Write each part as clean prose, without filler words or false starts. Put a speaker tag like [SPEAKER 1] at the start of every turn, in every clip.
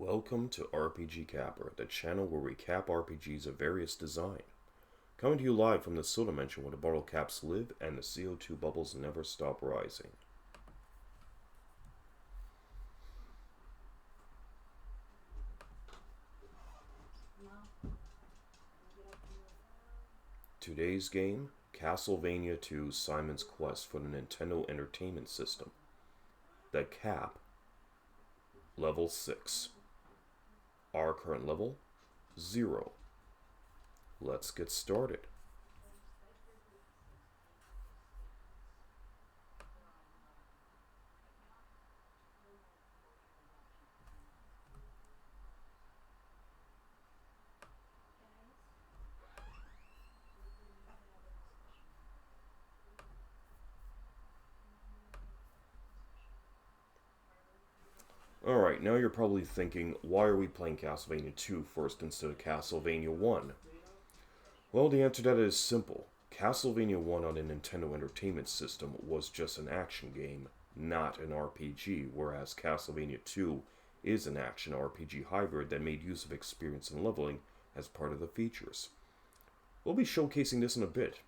[SPEAKER 1] Welcome to RPG Capper, the channel where we cap RPGs of various design. Coming to you live from the Soul Dimension where the bottle caps live and the CO2 bubbles never stop rising. Today's game, Castlevania 2 Simon's Quest for the Nintendo Entertainment System. The cap, level 6. Our current level, 0. Let's get started. Alright, now you're probably thinking, why are we playing Castlevania 2 first instead of Castlevania 1? Well, the answer to that is simple. Castlevania 1 on the Nintendo Entertainment System was just an action game, not an RPG, whereas Castlevania 2 is an action RPG hybrid that made use of experience and leveling as part of the features. We'll be showcasing this in a bit.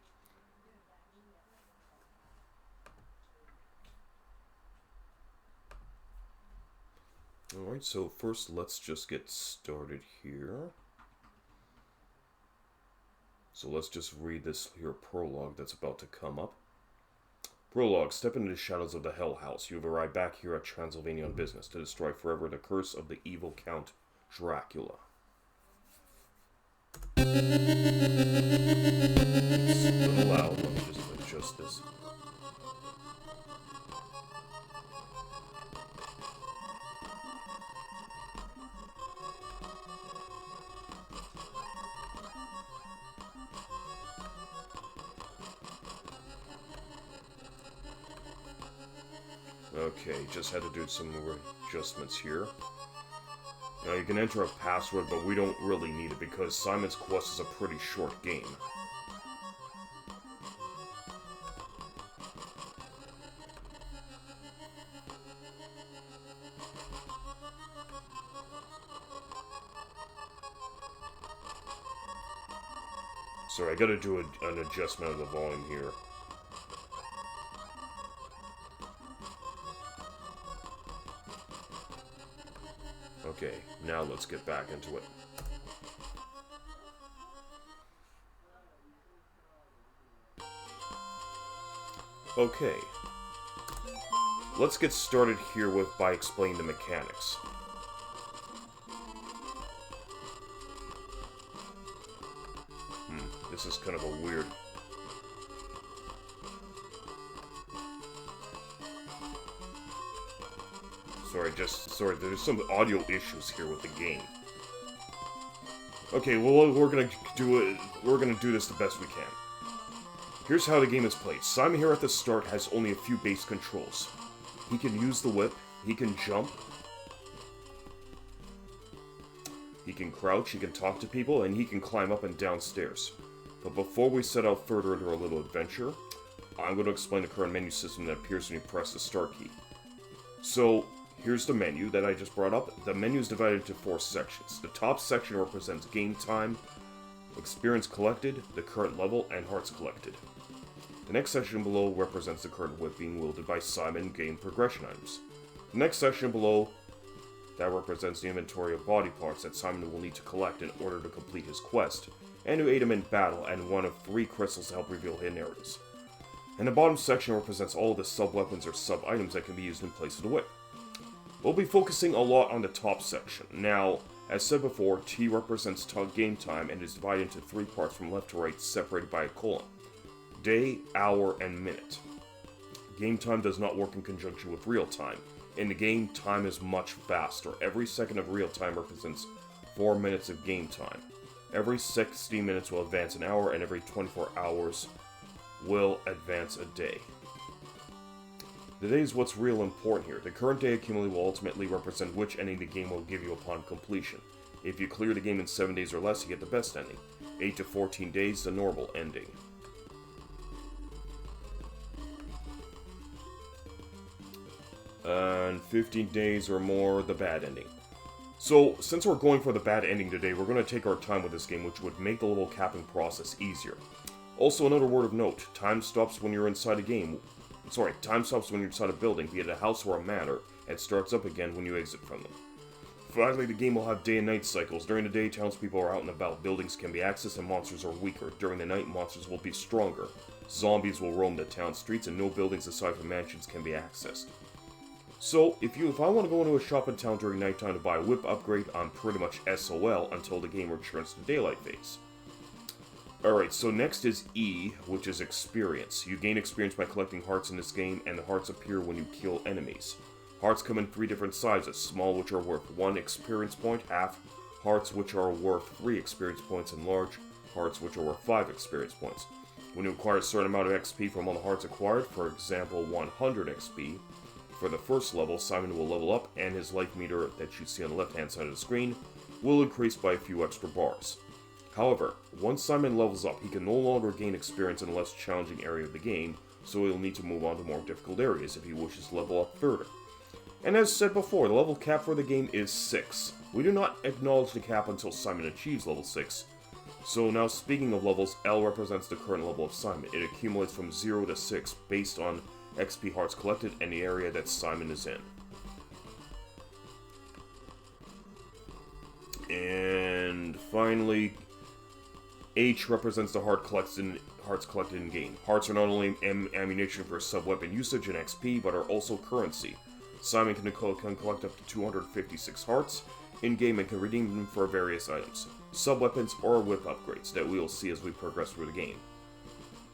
[SPEAKER 1] Alright, so first let's just get started here. So let's just read this here prologue that's about to come up. Prologue, step into the shadows of the Hell House. You have arrived back here at Transylvania on business to destroy forever the curse of the evil Count Dracula. It's a little loud, let me just adjust this. Okay, just had to do some adjustments here. Now you can enter a password, but we don't really need it because Simon's Quest is a pretty short game. Sorry, I gotta do an adjustment of the volume here. Okay, now let's get back into it. Okay. Let's get started here by explaining the mechanics. This is kind of a weird... Sorry, there's some audio issues here with the game. Okay, well, we're gonna do this the best we can. Here's how the game is played. Simon here at the start has only a few base controls. He can use the whip, he can jump, he can crouch, he can talk to people, and he can climb up and down stairs. But before we set out further into our little adventure, I'm going to explain the current menu system that appears when you press the start key. So, here's the menu that I just brought up. The menu is divided into 4 sections. The top section represents game time, experience collected, the current level, and hearts collected. The next section below represents the current whip being wielded by Simon, game progression items. The next section below, that represents the inventory of body parts that Simon will need to collect in order to complete his quest, and to aid him in battle, and one of 3 crystals to help reveal hidden areas. And the bottom section represents all of the sub-weapons or sub-items that can be used in place of the whip. We'll be focusing a lot on the top section. Now, as said before, T represents game time and is divided into 3 parts from left to right separated by a colon. Day, hour, and minute. Game time does not work in conjunction with real time. In the game, time is much faster. Every second of real time represents 4 minutes of game time. Every 60 minutes will advance an hour, and every 24 hours will advance a day. The day is what's real important here. The current day accumulated will ultimately represent which ending the game will give you upon completion. If you clear the game in 7 days or less, you get the best ending. 8 to 14 days, the normal ending. And 15 days or more, the bad ending. So, since we're going for the bad ending today, we're going to take our time with this game, which would make the level capping process easier. Also, another word of note, time stops when you're inside a game. Sorry, time stops when you're inside a building, be it a house or a manor, and starts up again when you exit from them. Finally, the game will have day and night cycles. During the day, townspeople are out and about, buildings can be accessed, and monsters are weaker. During the night, monsters will be stronger. Zombies will roam the town streets, and no buildings aside from mansions can be accessed. So, if I want to go into a shop in town during nighttime to buy a whip upgrade, I'm pretty much SOL until the game returns to daylight phase. Alright, so next is E, which is experience. You gain experience by collecting hearts in this game, and the hearts appear when you kill enemies. Hearts come in 3 different sizes, small which are worth 1 experience point, half hearts which are worth 3 experience points, and large hearts which are worth 5 experience points. When you acquire a certain amount of XP from all the hearts acquired, for example 100 XP, for the first level, Simon will level up, and his life meter that you see on the left-hand side of the screen will increase by a few extra bars. However, once Simon levels up, he can no longer gain experience in a less challenging area of the game, so he'll need to move on to more difficult areas if he wishes to level up further. And as said before, the level cap for the game is 6. We do not acknowledge the cap until Simon achieves level 6. So now speaking of levels, L represents the current level of Simon. It accumulates from 0 to 6 based on XP hearts collected and the area that Simon is in. And finally, H represents the hearts collected in game. Hearts are not only ammunition for sub-weapon usage and XP, but are also currency. Simon can collect up to 256 hearts in-game and can redeem them for various items, sub-weapons or whip upgrades that we will see as we progress through the game.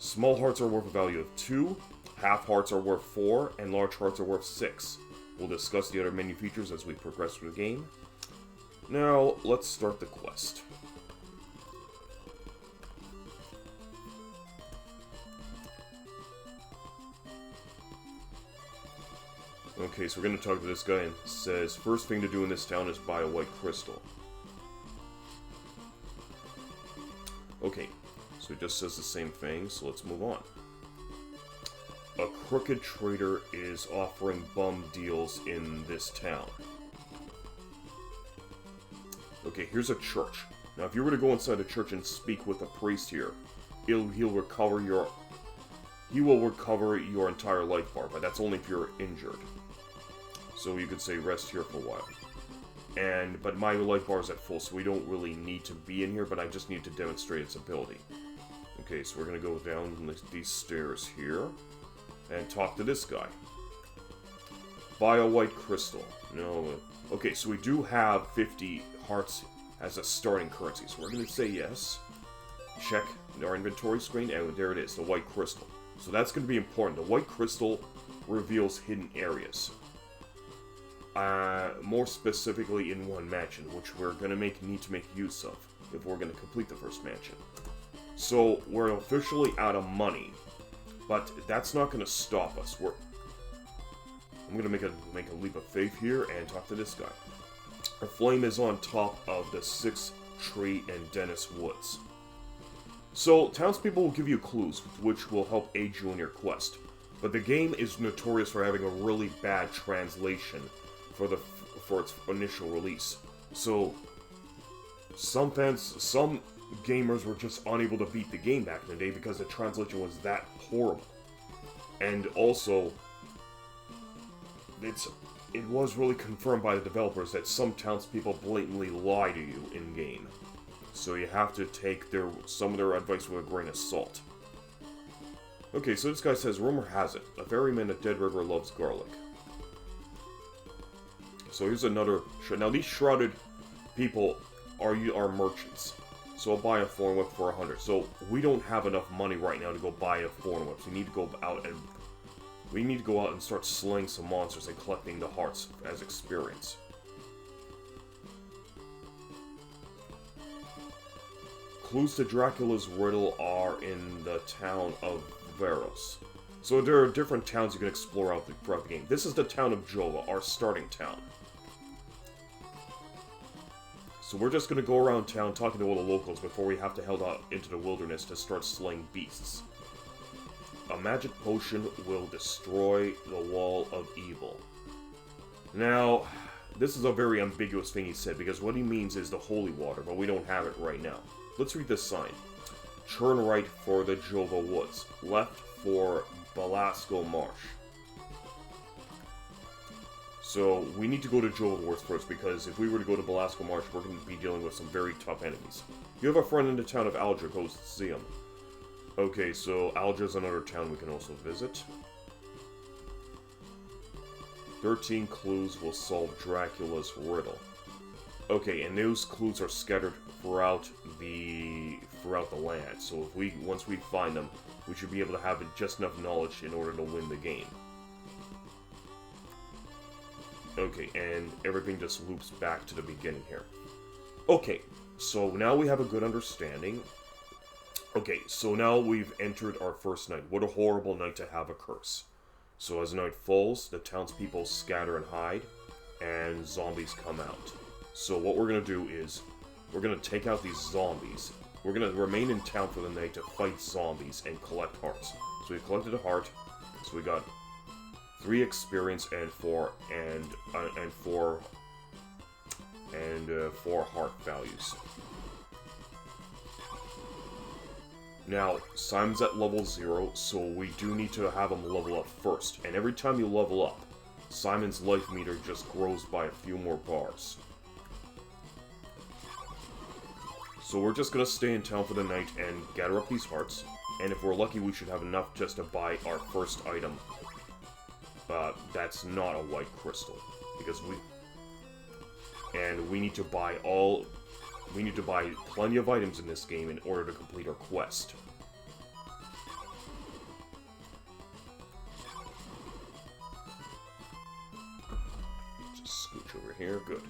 [SPEAKER 1] Small hearts are worth a value of 2, half hearts are worth 4, and large hearts are worth 6. We'll discuss the other menu features as we progress through the game. Now, let's start the quest. Okay, so we're going to talk to this guy, and it says, first thing to do in this town is buy a white crystal. Okay, so it just says the same thing, so let's move on. A crooked trader is offering bum deals in this town. Okay, here's a church. Now, if you were to go inside a church and speak with a priest here, he will recover your entire life bar, but that's only if you're injured. So you could say rest here for a while. But my life bar is at full, so we don't really need to be in here, but I just need to demonstrate its ability. Okay, so we're gonna go down these stairs here and talk to this guy. Buy a white crystal. No. Okay, so we do have 50 hearts as a starting currency, so we're gonna say yes. Check our inventory screen, and there it is, the white crystal. So that's gonna be important. The white crystal reveals hidden areas. More specifically in one mansion, which we're gonna need to make use of if we're gonna complete the first mansion. So we're officially out of money, but that's not gonna stop us. I'm gonna make a leap of faith here and talk to this guy. Our flame is on top of the 6 Tree and Dennis Woods. So townspeople will give you clues, which will help aid you in your quest. But the game is notorious for having a really bad translation for its initial release. So some gamers were just unable to beat the game back in the day because the translation was that horrible. And also, it was really confirmed by the developers that some townspeople blatantly lie to you in-game. So you have to take some of their advice with a grain of salt. Okay, so this guy says, rumor has it, a ferryman at Dead River loves garlic. So here's another... Now these shrouded people are merchants. So I'll buy a thorn whip for 100. So we don't have enough money right now to go buy a thorn whip. So we need to go out and start slaying some monsters and collecting the hearts as experience. Clues to Dracula's riddle are in the town of Veros. So there are different towns you can explore throughout the game. This is the town of Jova, our starting town. So we're just going to go around town talking to all the locals before we have to head out into the wilderness to start slaying beasts. A magic potion will destroy the wall of evil. Now, this is a very ambiguous thing he said, because what he means is the holy water, but we don't have it right now. Let's read this sign. Turn right for the Jova Woods. Left for Belasco Marsh. So, we need to go to Jova Woods first, because if we were to go to Belasco Marsh, we're going to be dealing with some very tough enemies. You have a friend in the town of Alger, go see him. Okay, so Alger's another town we can also visit. 13 clues will solve Dracula's riddle. Okay, and those clues are scattered throughout the land. So if once we find them, we should be able to have just enough knowledge in order to win the game. Okay, and everything just loops back to the beginning here. Okay, so now we have a good understanding. Okay, so now we've entered our first night. What a horrible night to have a curse. So as night falls, the townspeople scatter and hide, and zombies come out. So what we're going to do is, we're going to take out these zombies. We're going to remain in town for the night to fight zombies and collect hearts. So we collected a heart, so we got 3 experience and 4 heart values. Now, Simon's at level 0, so we do need to have him level up first. And every time you level up, Simon's life meter just grows by a few more bars. So we're just going to stay in town for the night and gather up these hearts. And if we're lucky, we should have enough just to buy our first item. That's not a white crystal. Because we need to buy plenty of items in this game in order to complete our quest. Just scooch over here, good.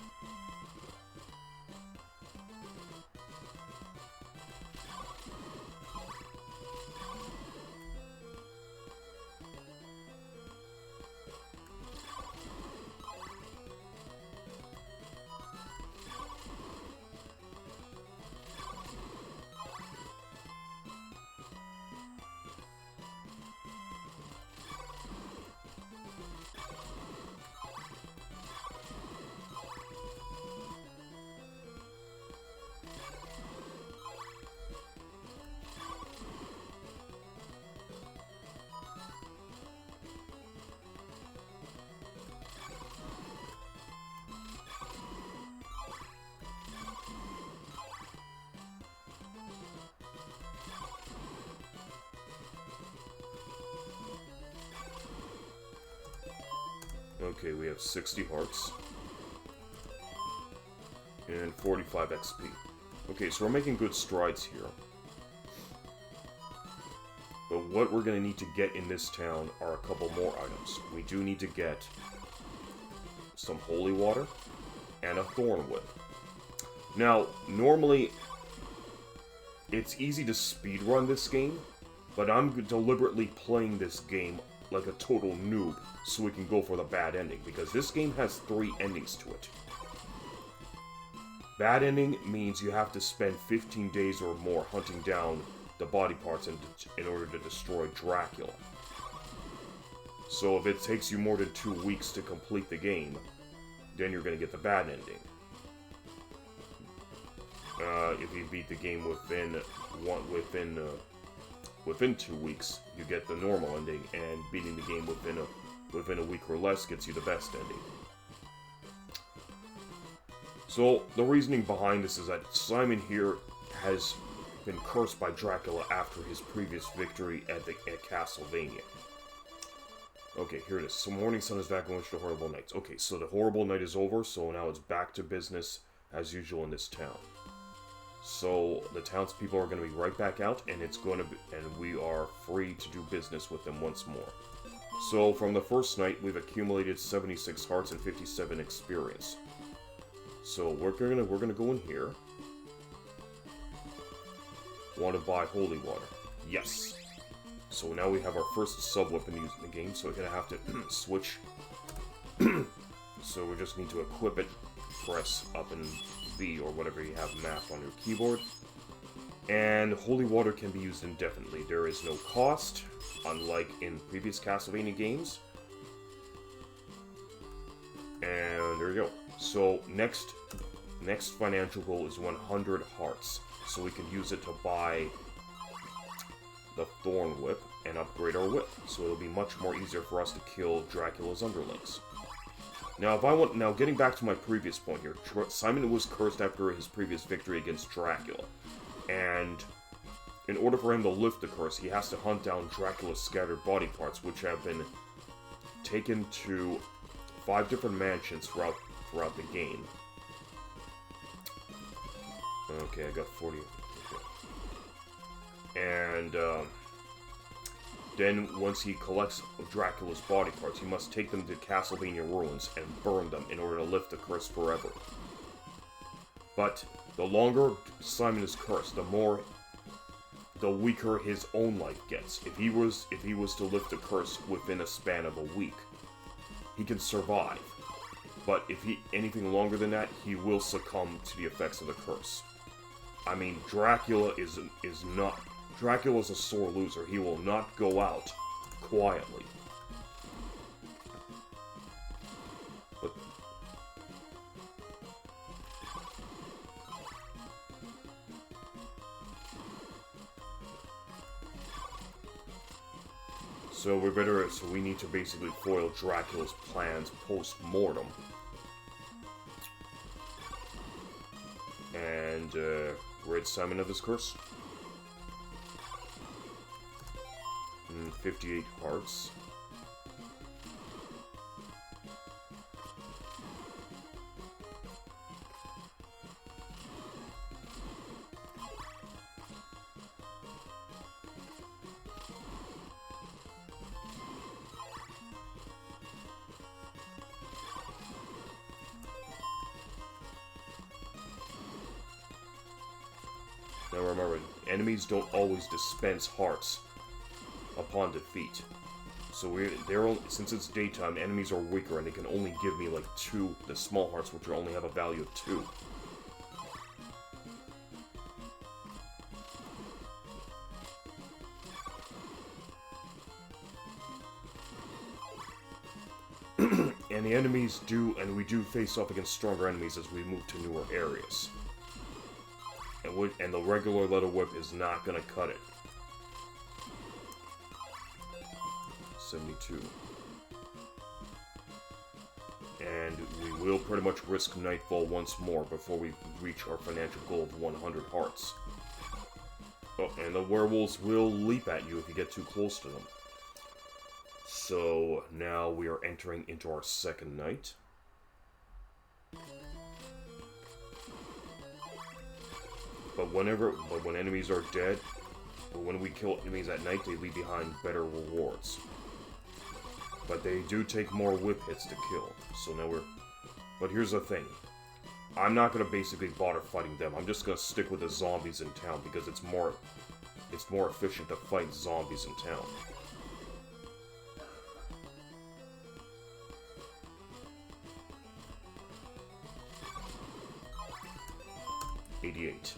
[SPEAKER 1] Okay, we have 60 hearts. And 45 XP. Okay, so we're making good strides here. But what we're going to need to get in this town are a couple more items. We do need to get some holy water and a thorn whip. Now, normally, it's easy to speedrun this game, but I'm deliberately playing this game like a total noob so we can go for the bad ending, because this game has 3 endings to it. Bad ending means you have to spend 15 days or more hunting down the body parts in order to destroy Dracula. So if it takes you more than 2 weeks to complete the game, then you're going to get the bad ending. If you beat the game within 2 weeks, you get the normal ending, and beating the game within a week or less gets you the best ending. So, the reasoning behind this is that Simon here has been cursed by Dracula after his previous victory at Castlevania. Okay, here it is. So morning sun is back going to the horrible nights. Okay, so the horrible night is over, so now it's back to business as usual in this town. So the townspeople are going to be right back out, and we are free to do business with them once more. So from the first night, we've accumulated 76 hearts and 57 experience. So we're gonna go in here. Want to buy holy water? Yes. So now we have our first sub-weapon used in the game, so we're gonna have to switch. So we just need to equip it, press up and B or whatever you have mapped on your keyboard. And holy water can be used indefinitely. There is no cost, unlike in previous Castlevania games. And there you go. So, next financial goal is 100 hearts. So we can use it to buy the Thorn Whip and upgrade our whip. So it'll be much more easier for us to kill Dracula's underlings. Now, getting back to my previous point here, Simon was cursed after his previous victory against Dracula. And in order for him to lift the curse, he has to hunt down Dracula's scattered body parts, which have been taken to 5 different mansions throughout the game. Okay, I got 40. Okay. And then once he collects Dracula's body parts, he must take them to Castlevania ruins and burn them in order to lift the curse forever. But the longer Simon is cursed, the weaker his own life gets. If he was to lift the curse within a span of a week, he can survive. But if anything longer than that, he will succumb to the effects of the curse. I mean, Dracula's a sore loser. He will not go out quietly. But so we need to basically foil Dracula's plans post-mortem. And rid Simon of his curse. 58 hearts. Now remember, enemies don't always dispense hearts upon defeat. So since it's daytime, enemies are weaker and they can only give me like 2, the small hearts, which only have a value of 2. And we do face off against stronger enemies as we move to newer areas. And the regular Leather Whip is not gonna cut it. 72. And we will pretty much risk Nightfall once more before we reach our financial goal of 100 hearts. Oh, and the werewolves will leap at you if you get too close to them. So, now we are entering into our second night. But when enemies are dead, or when we kill enemies at night, they leave behind better rewards. But they do take more whip hits to kill, so now But here's the thing. I'm not gonna basically bother fighting them, I'm just gonna stick with the zombies in town, because it's more efficient to fight zombies in town. $88.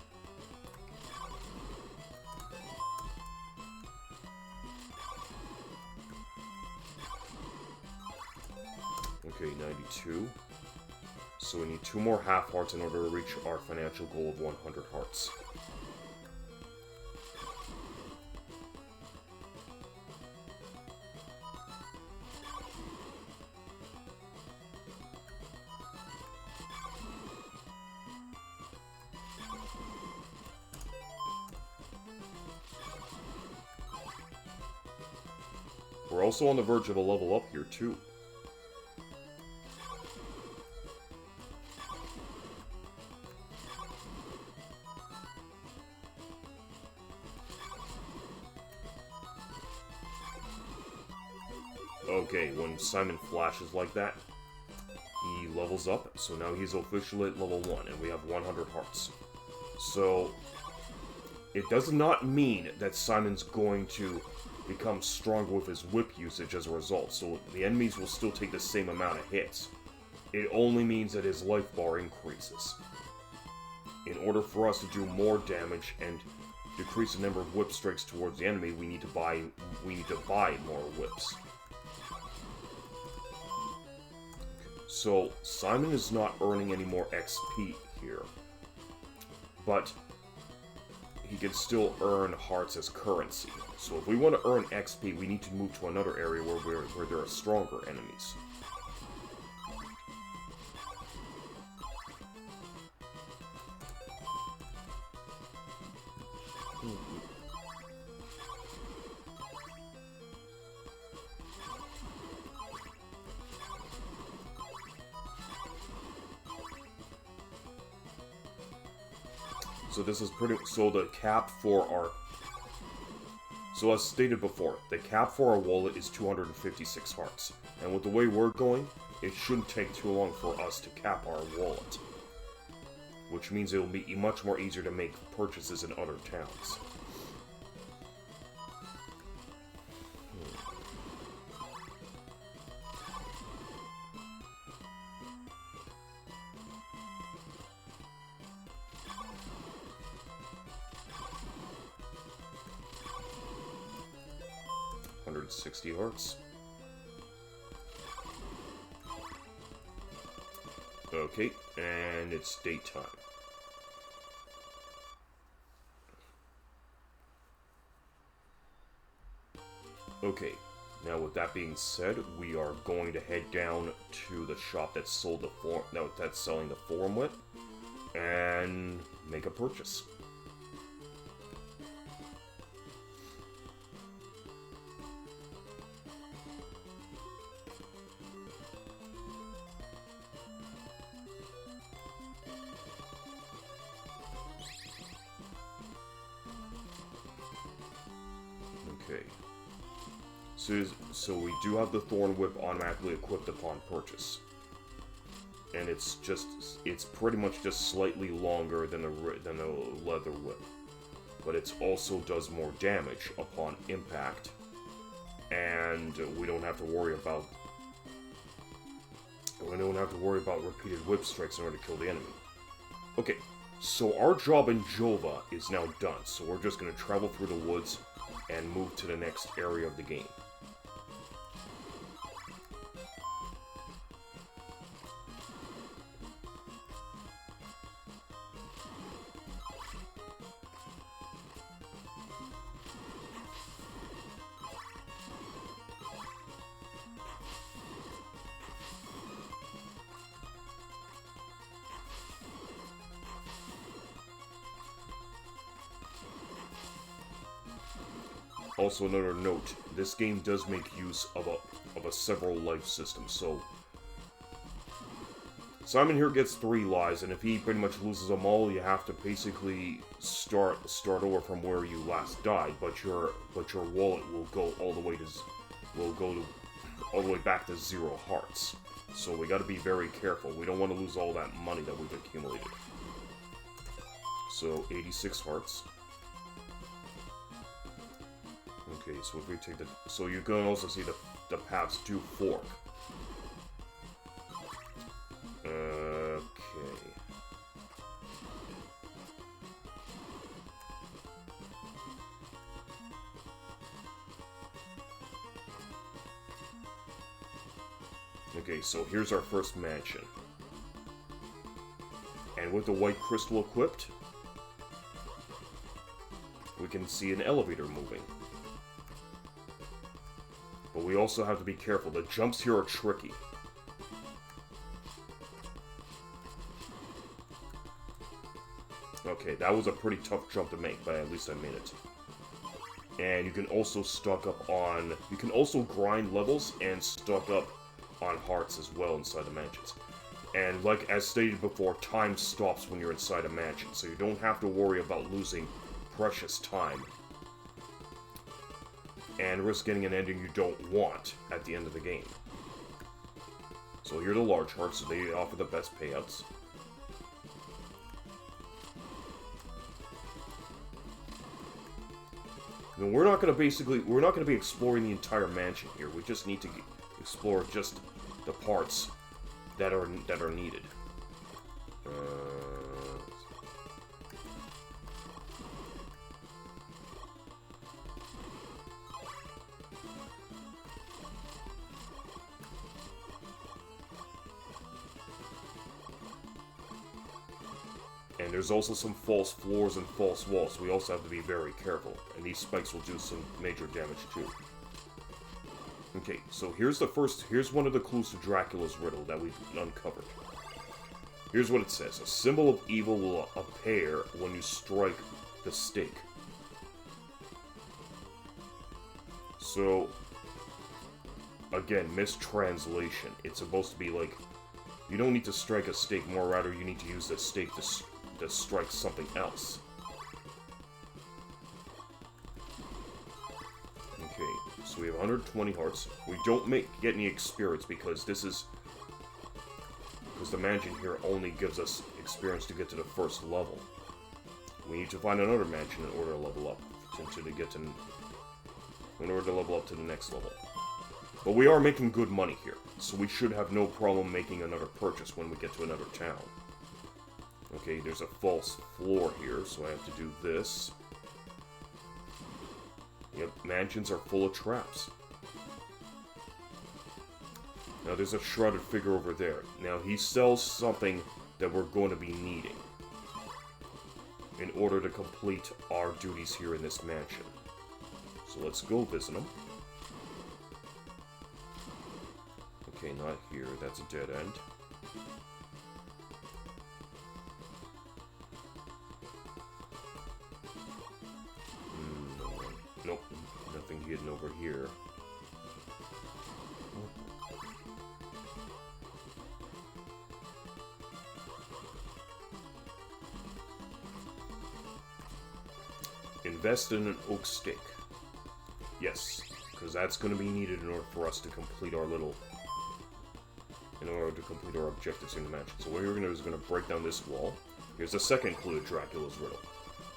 [SPEAKER 1] Okay, 92. So we need 2 more half hearts in order to reach our financial goal of 100 hearts. We're also on the verge of a level up here, too. Okay, when Simon flashes like that, he levels up, so now he's officially at level 1, and we have 100 hearts. So, it does not mean that Simon's going to become stronger with his whip usage as a result, so the enemies will still take the same amount of hits. It only means that his life bar increases. In order for us to do more damage and decrease the number of whip strikes towards the enemy, we need to buy more whips. So, Simon is not earning any more XP here. But he can still earn hearts as currency. So if we want to earn XP, we need to move to another area where there are stronger enemies. So this is so the cap for our... So as stated before, the cap for our wallet is 256 hearts. And with the way we're going, it shouldn't take too long for us to cap our wallet. Which means it will be much more easier to make purchases in other towns. 160 hearts. Okay, and it's daytime. Okay, now with that being said, we are going to head down to the shop that sold the that's selling the forum wit, and make a purchase. Okay. So we do have the Thorn Whip automatically equipped upon purchase. And it's pretty much just slightly longer than a Leather Whip. But it also does more damage upon impact. And we don't have to worry about repeated whip strikes in order to kill the enemy. Okay, so our job in Jova is now done. So we're just going to travel through the woods and move to the next area of the game. Also, another note, this game does make use of a several life system, so Simon here gets 3 lives, and if he pretty much loses them all, you have to basically start over from where you last died, but your wallet will go all the way back to 0 hearts. So we got to be very careful. We don't want to lose all that money that we've accumulated. So 86 hearts. Okay, so if we take so you can also see the paths do fork. Okay. Okay, so here's our first mansion. And with the white crystal equipped, we can see an elevator moving. But we also have to be careful. The jumps here are tricky. Okay, that was a pretty tough jump to make, but at least I made it. And you can also stock up on... You can also grind levels and stock up on hearts as well inside the mansions. And like as stated before, time stops when you're inside a mansion, so you don't have to worry about losing precious time and risk getting an ending you don't want at the end of the game. So here are the large hearts, so they offer the best payouts. And we're not going to be exploring the entire mansion here. We just need to explore just the parts that are needed. there's also some false floors and false walls. We also have to be very careful. And these spikes will do some major damage too. Okay, so here's one of the clues to Dracula's riddle that we've uncovered. Here's what it says. A symbol of evil will appear when you strike the stake. So, again, mistranslation. It's supposed to be like, you don't need to strike a stake, more rather you need to use the stake to strike something else. Okay, so we have 120 hearts. We don't get any experience because the mansion here only gives us experience to get to the first level. We need to find another mansion in order to level up, in order to level up to the next level. But we are making good money here, so we should have no problem making another purchase when we get to another town. Okay, there's a false floor here, so I have to do this. Yep, mansions are full of traps. Now there's a shrouded figure over there. Now he sells something that we're going to be needing in order to complete our duties here in this mansion. So let's go visit him. Okay, not here. That's a dead end. Nope, nothing hidden over here. Invest in an oak stake. Yes, because that's going to be needed in order for us to complete our objectives in the mansion. So what we're going to do is going to break down this wall. Here's the second clue to Dracula's riddle.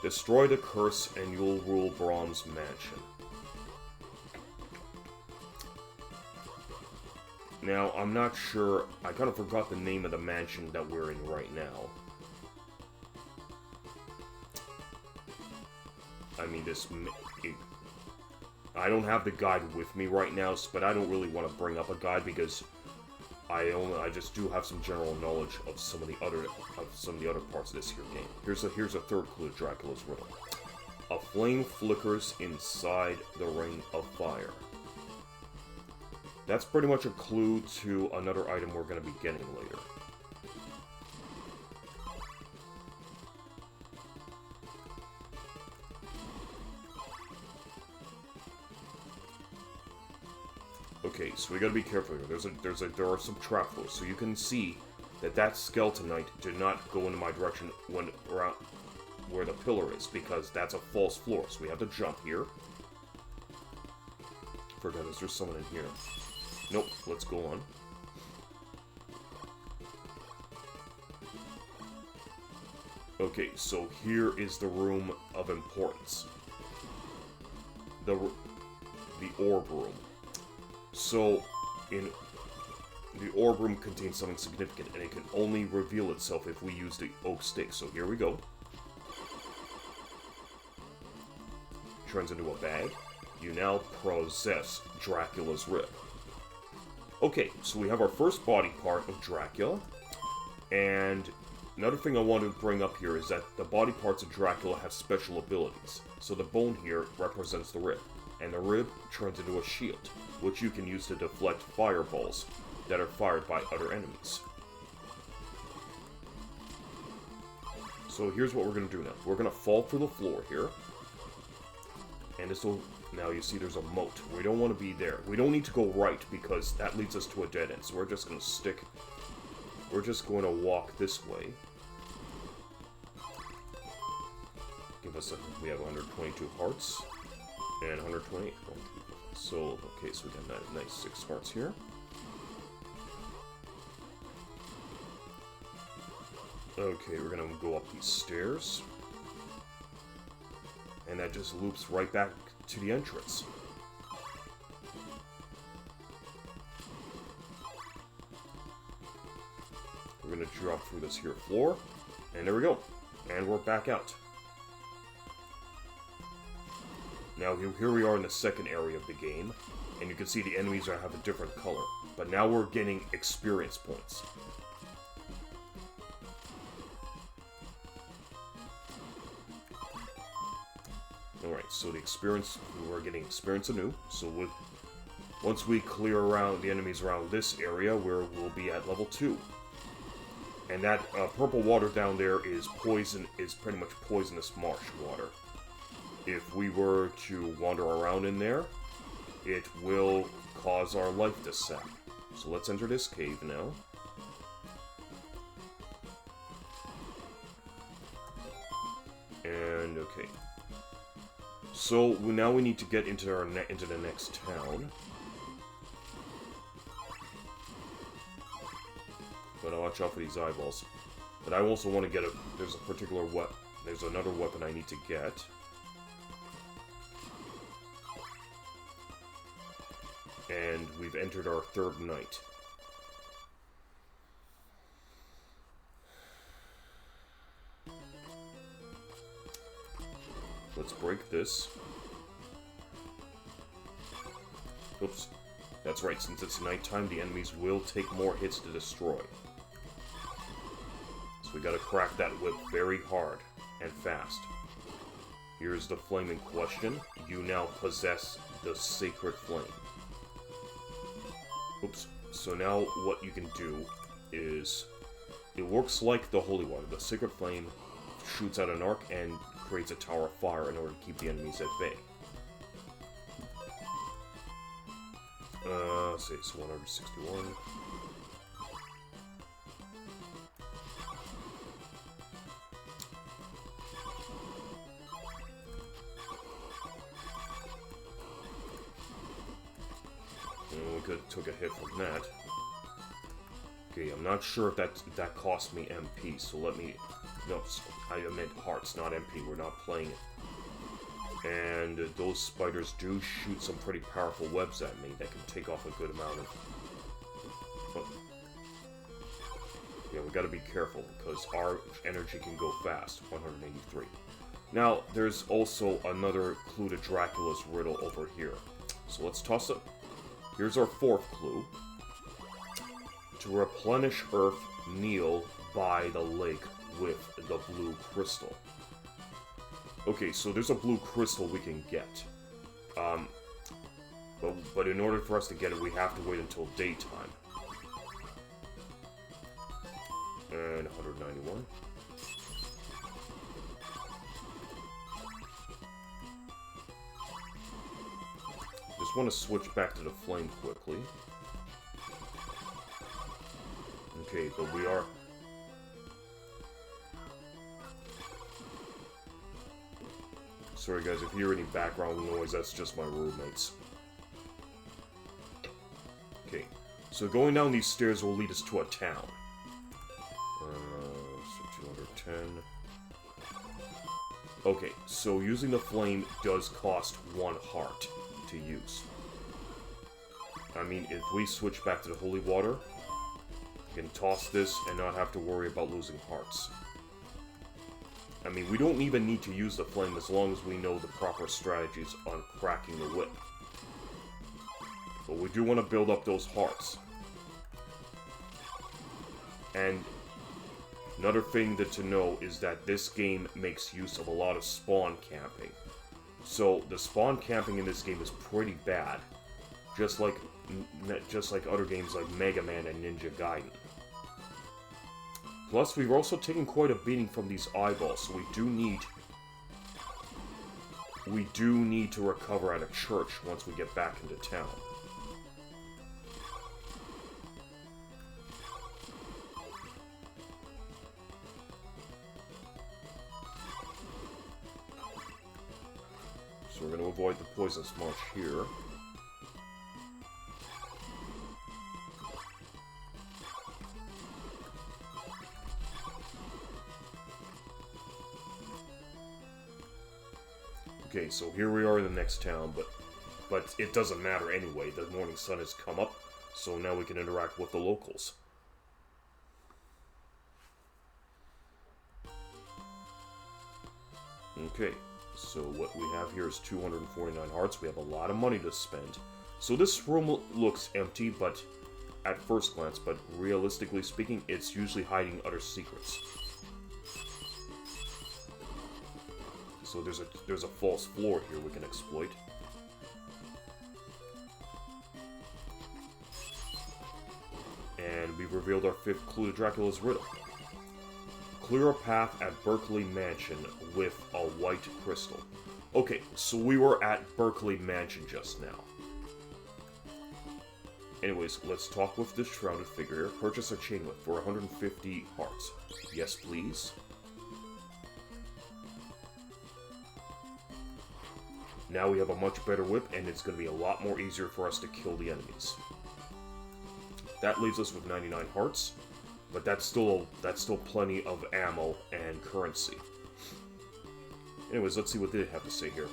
[SPEAKER 1] Destroy the curse and you'll rule Brahm's mansion. Now, I'm not sure, I kind of forgot the name of the mansion that we're in right now. I mean, I don't have the guide with me right now, but I don't really want to bring up a guide because I just do have some general knowledge of some of the other parts of this here game. Here's a third clue to Dracula's riddle. A flame flickers inside the ring of fire. That's pretty much a clue to another item we're going to be getting later. Okay, so we gotta be careful here. There are some trap floors, so you can see that Skeleton Knight did not go into my direction when around where the pillar is, because that's a false floor. So we have to jump here. Forgot, is there someone in here? Nope. Let's go on. Okay, so here is the room of importance. The orb room. So, the orb room contains something significant, and it can only reveal itself if we use the oak stake. So here we go. Turns into a bag. You now possess Dracula's rib. Okay, so we have our first body part of Dracula, and another thing I want to bring up here is that the body parts of Dracula have special abilities. So the bone here represents the rib, and the rib turns into a shield, which you can use to deflect fireballs that are fired by other enemies. So here's what we're going to do now. We're going to fall through the floor here, and this will... Now you see there's a moat. We don't want to be there. We don't need to go right because that leads us to a dead end. So we're just going to stick... We're just going to walk this way. We have 122 hearts and 128. So, okay, so we got that nice 6 hearts here. Okay, we're gonna go up these stairs. And that just loops right back to the entrance. We're gonna drop through this here floor. And there we go. And we're back out. Now, here we are in the second area of the game, and you can see the enemies have a different color. But now we're getting experience points. Alright, so the experience, we're getting experience anew, so once we clear around the enemies around this area, we'll be at level 2. And that purple water down there is pretty much poisonous marsh water. If we were to wander around in there, it will cause our life to sap. So let's enter this cave now. And okay. So now we need to get into the next town. Gotta watch out for these eyeballs. But I also want to get there's a particular weapon. There's another weapon I need to get. And we've entered our 3rd night. Let's break this. Oops. That's right, since it's nighttime, the enemies will take more hits to destroy. So we gotta crack that whip very hard and fast. Here's the flame in question. You now possess the sacred flame. Oops. So now what you can do is... It works like the holy water. The sacred flame shoots out an arc and creates a tower of fire in order to keep the enemies at bay. Say it's 161. And we could have took a hit from that. Okay, I'm not sure if that cost me MP, so let me... No, I meant hearts, not MP. We're not playing it. And those spiders do shoot some pretty powerful webs at me that can take off a good amount of... Oh. Yeah, we gotta be careful, because our energy can go fast. 183. Now, there's also another clue to Dracula's riddle over here. So let's toss it. Here's our 4th clue. To replenish Earth, kneel by the lake with the blue crystal. Okay, so there's a blue crystal we can get. But in order for us to get it, we have to wait until daytime. And 191. Just want to switch back to the flame quickly. Okay, but we are... Sorry guys, if you hear any background noise, that's just my roommates. Okay, so going down these stairs will lead us to a town. So 210. Okay, so using the flame does cost 1 heart to use. I mean, if we switch back to the holy water, we can toss this and not have to worry about losing hearts. I mean, we don't even need to use the flame as long as we know the proper strategies on cracking the whip. But we do want to build up those hearts. And another thing to know is that this game makes use of a lot of spawn camping. So the spawn camping in this game is pretty bad. Just like other games like Mega Man and Ninja Gaiden. Plus, we've also taken quite a beating from these eyeballs, so we do need to recover at a church once we get back into town. So we're going to avoid the poisonous marsh here. Okay, so here we are in the next town, but it doesn't matter anyway. The morning sun has come up, so now we can interact with the locals. Okay, so what we have here is 249 hearts. We have a lot of money to spend. So this room looks empty, but at first glance, but realistically speaking, it's usually hiding other secrets. So there's a false floor here we can exploit. And we've revealed our 5th clue to Dracula's riddle. Clear a path at Berkeley Mansion with a white crystal. Okay, so we were at Berkeley Mansion just now. Anyways, let's talk with this shrouded figure here. Purchase a chain whip for 150 hearts. Yes, please. Now we have a much better whip, and it's going to be a lot more easier for us to kill the enemies. That leaves us with 99 hearts, but that's still plenty of ammo and currency. Anyways, let's see what they have to say here.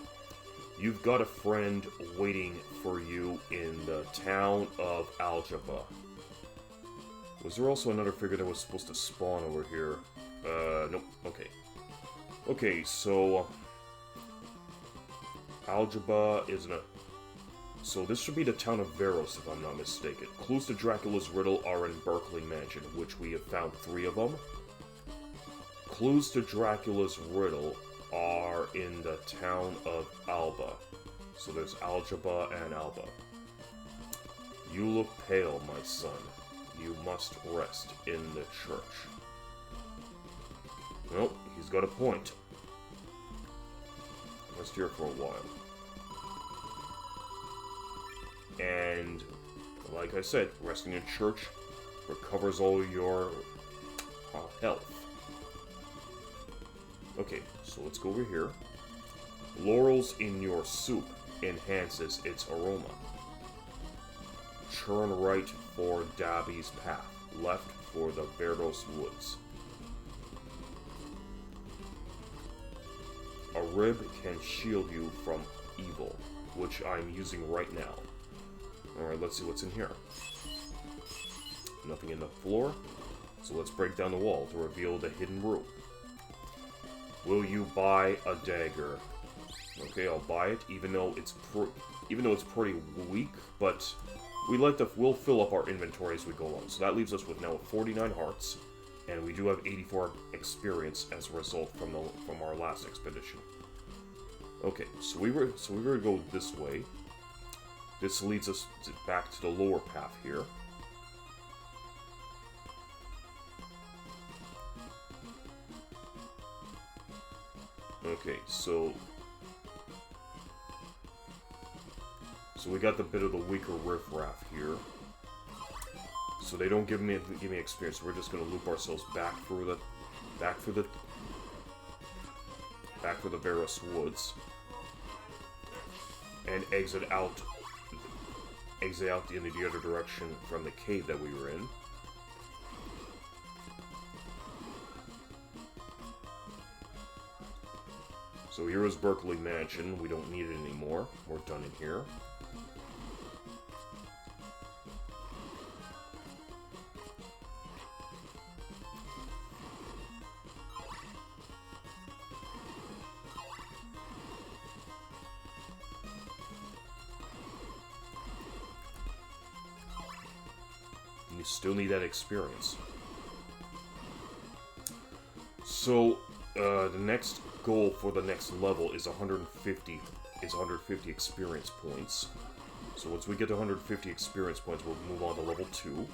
[SPEAKER 1] You've got a friend waiting for you in the town of Aljaba. Was there also another figure that was supposed to spawn over here? Nope. Okay. Okay, so Aljaba is so this should be the town of Veros, if I'm not mistaken. Clues to Dracula's riddle are in Berkeley Mansion, which we have found 3 of them. Clues to Dracula's riddle are in the town of Alba. So there's Aljaba and Alba. You look pale, my son. You must rest in the church. Well, he's got a point. Rest here for a while. And, like I said, resting in church recovers all your health. Okay, so let's go over here. Laurels in your soup enhances its aroma. Turn right for Dabby's path, left for the Verdos Woods. A rib can shield you from evil, which I'm using right now. Alright, let's see what's in here. Nothing in the floor, so let's break down the wall to reveal the hidden room. Will you buy a dagger? Okay, I'll buy it, even though it's pretty weak, but we'll fill up our inventory as we go along. So that leaves us with now 49 hearts, and we do have 84 experience as a result from our last expedition. Okay, so we were to go this way. This leads us back to the lower path here. Okay, so we got the bit of the weaker riffraff here. So they don't give me experience. We're just gonna loop ourselves back for the Veros Woods and exit out in the other direction from the cave that we were in. So here is Berkeley Mansion. We don't need it anymore. We're done in here. You still need that experience. So, the next goal for the next level is 150 experience points. So once we get to 150 experience points, we'll move on to level 2.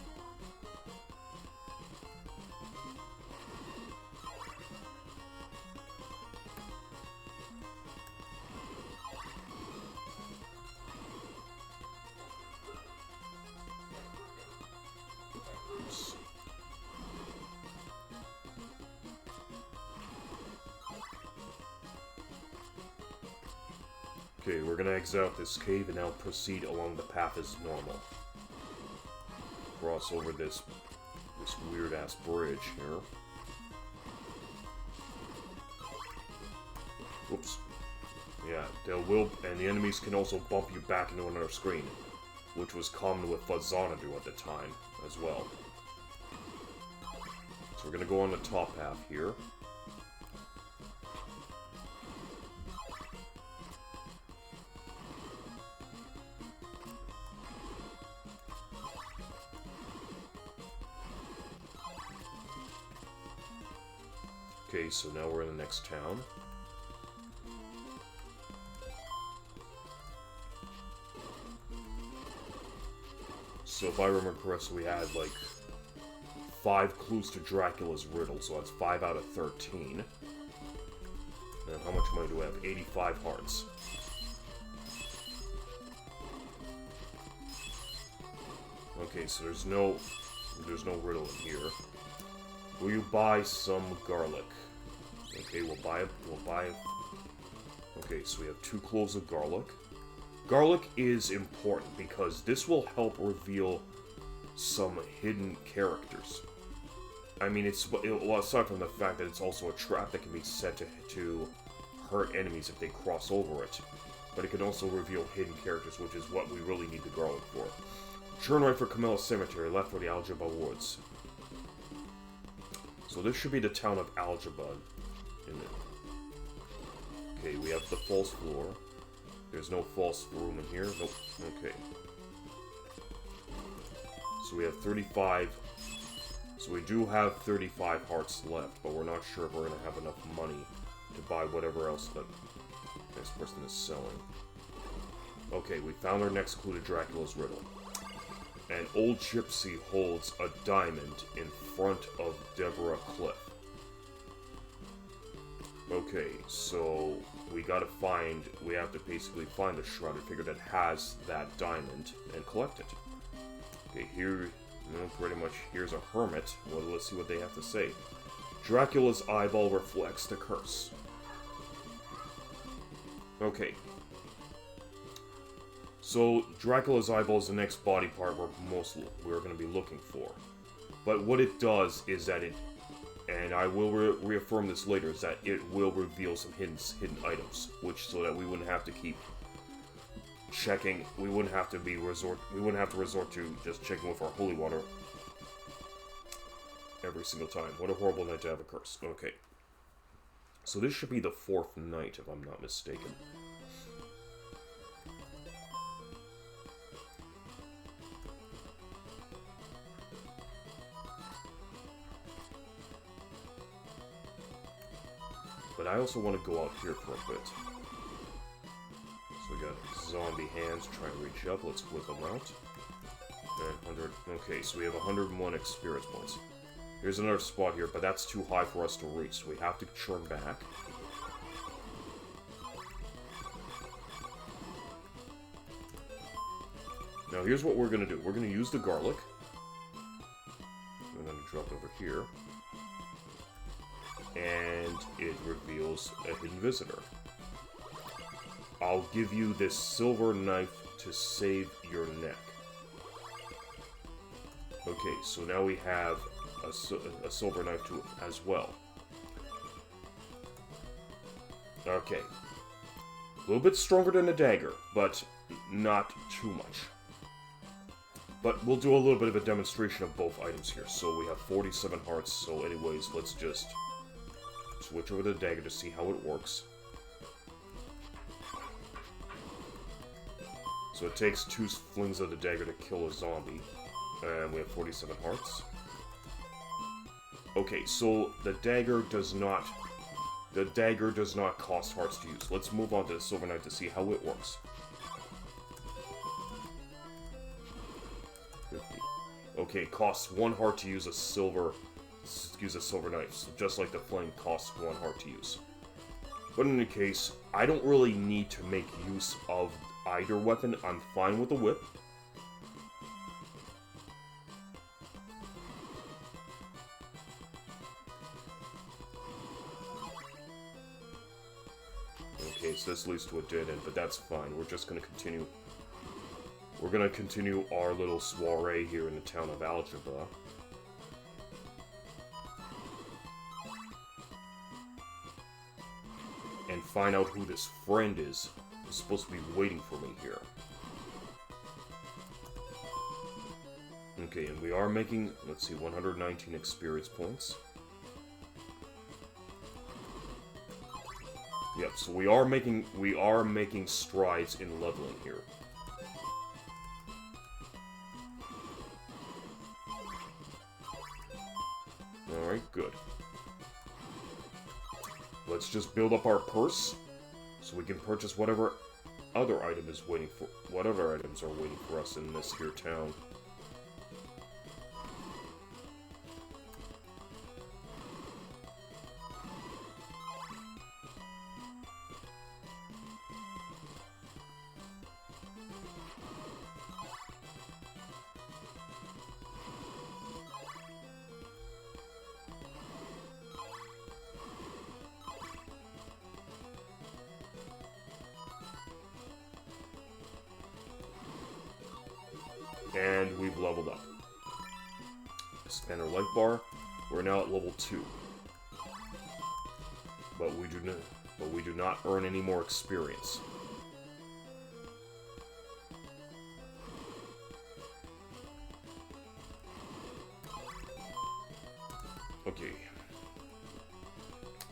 [SPEAKER 1] Okay, we're gonna exit out this cave and now proceed along the path as normal. Cross over this weird-ass bridge here. Whoops. Yeah, and the enemies can also bump you back into another screen, which was common with Xanadu at the time, as well. So we're gonna go on the top path here. Okay, so now we're in the next town. So if I remember correctly, we had, like, 5 clues to Dracula's riddle, so that's 5 out of 13. And how much money do we have? 85 hearts. Okay, so there's no riddle in here. Will you buy some garlic? Okay, we'll buy. Okay, so we have 2 cloves of garlic. Garlic is important because this will help reveal some hidden characters. I mean, well, aside from the fact that it's also a trap that can be set to hurt enemies if they cross over it, but it can also reveal hidden characters, which is what we really need the garlic for. Turn right for Camilla Cemetery, left for the Algebra Woods. So this should be the town of Algebra. Okay, we have the false floor. There's no false room in here. Nope. Okay. So we have 35. So we do have 35 hearts left, but we're not sure if we're going to have enough money to buy whatever else that this person is selling. Okay, we found our next clue to Dracula's riddle. An old gypsy holds a diamond in front of Deborah Cliff. Okay, so we have to basically find a shrouded figure that has that diamond and collect it. Okay, here, pretty much, here's a hermit. Well, let's see what they have to say. Dracula's eyeball reflects the curse. Okay. So, Dracula's eyeball is the next body part we're going to be looking for. But what it does is that it, and I will reaffirm this later, is that it will reveal some hidden items, so that we wouldn't have to keep checking. We wouldn't have to resort to just checking with our holy water every single time. What a horrible night to have a curse. Okay. So this should be the 4th night, if I'm not mistaken. But I also want to go out here for a bit. So we got zombie hands trying to reach up. Let's whip them out. And 100. Okay, so we have 101 experience points. Here's another spot here, but that's too high for us to reach, so we have to turn back. Now here's what we're going to do. We're going to use the garlic. I'm going to drop it over here. And it reveals a hidden visitor. I'll give you this silver knife to save your neck. Okay, so now we have a silver knife too as well. Okay. A little bit stronger than a dagger, but not too much. But we'll do a little bit of a demonstration of both items here. So we have 47 hearts, so anyways, let's just switch over to the dagger to see how it works. So it takes 2 flings of the dagger to kill a zombie. And we have 47 hearts. Okay, so the dagger does not cost hearts to use. Let's move on to the silver knife to see how it works. 50. Okay, costs 1 heart to use a silver knife, so just like the flame costs 1 heart to use. But in any case, I don't really need to make use of either weapon. I'm fine with the whip. Okay, so this leads to a dead end, but that's fine. We're just gonna continue. We're gonna continue our little soiree here in the town of Algebra. And find out who this friend is who's supposed to be waiting for me here. Okay, and we are making, let's see, 119 experience points. Yep, so we are making strides in leveling here. Alright, good. Let's just build up our purse so we can purchase whatever other item is waiting for, whatever items are waiting for us in this here town. And we've leveled up. Expand our light bar. We're now at level 2. But we do not earn any more experience. Okay.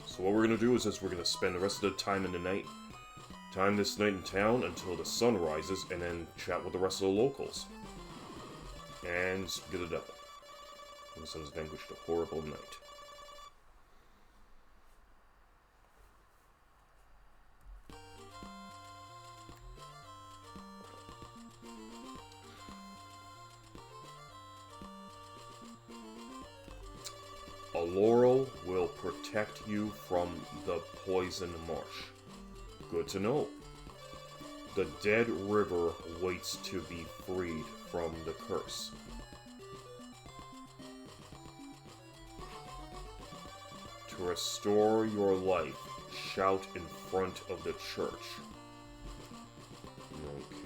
[SPEAKER 1] So what we're gonna do is we're gonna spend the rest of the time this night in town until the sun rises, and then chat with the rest of the locals. And get a double. The sun has vanquished a horrible night. A laurel will protect you from the poison marsh. Good to know. The dead river waits to be freed from the curse. To restore your life, shout in front of the church.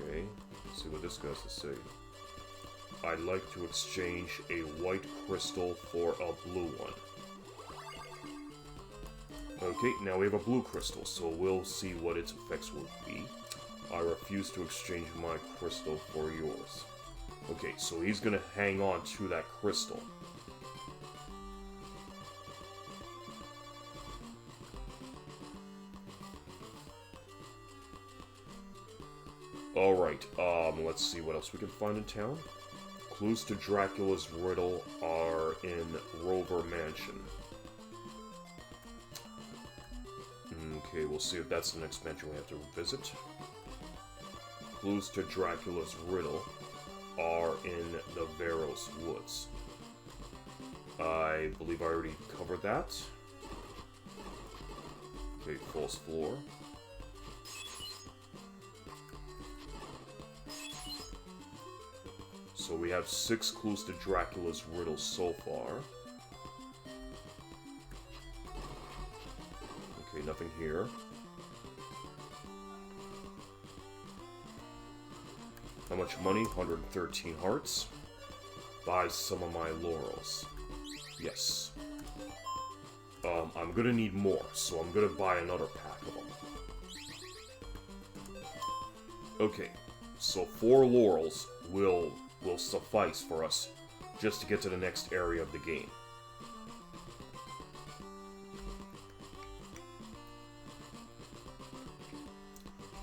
[SPEAKER 1] Okay, let's see what this guy has to say. I'd like to exchange a white crystal for a blue one. Okay, now we have a blue crystal, so we'll see what its effects will be. I refuse to exchange my crystal for yours. Okay, so he's gonna hang on to that crystal. Alright, let's see what else we can find in town. Clues to Dracula's riddle are in Rover Mansion. Okay, we'll see if that's the next mansion we have to visit. Clues to Dracula's riddle are in the Veros Woods. I believe I already covered that. Okay, false floor. So we have 6 clues to Dracula's riddle so far. Okay, nothing here. How much money? 113 hearts. Buy some of my laurels. Yes. I'm gonna need more, so I'm gonna buy another pack of them. Okay, so 4 laurels will suffice for us just to get to the next area of the game.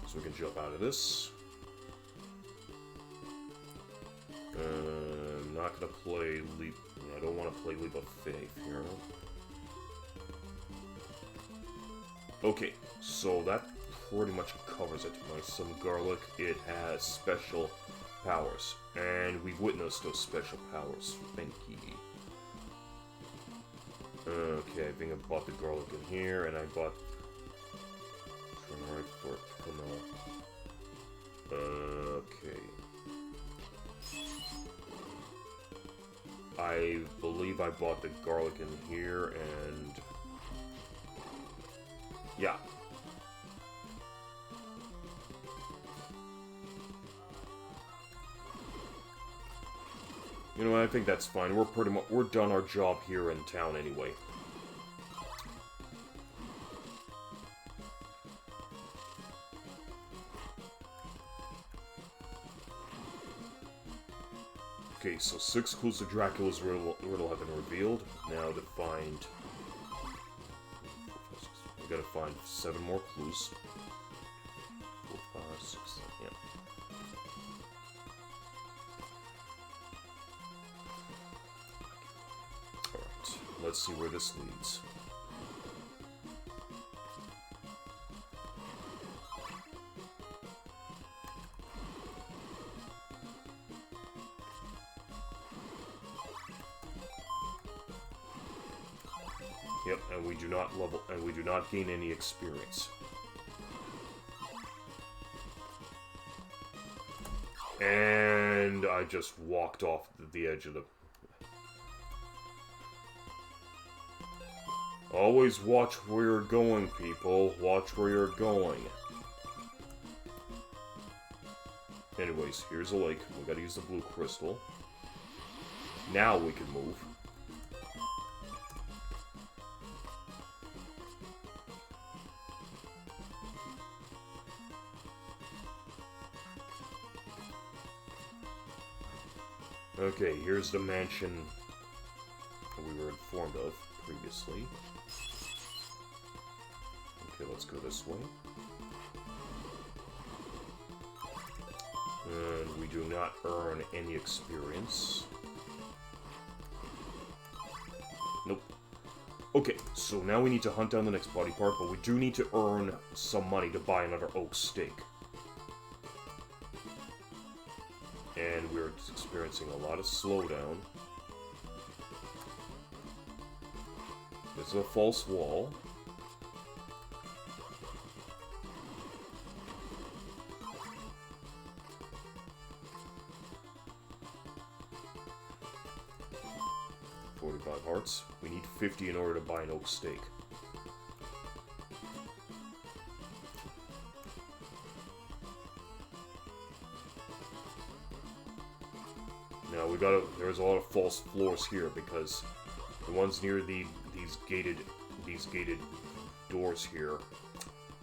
[SPEAKER 1] So we can jump out of this. I'm not gonna play Leap. I don't want to play Leap of Faith here. Okay, so that pretty much covers it. Nice, some garlic. It has special powers, and we've witnessed those special powers. Thank you. Okay, I think I bought the garlic in here, and I bought. Turn right for okay. I believe I bought the garlic in here, and yeah. You know, I think that's fine. We're done our job here in town anyway. Okay, so 6 clues to Dracula's riddle have been revealed. Now to find... we gotta find 7 more clues. 4, 5, 6, 7, yeah. Alright, let's see where this leads. Yep, and we do not gain any experience. And I just walked off the edge of the... Always watch where you're going, people. Watch where you're going. Anyways, here's a lake. We gotta use the blue crystal. Now we can move. Okay, here's the mansion we were informed of previously. Okay, let's go this way. And we do not earn any experience. Nope. Okay, so now we need to hunt down the next body part, but we do need to earn some money to buy another oak stake. And we're experiencing a lot of slowdown. This is a false wall. Hearts. We need 50 in order to buy an oak stake. Now we gotta. There's a lot of false floors here because the ones near these gated doors here,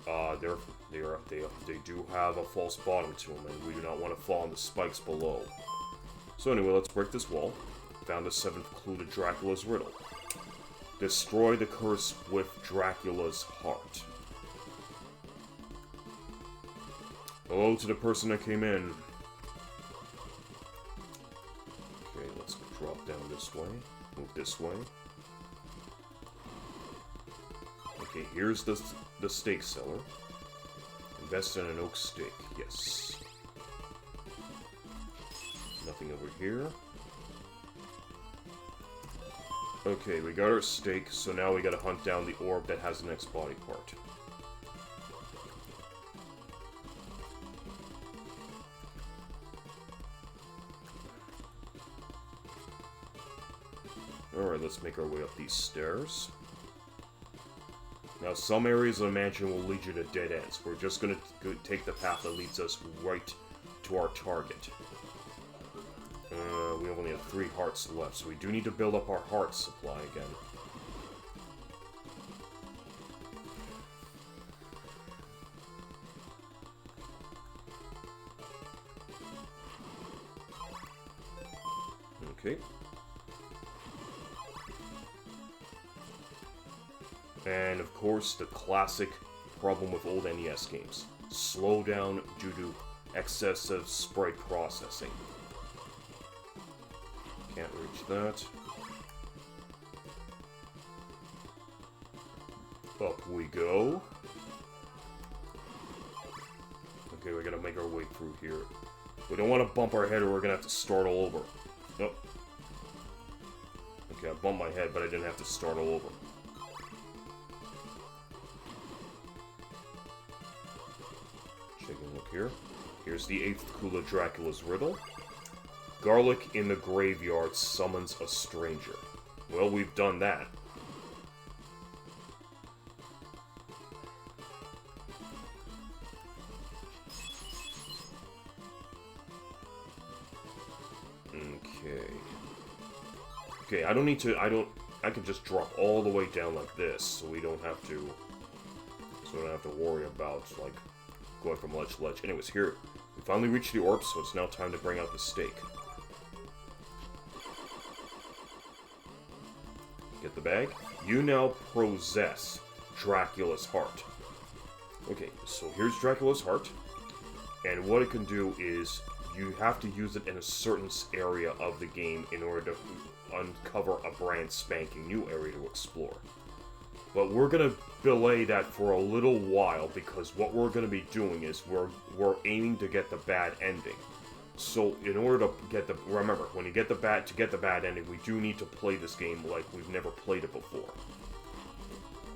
[SPEAKER 1] they do have a false bottom to them, and we do not want to fall on the spikes below. So anyway, let's break this wall. Found the 7th clue to Dracula's riddle. Destroy the curse with Dracula's heart. Hello to the person that came in. Okay, let's drop down this way. Move this way. Okay, here's the stake seller. Invest in an oak stake. Yes. Nothing over here. Okay, we got our stake, so now we gotta hunt down the orb that has the next body part. Alright, let's make our way up these stairs. Now, some areas of the mansion will lead you to dead ends. We're just gonna take the path that leads us right to our target. We only have 3 hearts left, so we do need to build up our heart supply again. Okay. And, of course, the classic problem with old NES games. Slow down due to excessive sprite processing. Can't reach that. Up we go. Okay, we gotta make our way through here. We don't want to bump our head or we're gonna have to start all over. Nope. Okay, I bumped my head, but I didn't have to start all over. Take a look here. Here's the 8th clue of Dracula's riddle. Garlic in the graveyard summons a stranger. Well, we've done that. Okay. Okay, I don't need to, I can just drop all the way down like this, so we don't have to, worry about, like, going from ledge to ledge. Anyways, here, we finally reached the orb, so it's now time to bring out the stake. Get the bag. You now possess Dracula's heart. Okay, so here's Dracula's heart, and what it can do is you have to use it in a certain area of the game in order to uncover a brand spanking new area to explore. But we're gonna delay that for a little while because what we're gonna be doing is we're aiming to get the bad ending. So in order to get the, remember, when you get the bad ending, we do need to play this game like we've never played it before.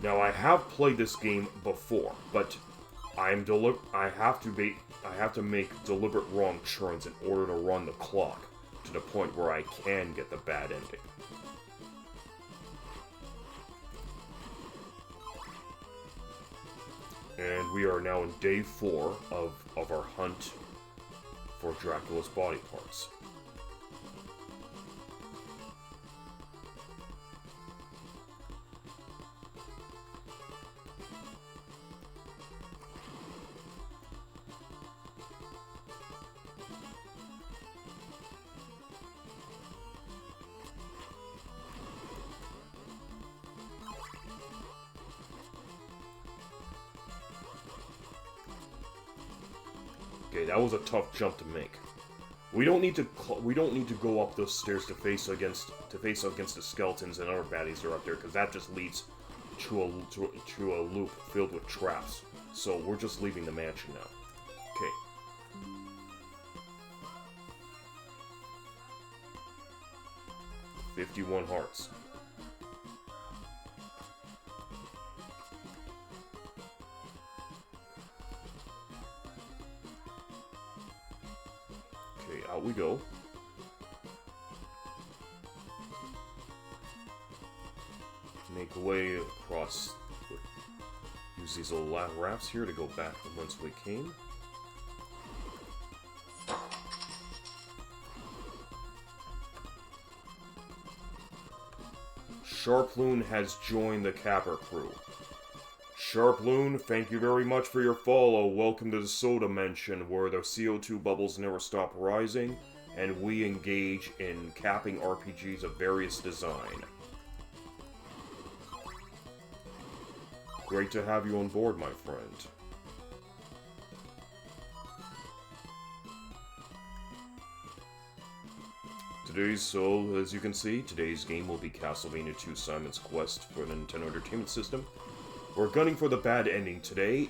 [SPEAKER 1] Now I have played this game before, but I have to make deliberate wrong turns in order to run the clock to the point where I can get the bad ending. And we are now in day 4 of our hunt for Dracula's body parts. Okay, that was a tough jump to make. We don't need to go up those stairs to face against the skeletons and other baddies that are up there, because that just leads to a loop filled with traps. So we're just leaving the mansion now. Okay. 51 hearts. Okay, out we go. Make way across. Use these little rafts here to go back from whence we came. Sharploon has joined the Capper crew. Sharploon, thank you very much for your follow. Welcome to the Soda Mansion, where the CO2 bubbles never stop rising, and we engage in capping RPGs of various design. Great to have you on board, my friend. As you can see, today's game will be Castlevania 2 Simon's Quest for the Nintendo Entertainment System. We're gunning for the bad ending today,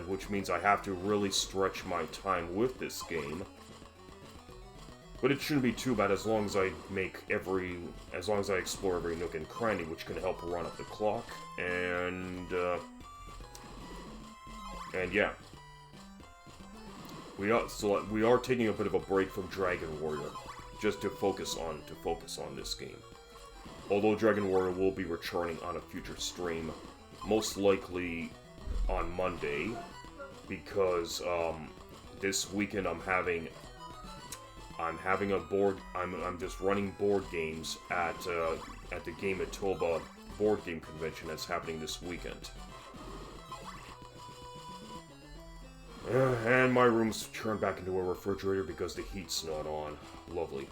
[SPEAKER 1] which means I have to really stretch my time with this game. But it shouldn't be too bad as long as I explore every nook and cranny, which can help run up the clock. And yeah, we are taking a bit of a break from Dragon Warrior, just to focus on this game. Although Dragon Warrior will be returning on a future stream, most likely on Monday, because this weekend I'm just running board games at the Game at Toba board game convention that's happening this weekend. And my room's turned back into a refrigerator because the heat's not on. Lovely.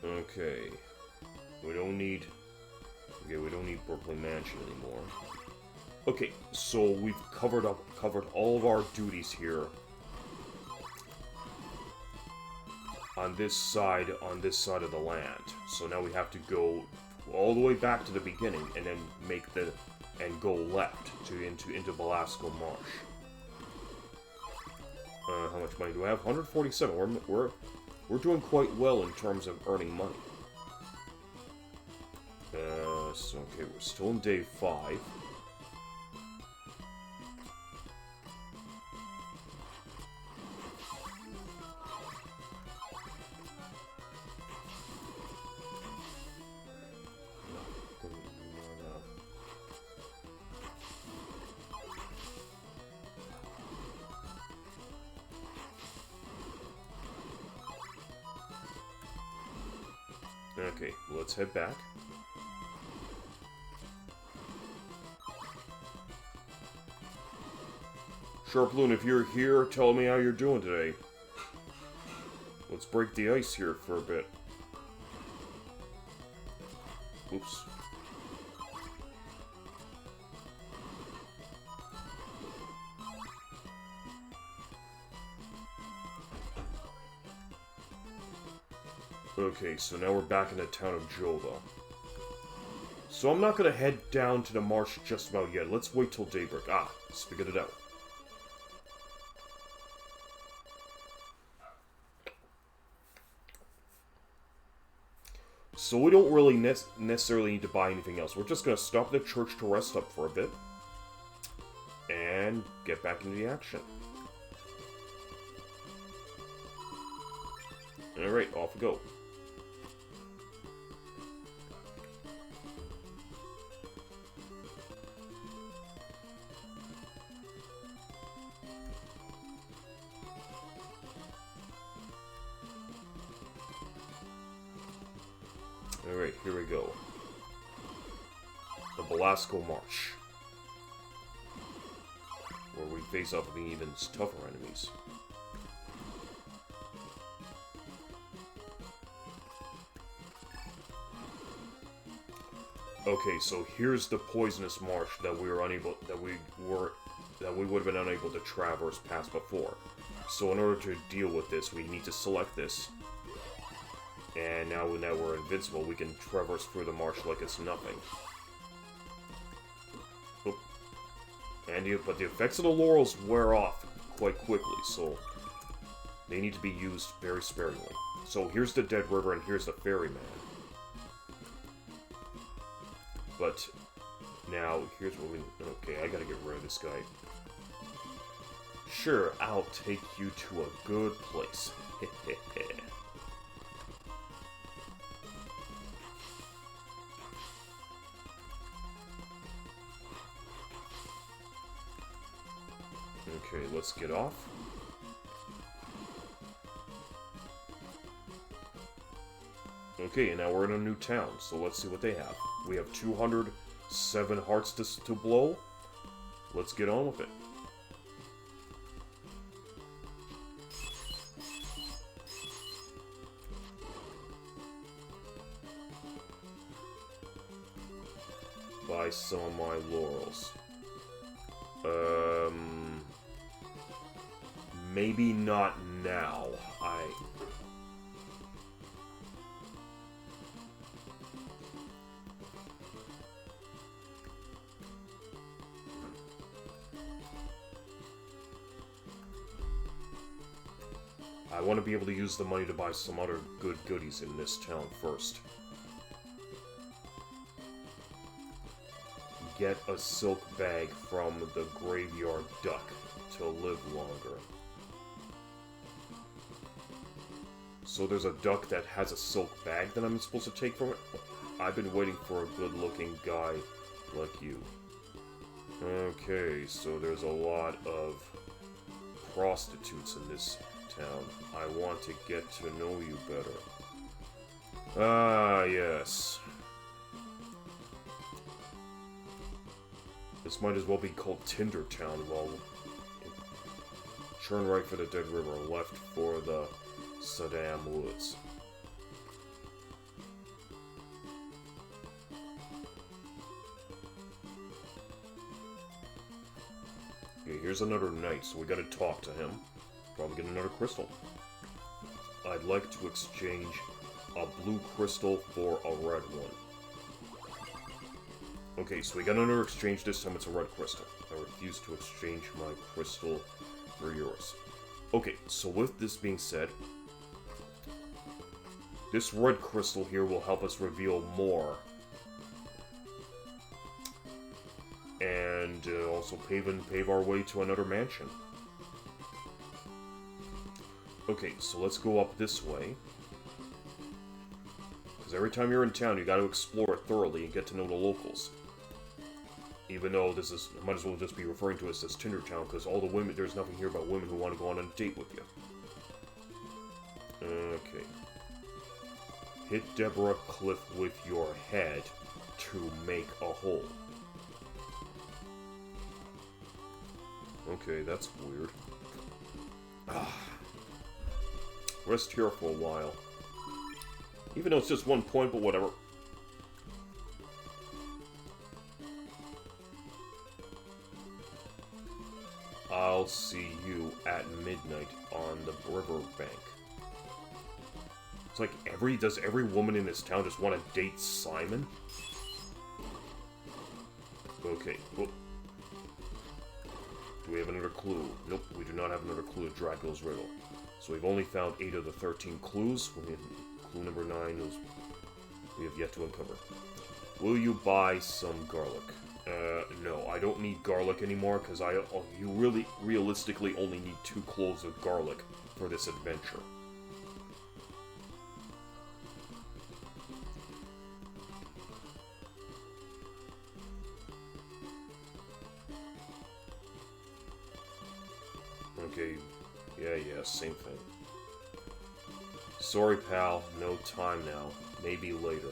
[SPEAKER 1] Okay. We don't need Brooklyn Mansion anymore. Okay, so we've covered all of our duties here on this side of the land. So now we have to go all the way back to the beginning and then go left into Belasco Marsh. How much money do I have? 147. We're doing quite well in terms of earning money. So okay, we're still in day 5. Okay, let's head back. Sharploon, if you're here, tell me how you're doing today. Let's break the ice here for a bit. Oops. Okay, so now we're back in the town of Jova. So I'm not gonna head down to the marsh just about yet. Let's wait till daybreak. Let's figure it out. So we don't really necessarily need to buy anything else. We're just gonna stop at the church to rest up for a bit. And get back into the action. Alright, off we go. Alright, here we go. The Belasco March. Where we face up with even tougher enemies. Okay, so here's the poisonous marsh that we were unable that we would have been unable to traverse past before. So in order to deal with this, we need to select this. And now we're invincible, we can traverse through the marsh like it's nothing. Oop. But the effects of the laurels wear off quite quickly, so they need to be used very sparingly. So here's the Dead River and here's the Ferryman. But now here's what we... Okay, I gotta get rid of this guy. Sure, I'll take you to a good place. Okay, let's get off. Okay, and now we're in a new town, so let's see what they have. We have 207 hearts to blow. Let's get on with it. Buy some of my laurels. Maybe not now. I want to be able to use the money to buy some other good goodies in this town first. Get a silk bag from the graveyard duck to live longer. So there's a duck that has a silk bag that I'm supposed to take from it? I've been waiting for a good-looking guy like you. Okay, so there's a lot of prostitutes in this town. I want to get to know you better. Ah, yes. This might as well be called Tinder Town. Well, turn right for the Dead River, left for the Saddam Woods. Okay, here's another knight, so we gotta talk to him. Probably get another crystal. I'd like to exchange a blue crystal for a red one. Okay, so we got another exchange. This time it's a red crystal. I refuse to exchange my crystal for yours. Okay, so with this being said, this red crystal here will help us reveal more. And also pave our way to another mansion. Okay, so let's go up this way. Because every time you're in town, you gotta explore it thoroughly and get to know the locals. Even though this is, I might as well just be referring to it as Tinder Town, because all the women, there's nothing here about women who want to go on a date with you. Okay. Hit Deborah Cliff with your head to make a hole. Okay, that's weird. Rest here for a while. Even though it's just 1 point, but whatever. I'll see you at midnight on the riverbank. It's like does every woman in this town just want to date Simon? Okay. Oh. Do we have another clue? Nope, we do not have another clue to Dracula's riddle. So we've only found 8 of the 13 clues. Clue number 9 is we have yet to uncover. Will you buy some garlic? No, I don't need garlic anymore, because you really, realistically only need 2 cloves of garlic for this adventure. Okay, yeah, same thing. Sorry, pal, no time now. Maybe later.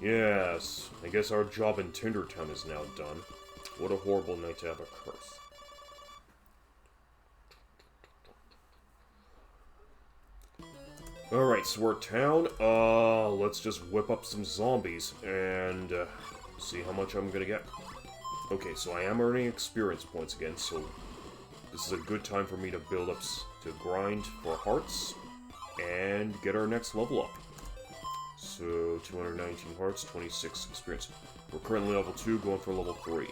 [SPEAKER 1] Yes, I guess our job in Tindertown is now done. What a horrible night to have a curse. Alright, so we're at town. Let's just whip up some zombies and see how much I'm gonna get. Okay, so I am earning experience points again, so this is a good time for me to build up, to grind for hearts and get our next level up. So, 219 hearts, 26 experience. We're currently level 2, going for level 3.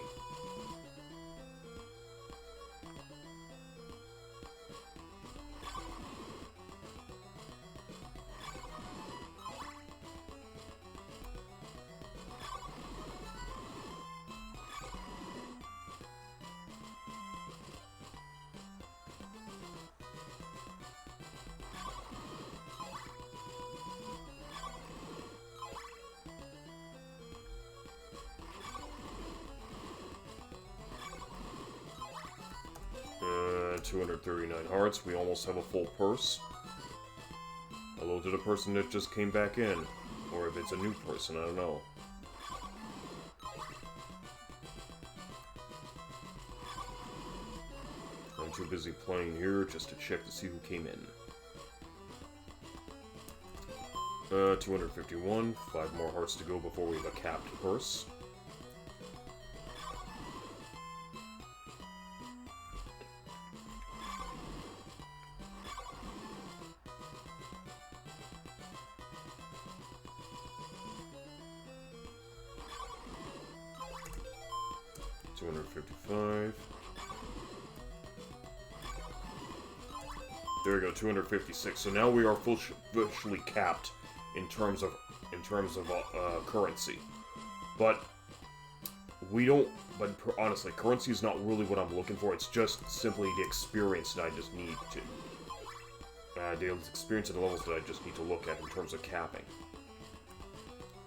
[SPEAKER 1] Uh, 239 hearts, we almost have a full purse. Hello to the person that just came back in. Or if it's a new person, I don't know. I'm too busy playing here just to check to see who came in. 251, 5 more hearts to go before we have a capped purse. $255. There we go, 256. So now we are officially capped in terms of currency. But we don't. But honestly, currency is not really what I'm looking for. It's just simply the experience that I just need to. The experience and the levels that I just need to look at in terms of capping.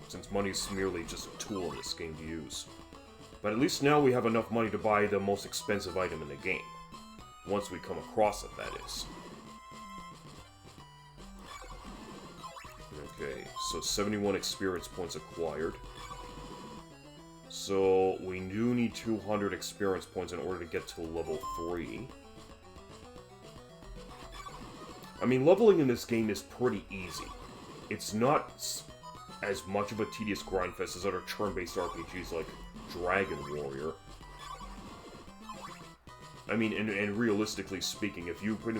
[SPEAKER 1] Since money's merely just a tool in this game to use. But at least now we have enough money to buy the most expensive item in the game. Once we come across it, that is. Okay, so 71 experience points acquired. So we do need 200 experience points in order to get to level 3. I mean, leveling in this game is pretty easy. It's not as much of a tedious grind fest as other turn-based RPGs like Dragon Warrior. I mean, and realistically speaking, if you put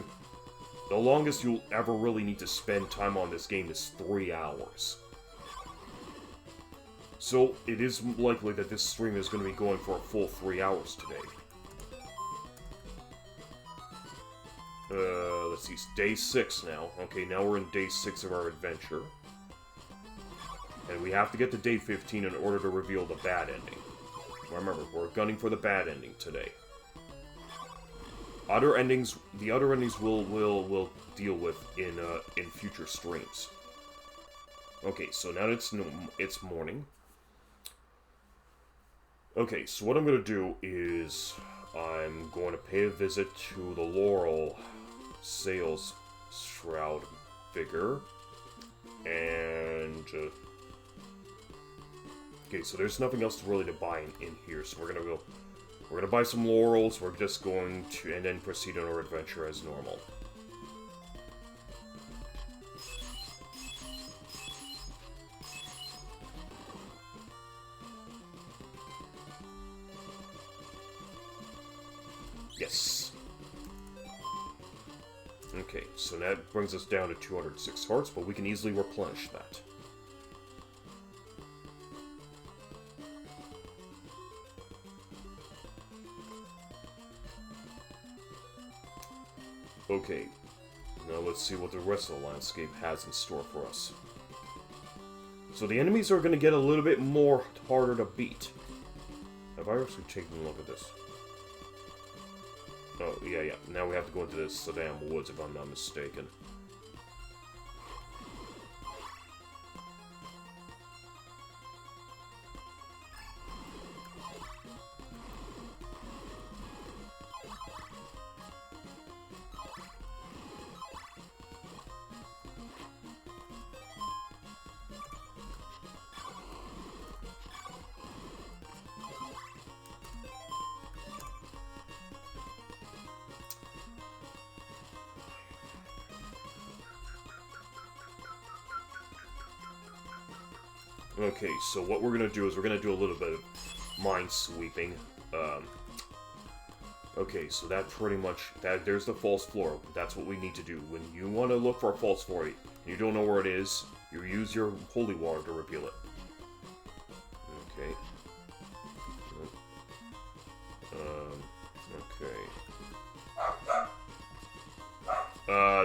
[SPEAKER 1] the longest you'll ever really need to spend time on this game is 3 hours. So it is likely that this stream is going to be going for a full 3 hours today. Let's see, it's day 6 now. Okay, now we're in day 6 of our adventure. And we have to get to day 15 in order to reveal the bad ending. Remember, we're gunning for the bad ending today. The other endings we'll deal with in future streams. Okay, so now it's morning. Okay, so what I'm gonna do is I'm going to pay a visit to the Laurel Sales Shroud figure, and okay, so there's nothing else really to buy in here, so we're gonna buy some laurels, we're just going to, and then proceed on our adventure as normal. Yes. Okay, so that brings us down to 206 hearts, but we can easily replenish that. Okay, now let's see what the rest of the landscape has in store for us. So the enemies are going to get a little bit more harder to beat. Have I actually taken a look at this? Oh, yeah. Now we have to go into this damn woods if I'm not mistaken. Okay, so what we're gonna do is we're gonna do a little bit of mind sweeping. Okay, so that pretty much, there's the false floor. That's what we need to do. When you want to look for a false floor, and you don't know where it is, you use your holy water to reveal it. Okay. Okay.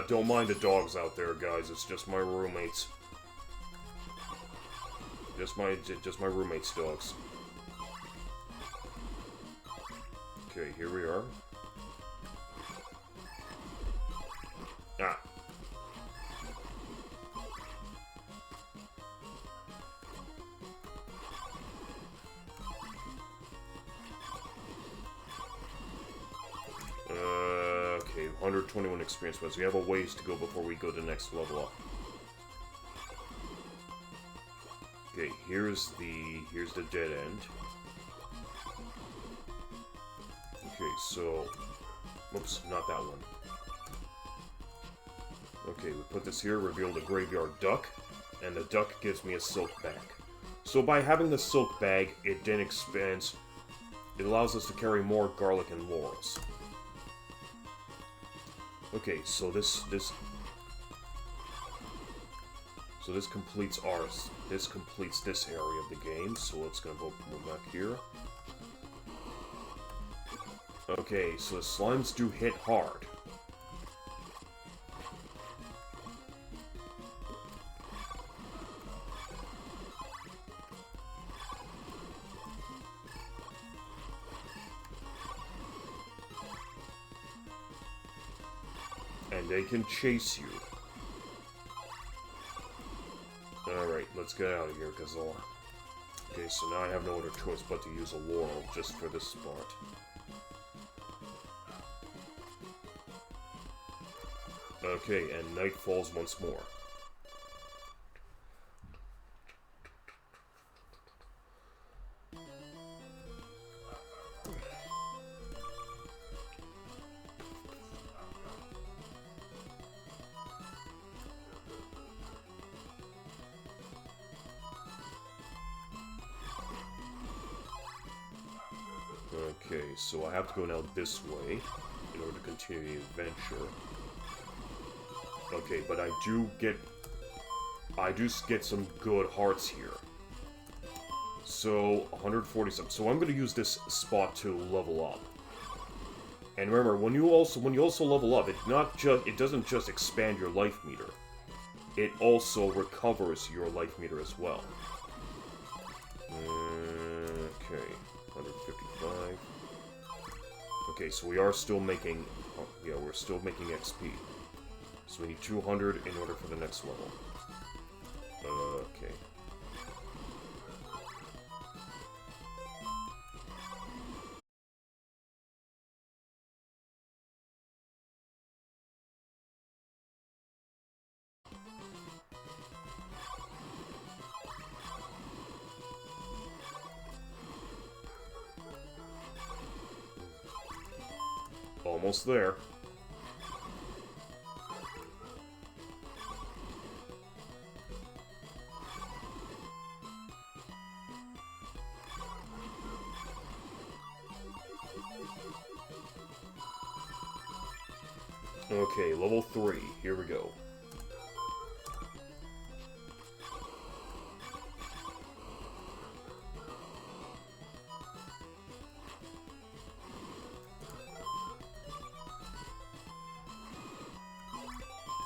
[SPEAKER 1] Don't mind the dogs out there, guys. It's just my roommates. Just my roommates' dogs. Okay, here we are. Ah. Okay, 121 experience points. We have a ways to go before we go to the next level up. Okay, here's the dead end. Okay, so... Oops, not that one. Okay, we put this here, reveal the graveyard duck, and the duck gives me a silk bag. So by having the silk bag, it then expands... It allows us to carry more garlic and laurels. Okay, so this completes ours. This completes this area of the game, so let's go back here. Okay, so the slimes do hit hard. And they can chase you. Alright, let's get out of here, because I'll... Okay, so now I have no other choice but to use a laurel just for this spot. Okay, and night falls once more. Okay, so I have to go now this way in order to continue the adventure. Okay, but I do get some good hearts here. So 147. So I'm going to use this spot to level up. And remember, when you also level up, it doesn't just expand your life meter. It also recovers your life meter as well. Okay, 155. Okay, so we are still making... Oh, yeah, we're still making XP. So we need 200 in order for the next level. Okay. Almost there. Okay, level 3. Here we go.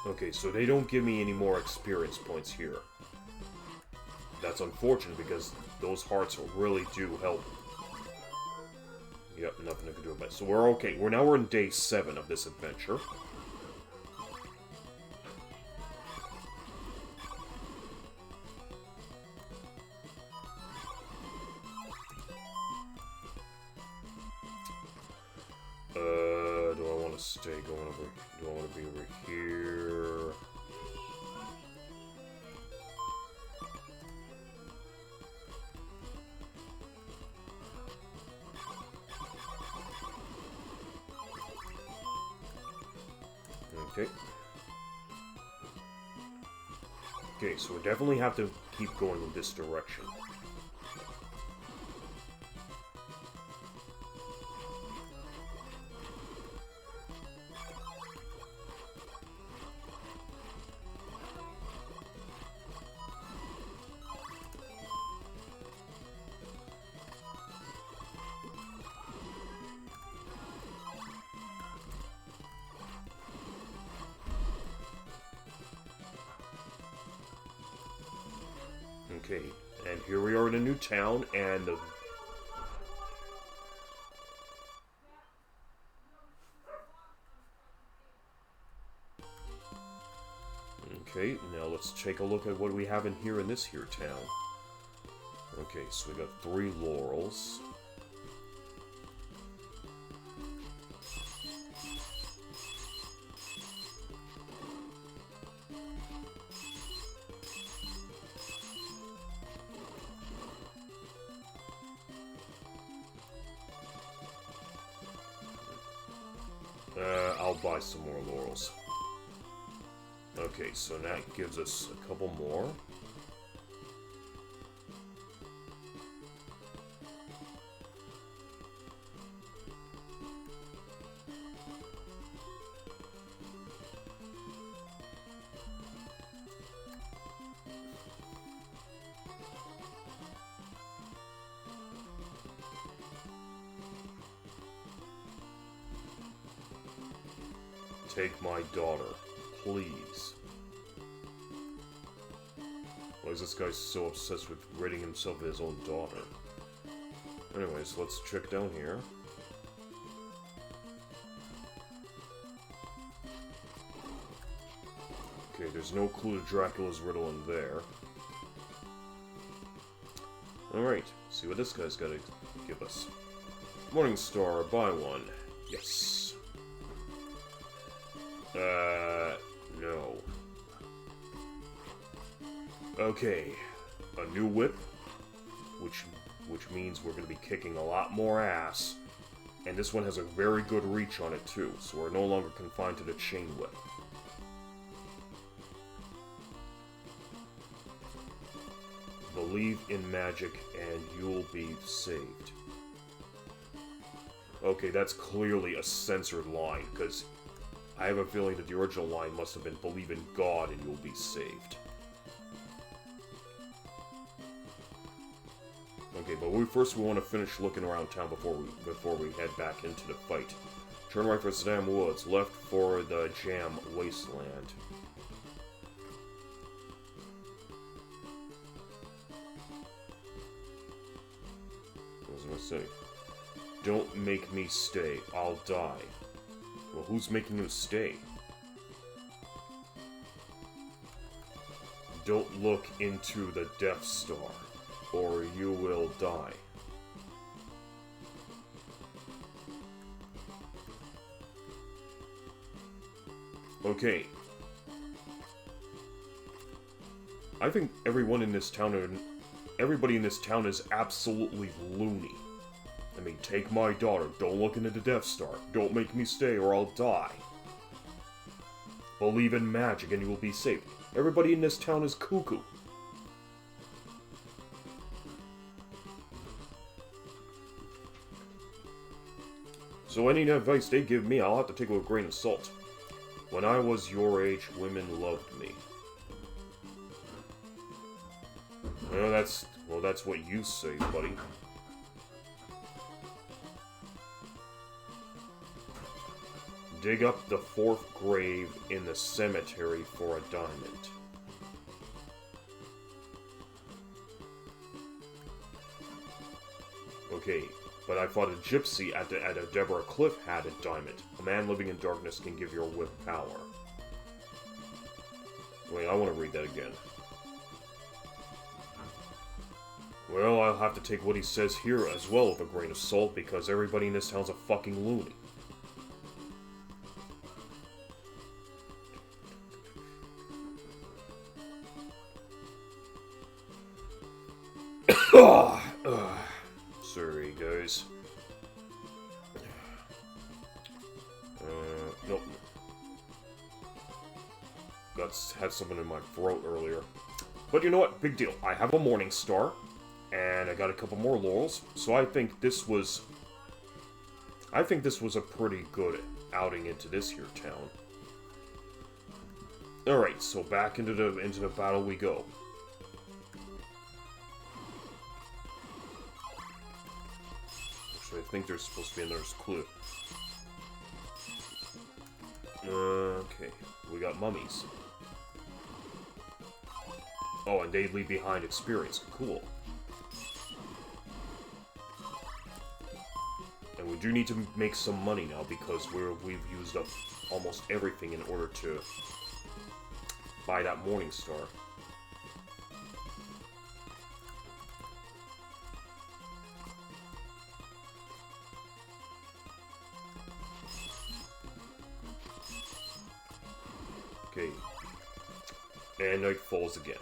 [SPEAKER 1] Okay, so they don't give me any more experience points here. That's unfortunate because those hearts really do help. Yep, nothing I can do about it. So we're okay. We're in day 7 of this adventure. Do I want to stay going over? Do I want to be over here? Okay. Okay, so we definitely have to keep going in this direction. Okay, and here we are in a new town, and the... Okay, now let's take a look at what we have in this here town. Okay, so we got 3 laurels. I'll buy some more laurels. Okay, so that gives us a couple more. Take my daughter, please. Why is this guy so obsessed with ridding himself of his own daughter? Anyways, let's check down here. Okay, there's no clue to Dracula's riddle in there. Alright, see what this guy's got to give us. Morningstar, buy one. Yes. No. Okay, a new whip, which means we're going to be kicking a lot more ass, and this one has a very good reach on it too, so we're no longer confined to the chain whip. Believe in magic and you'll be saved. Okay, that's clearly a censored line, because I have a feeling that the original line must have been, believe in God and you'll be saved. Okay, but first we want to finish looking around town before we head back into the fight. Turn right for Sedam Woods, left for the Jam Wasteland. What was I gonna say? Don't make me stay, I'll die. Well, who's making him stay? Don't look into the Death Star, or you will die. Okay. I think everybody in this town is absolutely loony. I mean, take my daughter, don't look into the Death Star, don't make me stay or I'll die. Believe in magic and you will be saved. Everybody in this town is cuckoo. So any advice they give me, I'll have to take with a grain of salt. When I was your age, women loved me. Well, that's what you say, buddy. Dig up the 4th grave in the cemetery for a diamond. Okay, but I fought a gypsy at a Deborah Cliff had a diamond. A man living in darkness can give your whip power. Wait, I want to read that again. Well, I'll have to take what he says here as well with a grain of salt, because everybody in this town's a fucking loony. Sorry, guys. Nope. Had something in my throat earlier. But you know what? Big deal. I have a Morning Star, and I got a couple more laurels, so I think this was a pretty good outing into this here town. Alright, so back into the battle we go. Actually, I think there's supposed to be another clue. Okay, we got mummies. Oh, and they leave behind experience. Cool. And we do need to make some money now because we've used up almost everything in order to buy that Morning Star. Okay. And night falls again.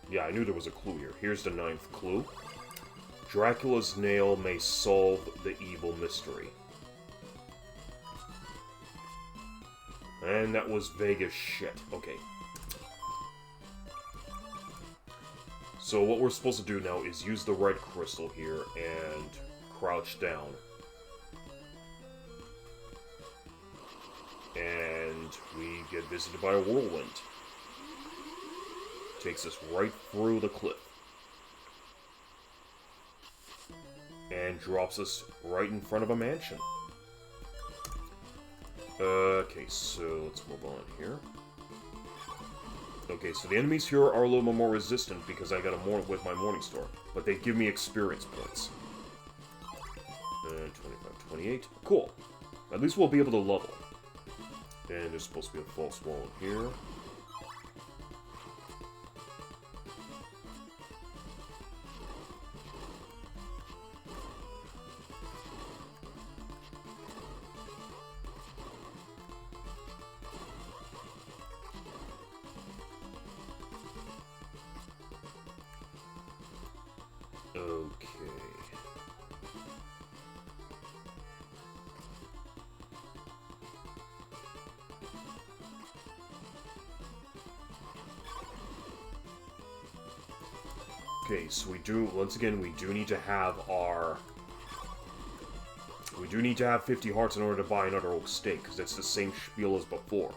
[SPEAKER 1] Yeah, I knew there was a clue here. Here's the 9th clue. Dracula's nail may solve the evil mystery. And that was vague as shit. Okay. So what we're supposed to do now is use the red crystal here and crouch down. And we get visited by a whirlwind. Takes us right through the cliff. And drops us right in front of a mansion. Okay, so let's move on here. Okay, so the enemies here are a little more resistant because I got a more with my Morning Star, but they give me experience points. 25, 28. Cool. At least we'll be able to level. And there's supposed to be a false wall in here. Okay, so once again, we do need to have 50 hearts in order to buy another oak stake, because it's the same spiel as before.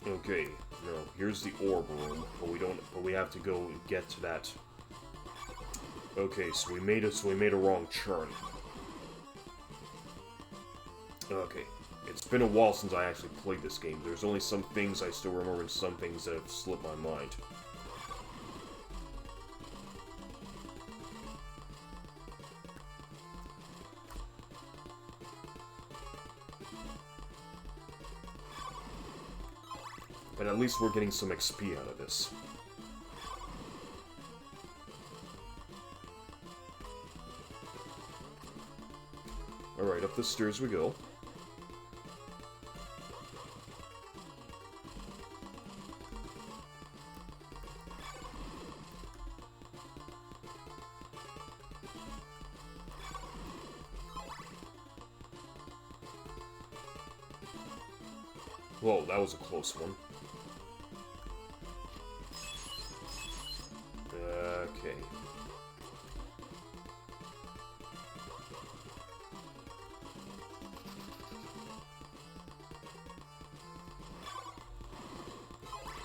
[SPEAKER 1] Okay, now here's the orb room, but we have to go and get to that. Okay, so we made a wrong turn. Okay, it's been a while since I actually played this game. There's only some things I still remember and some things that have slipped my mind. But at least we're getting some XP out of this. Alright, up the stairs we go. Whoa, that was a close one. Okay.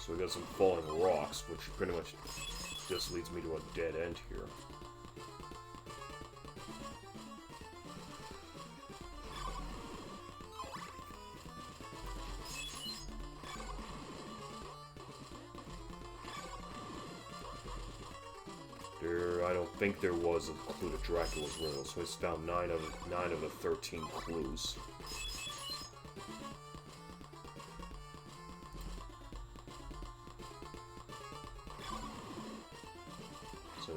[SPEAKER 1] So we got some falling rocks, which pretty much just leads me to a dead end here. I don't think there was a clue to Dracula's riddle, so it's found 9 of the 13 clues.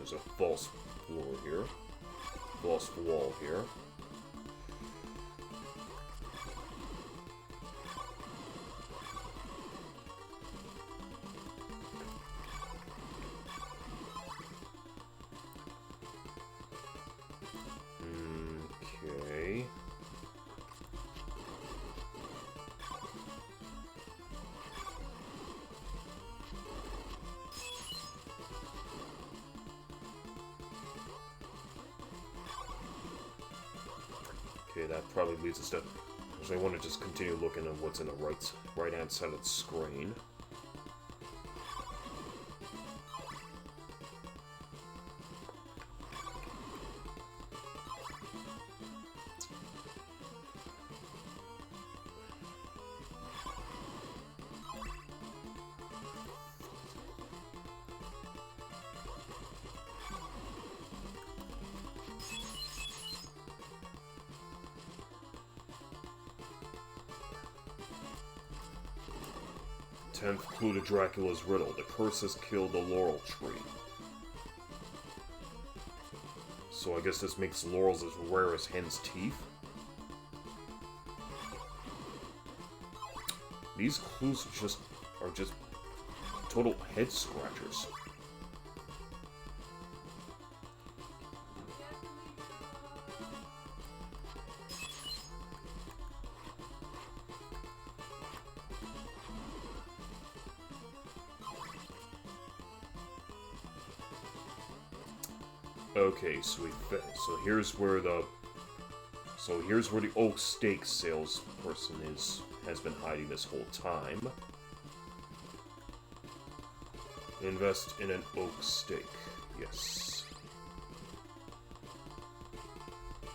[SPEAKER 1] there's a false floor here. False wall here. Okay. Okay, that probably leads us to... So I want to just continue looking at what's in the right-hand side of the screen. Tenth clue to Dracula's riddle. The curse has killed the laurel tree. So I guess this makes laurels as rare as hen's teeth? These clues are just total head scratchers. Okay, so here's where the oak steak salesperson has been hiding this whole time. Invest in an oak steak. Yes.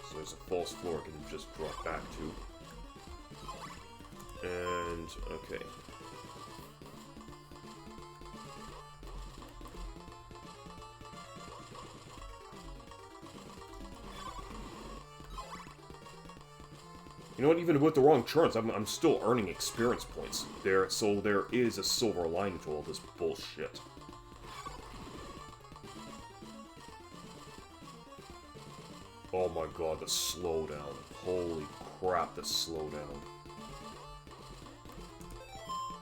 [SPEAKER 1] So there's a false floor I can just drop back to. And okay. You know what, even with the wrong turns, I'm still earning experience points. So there is a silver lining to all this bullshit. Oh my god, the slowdown. Holy crap, the slowdown.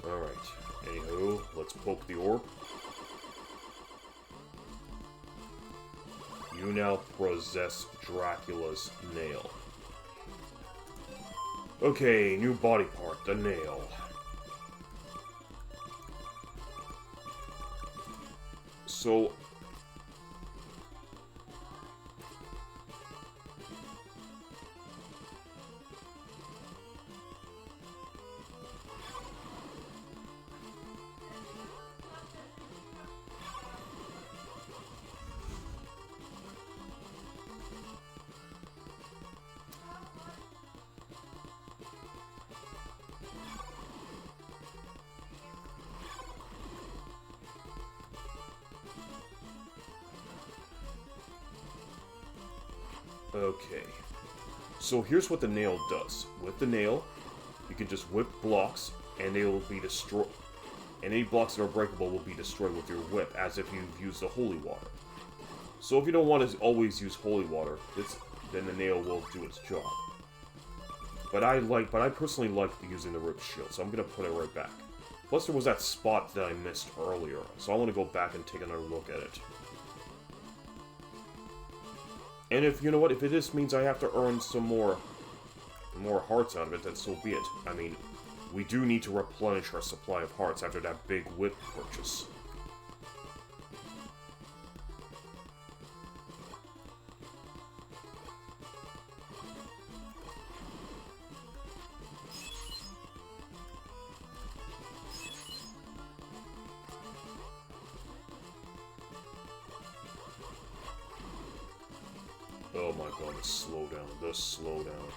[SPEAKER 1] Alright, anywho, let's poke the orb. You now possess Dracula's nail. Okay, new body part, the nail. So... Okay, so here's what the nail does. With the nail, you can just whip blocks, and they will be destroyed. And any blocks that are breakable will be destroyed with your whip, as if you've used the holy water. So if you don't want to always use holy water, then the nail will do its job. But I personally like using the rip shield, so I'm gonna put it right back. Plus, there was that spot that I missed earlier, so I want to go back and take another look at it. And if, you know what, if it just means I have to earn some more hearts out of it, then so be it. I mean, we do need to replenish our supply of hearts after that big whip purchase. Oh my god, the slowdown, the slowdown.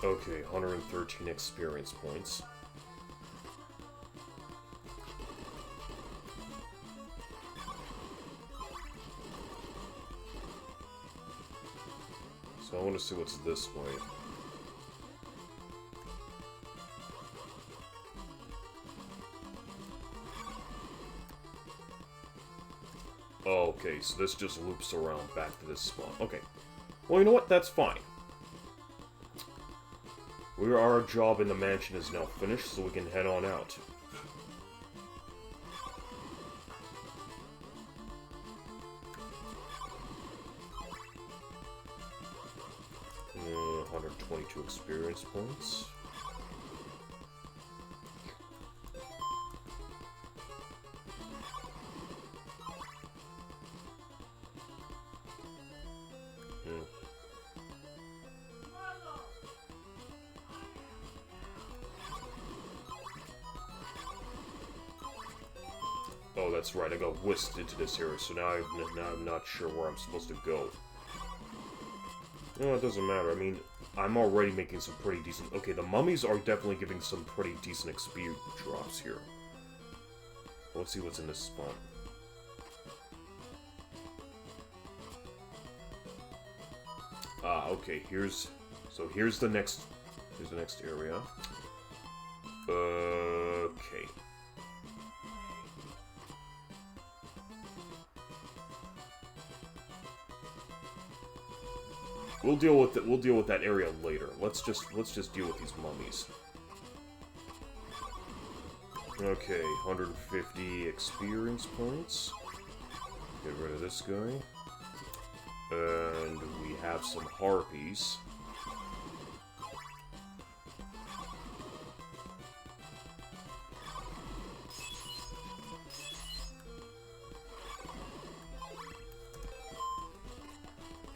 [SPEAKER 1] Okay, 113 experience points. So I want to see what's this way. Oh, okay, so this just loops around back to this spot. Okay. Well, you know what? That's fine. Our job in the mansion is now finished, so we can head on out. Uh, 122 experience points. Oh, that's right, I got whisked into this area, so now I'm not sure where I'm supposed to go. No, it doesn't matter, I mean, I'm already making some pretty decent... Okay, the mummies are definitely giving some pretty decent XP drops here. Let's see what's in this spot. Ah, okay, here's the next area. Okay. We'll deal with that area later. Let's just deal with these mummies. Okay, 150 experience points. Get rid of this guy. And we have some harpies.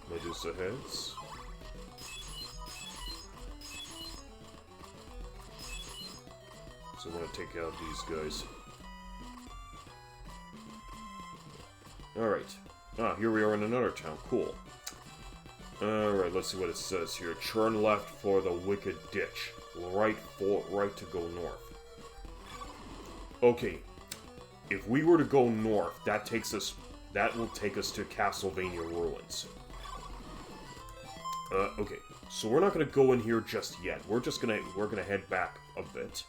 [SPEAKER 1] Medusa heads. So I want to take out these guys. Alright. Ah, here we are in another town. Cool. Alright, let's see what it says here. Turn left for the Wicked Ditch. Right to go north. Okay. If we were to go north, that will take us to Castlevania Ruins. Okay. So we're not gonna go in here just yet. We're gonna head back a bit.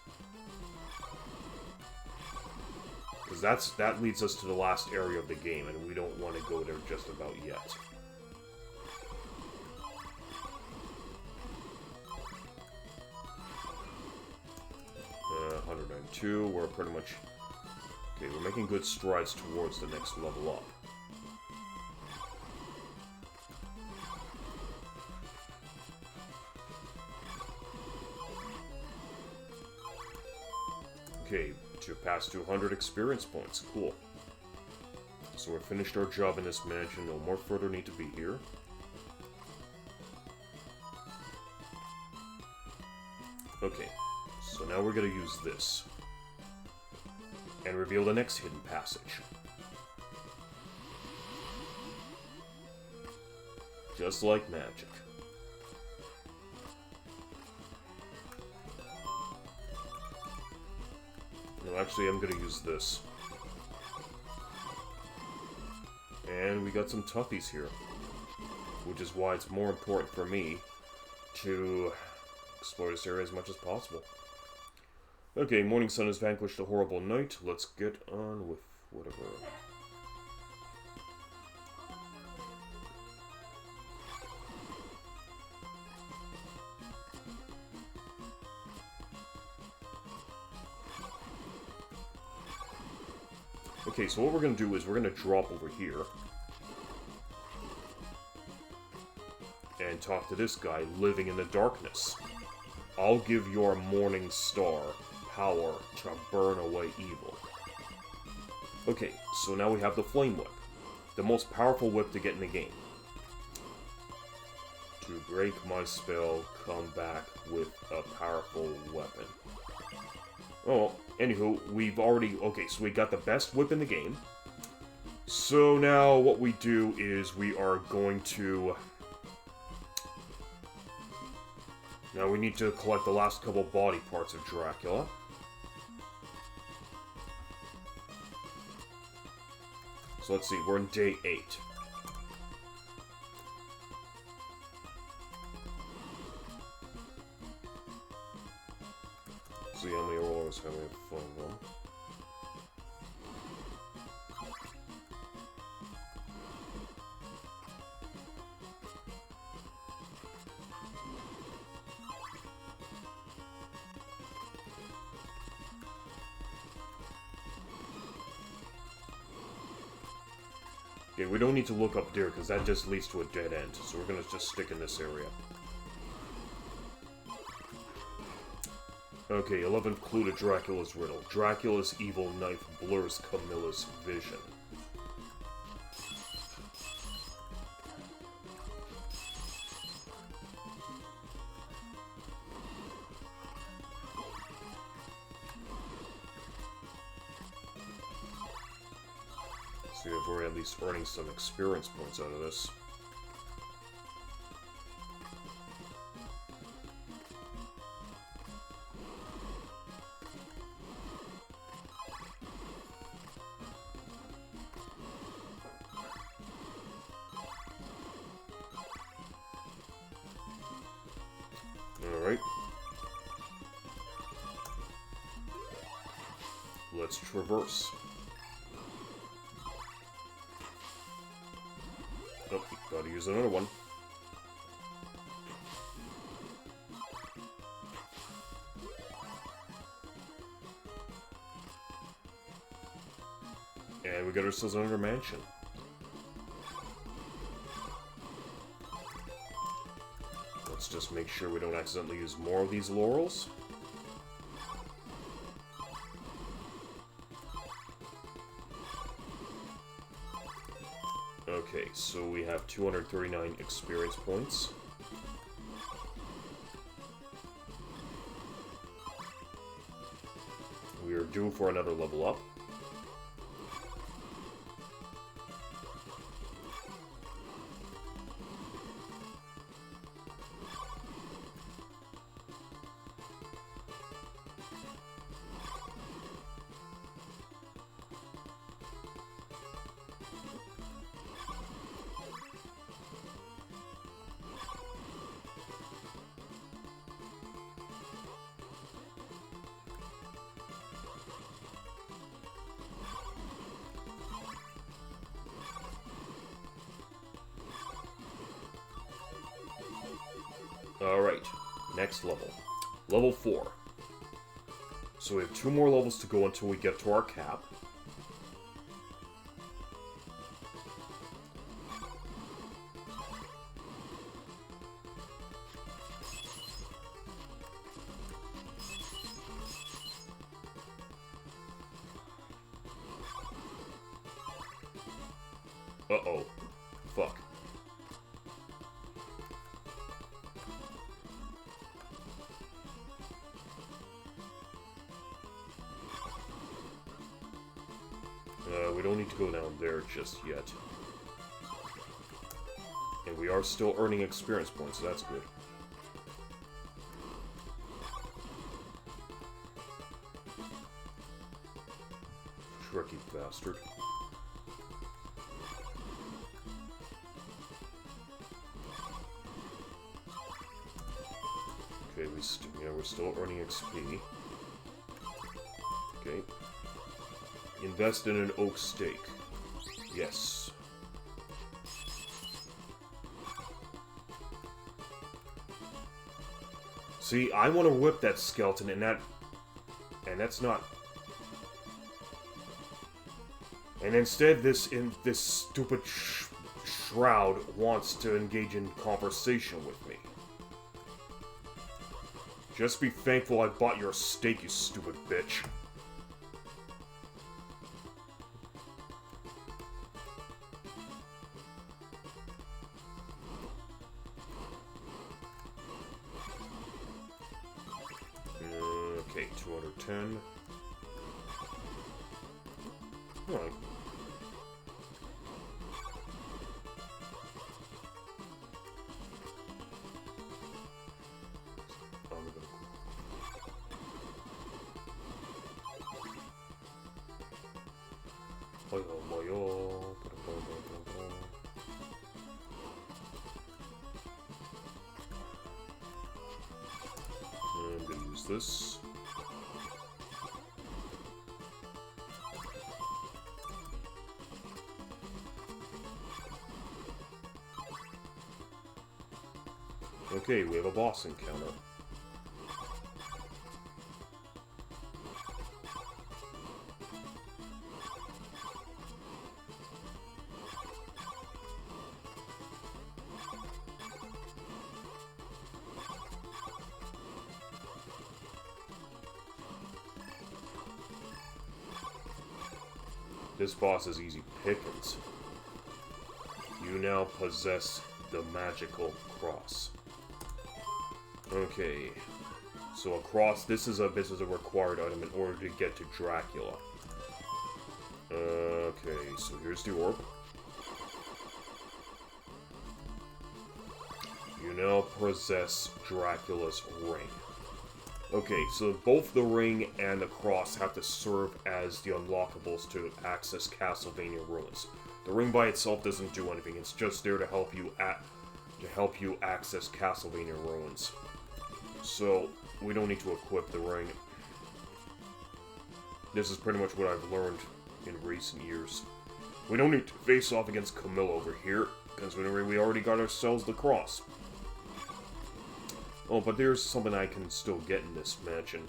[SPEAKER 1] Because that leads us to the last area of the game, and we don't want to go there just about yet. Uh, 192, we're pretty much... Okay, we're making good strides towards the next level up. Okay, to pass 200 experience points. Cool. So we've finished our job in this mansion. No more further need to be here. Okay, so now we're gonna use this. And reveal the next hidden passage. Just like magic. No, actually, I'm gonna use this. And we got some toughies here. Which is why it's more important for me to explore this area as much as possible. Okay, morning sun has vanquished the horrible night. Let's get on with whatever. Okay, so what we're going to do is we're going to drop over here. And talk to this guy living in the darkness. I'll give your morning star power to burn away evil. Okay, so now we have the Flame Whip. The most powerful whip to get in the game. To break my spell, come back with a powerful weapon. Oh, anywho, we've already... Okay, so we got the best whip in the game. So now what we do is we are going to... Now we need to collect the last couple body parts of Dracula. So let's see, we're in day 8. See how many rollers have we? 4 of them. Okay, we don't need to look up there because that just leads to a dead end. So we're gonna just stick in this area. Okay, 11th clue to Dracula's riddle. Dracula's evil knife blurs Camilla's vision. See if we're at least earning some experience points out of this. Alright. Let's traverse. Oh, gotta use another one. And we got ourselves another mansion. Let's just make sure we don't accidentally use more of these laurels. Okay, so we have 239 experience points. We are due for another level up. Alright, next level. Level 4. So we have 2 more levels to go until we get to our cap. Uh-oh. Fuck. We don't need to go down there just yet. And we are still earning experience points, so that's good. Tricky bastard. Okay, we're still earning XP. Okay. Invest in an oak stake. Yes. See, I want to whip that skeleton, and that's not. And instead, this stupid shroud wants to engage in conversation with me. Just be thankful I bought your steak, you stupid bitch. Okay, 210. Alright. I'm gonna use this. Okay, we have a boss encounter. This boss is easy pickings. You now possess the magical cross. Okay, so a cross. This is a required item in order to get to Dracula. Okay, so here's the orb. You now possess Dracula's ring. Okay, so both the ring and the cross have to serve as the unlockables to access Castlevania ruins. The ring by itself doesn't do anything; it's just there to help you access Castlevania ruins. So we don't need to equip the ring. This is pretty much what I've learned in recent years. We don't need to face off against Camilla over here, because we already got ourselves the cross. Oh, but there's something I can still get in this mansion.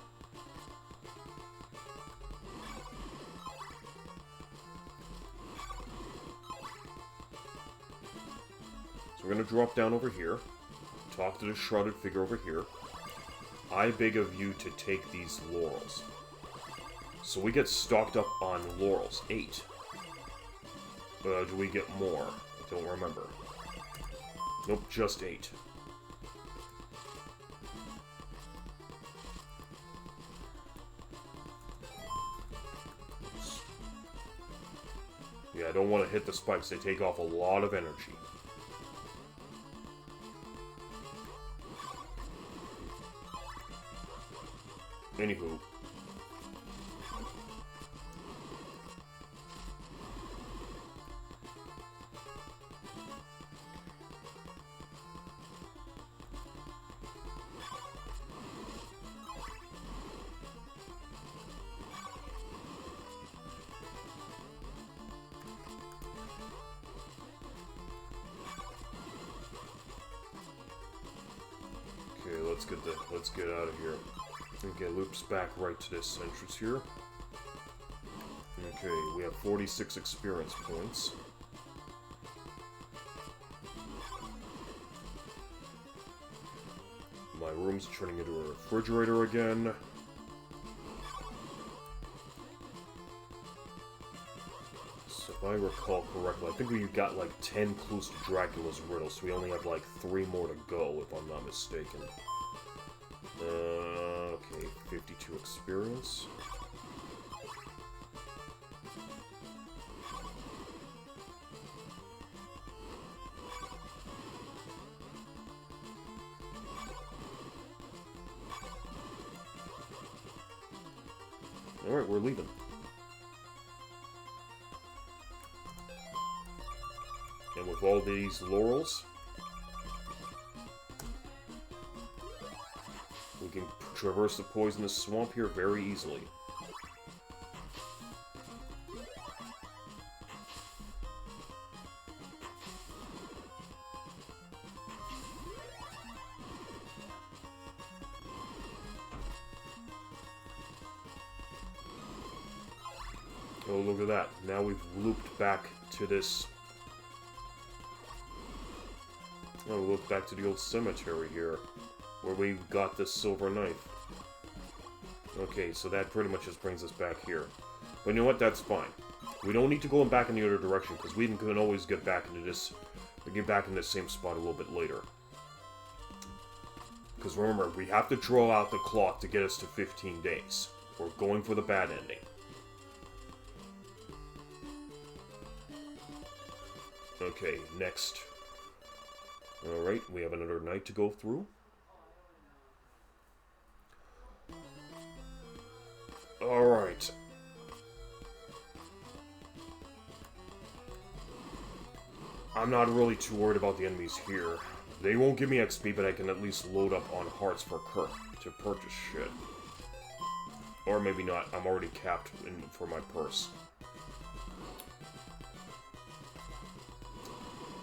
[SPEAKER 1] So we're gonna drop down over here, talk to the shrouded figure over here. I beg of you to take these laurels. So we get stocked up on laurels. 8. Do we get more? I don't remember. Nope, just 8. Yeah, I don't want to hit the spikes. They take off a lot of energy. Anywho. Okay, let's get out of here. Okay, loops back right to this entrance here. Okay, we have 46 experience points. My room's turning into a refrigerator again. So if I recall correctly, I think we got like 10 clues to Dracula's riddle, so we only have like 3 more to go, if I'm not mistaken. Okay, 52 experience. Alright, we're leaving. And with all these laurels, we can traverse the poisonous swamp here very easily. Oh, look at that. Now we've looped back to this... Oh, look back to the old cemetery here, where we got this silver knife. Okay, so that pretty much just brings us back here. But you know what? That's fine. We don't need to go back in the other direction, because we can always get back into this... get back in the same spot a little bit later. Because remember, we have to draw out the clock to get us to 15 days. We're going for the bad ending. Okay, next. Alright, we have another night to go through. Alright. I'm not really too worried about the enemies here. They won't give me XP, but I can at least load up on hearts for Kirk to purchase shit. Or maybe not. I'm already capped for my purse.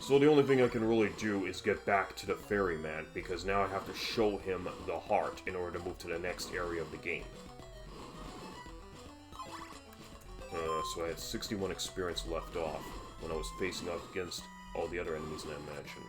[SPEAKER 1] So the only thing I can really do is get back to the ferryman, because now I have to show him the heart in order to move to the next area of the game. So I had 61 experience left off when I was facing off against all the other enemies in that mansion.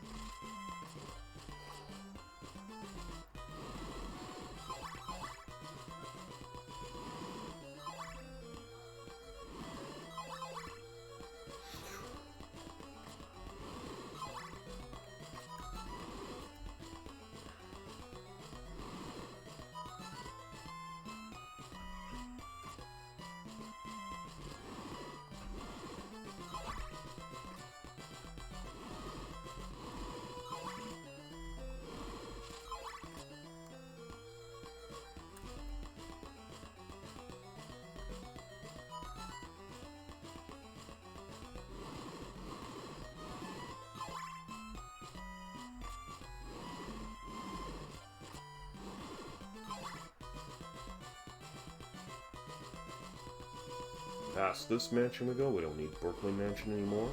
[SPEAKER 1] Past this mansion we go. We don't need Berkeley Mansion anymore.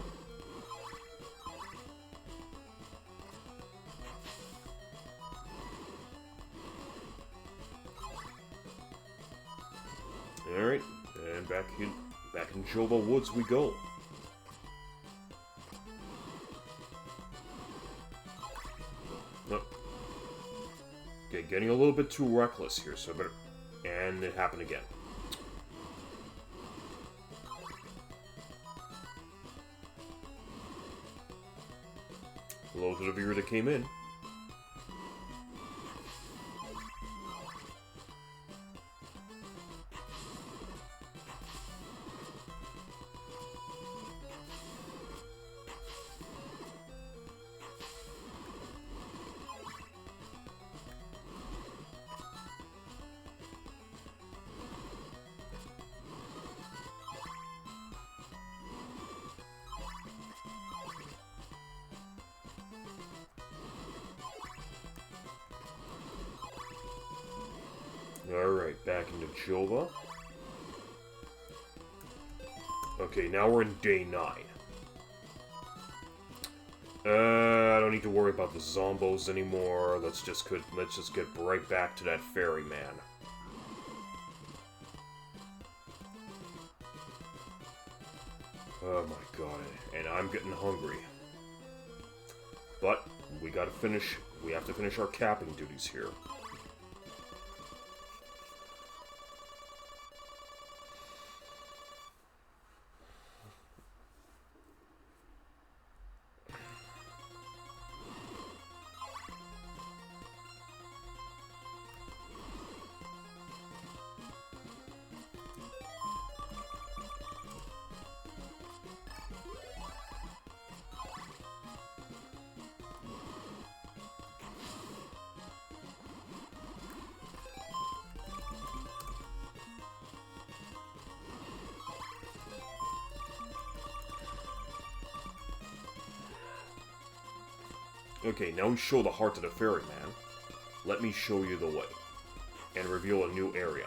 [SPEAKER 1] Alright, and back in Jova Woods we go. Oh. Okay, getting a little bit too reckless here, so I better... And it happened again. Hello to the viewer that came in. Alright, back into Jova. Okay, now we're in day 9. I don't need to worry about the zombos anymore. Let's just get right back to that ferryman. Oh my god, and I'm getting hungry. But we have to finish our capping duties here. Okay, now we show the heart to the ferryman. Let me show you the way. And reveal a new area.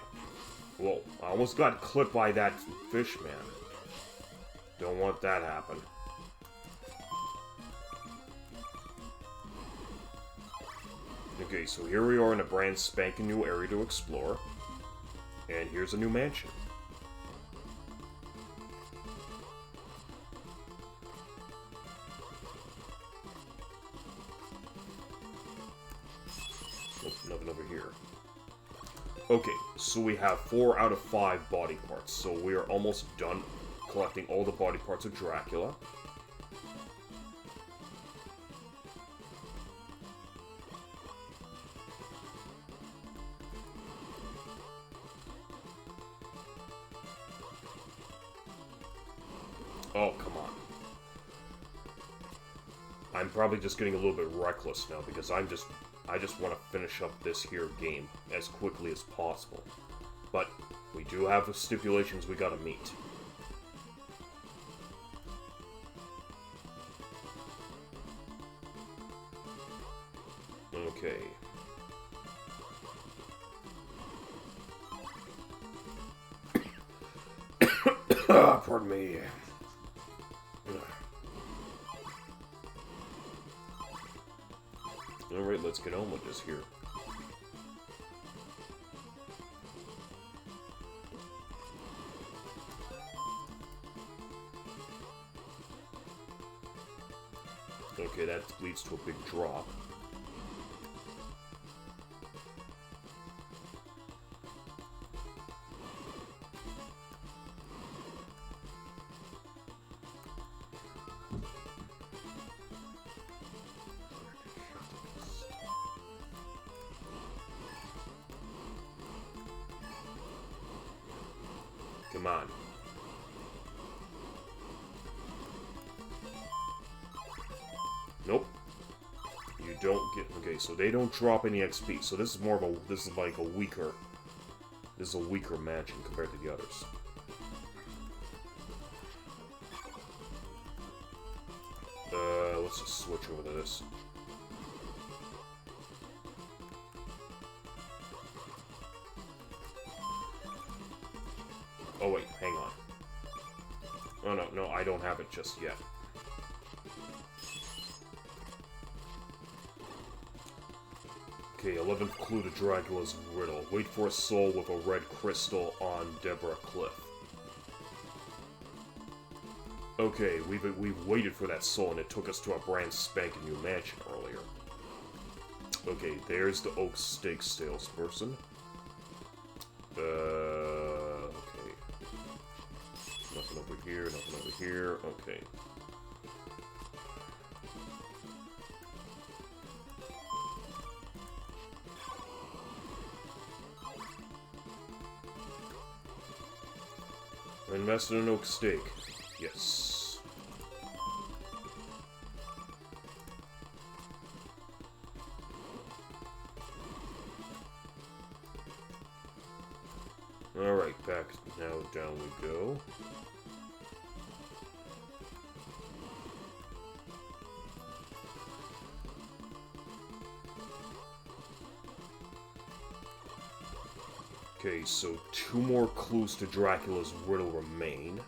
[SPEAKER 1] Whoa, I almost got clipped by that fish, man. Don't want that to happen. Okay, so here we are in a brand spanking new area to explore. And here's a new mansion. Nothing over here. Okay, so we have 4 out of 5 body parts, so we are almost done collecting all the body parts of Dracula. Oh, come on. I'm probably just getting a little bit reckless now, because I just want to finish up this here game as quickly as possible. But we do have the stipulations we gotta meet. Pardon me. Alright, let's get on with this here. Okay, that leads to a big drop. Come on. Nope. You don't get... Okay, so they don't drop any XP. So this is more of a... This is like a weaker... This is a weaker mansion compared to the others. Let's just switch over to this. Oh wait, hang on. Oh no, I don't have it just yet. Okay, 11th clue to Dracula's riddle. Wait for a soul with a red crystal on Deborah Cliff. Okay, we've waited for that soul and it took us to a brand spanking new mansion earlier. Okay, there's the Oak Steak salesperson. Okay. Nothing over here, nothing over here. Okay. Invested in Oak Steak. Yes. Alright, back now, down we go. Okay, so 2 more clues to Dracula's riddle remain.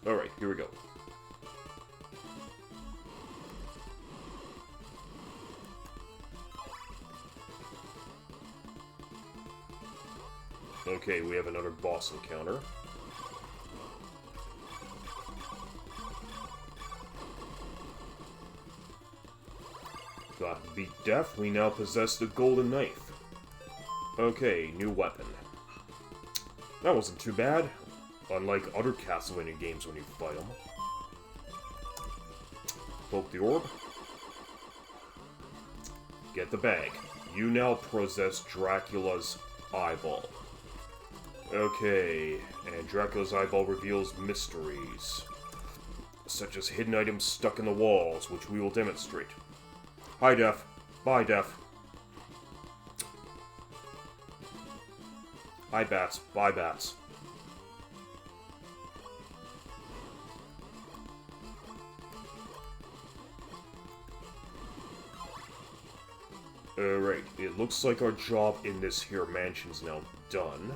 [SPEAKER 1] Alright, here we go. Okay, we have another boss encounter. Got beat death, we now possess the golden knife. Okay, new weapon. That wasn't too bad. Unlike other Castlevania games when you fight them. Poke the orb. Get the bag. You now possess Dracula's eyeball. Okay, and Dracula's eyeball reveals mysteries, such as hidden items stuck in the walls, which we will demonstrate. Hi, Def. Bye, Def. Hi, Bats. Bye, Bats. Alright, it looks like our job in this here mansion's now done.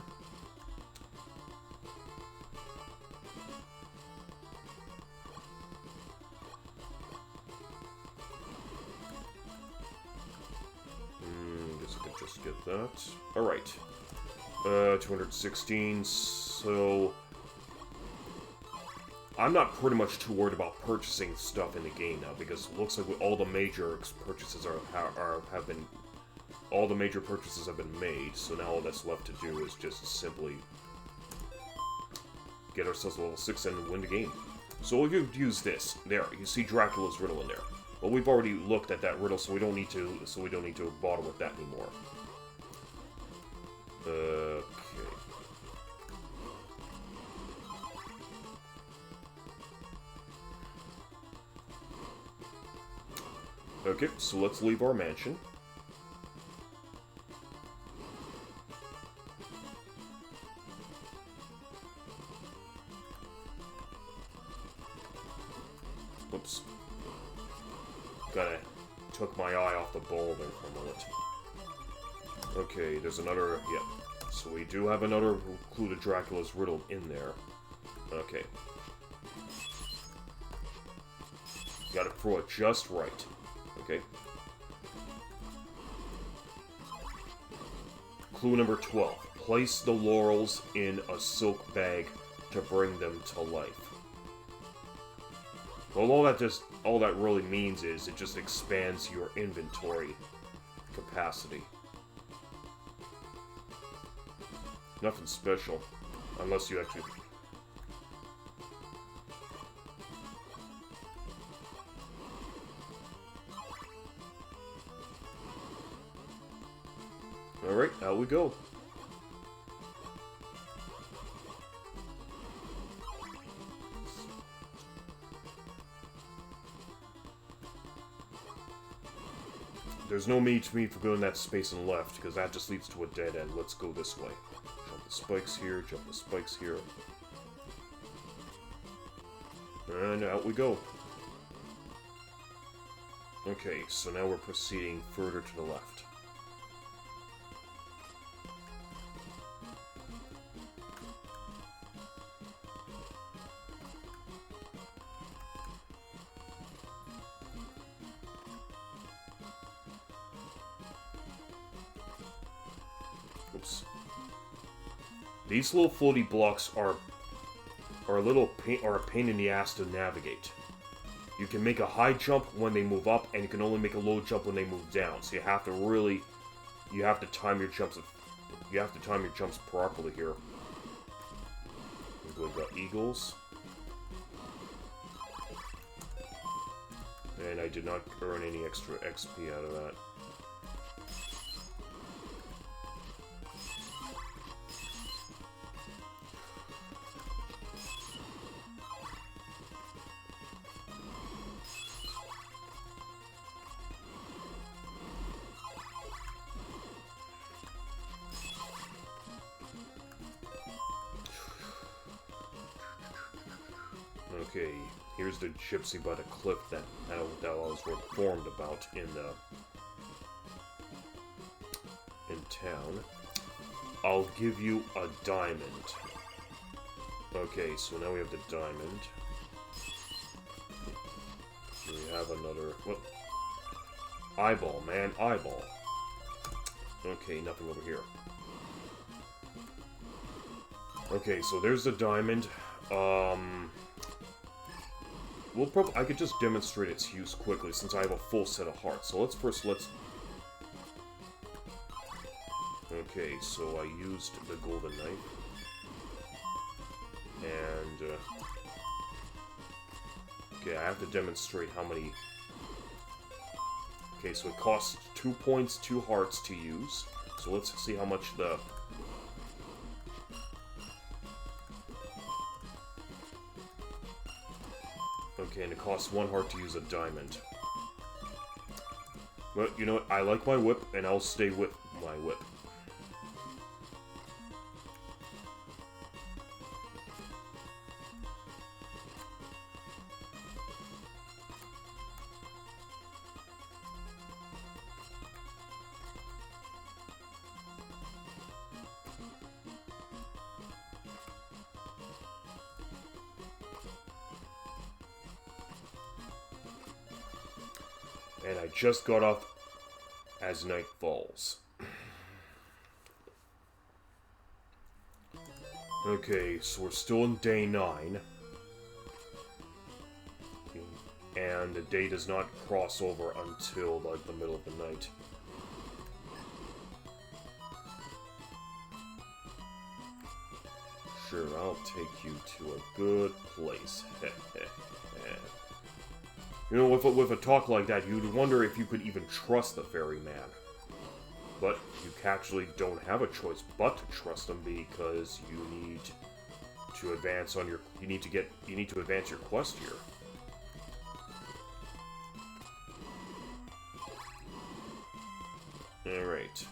[SPEAKER 1] Guess I could just get that. Alright. 216, so... I'm not pretty much too worried about purchasing stuff in the game now, because it looks like all the major purchases all the major purchases have been made, so now all that's left to do is just simply get ourselves level 6 and win the game. So we'll use this. There, you see Dracula's riddle in there. Well, we've already looked at that riddle, so we don't need to bother with that anymore. Okay. Okay, so let's leave our mansion. Whoops. Took my eye off the ball there for a moment. Okay, there's another... Yep. So we do have another clue to Dracula's riddle in there. Okay. Gotta throw it just right. Okay. Clue number 12. Place the laurels in a silk bag to bring them to life. Well, all that really means is it just expands your inventory capacity. Nothing special, unless you actually... Alright, out we go. There's no need to me for going that space and left, because that just leads to a dead end. Let's go this way. Jump the spikes here, jump the spikes here. And out we go. Okay, so now we're proceeding further to the left. Oops. These little floaty blocks are a pain in the ass to navigate. You can make a high jump when they move up, and you can only make a low jump when they move down. So you have to time your jumps. You have to time your jumps properly here. We've got eagles, and I did not earn any extra XP out of that. Okay, here's the gypsy by the cliff that I was informed about in town. I'll give you a diamond. Okay, so now we have the diamond. We have another... What? Eyeball, man. Eyeball. Okay, nothing over here. Okay, so there's the diamond. I could just demonstrate its use quickly since I have a full set of hearts. So let's... Okay, so I used the golden knife. And, okay, I have to demonstrate how many... Okay, so it costs 2 points, 2 hearts to use. So let's see how much the... Okay, and it costs 1 heart to use a diamond. Well, you know what? I like my whip, and I'll stay with my whip. And I just got off as night falls. Okay, so we're still in day 9. And the day does not cross over until, like, the middle of the night. Sure, I'll take you to a good place. You know, with a talk like that, you'd wonder if you could even trust the ferryman. But you actually don't have a choice but to trust him because you need to advance on your... You need to advance your quest here. Alright.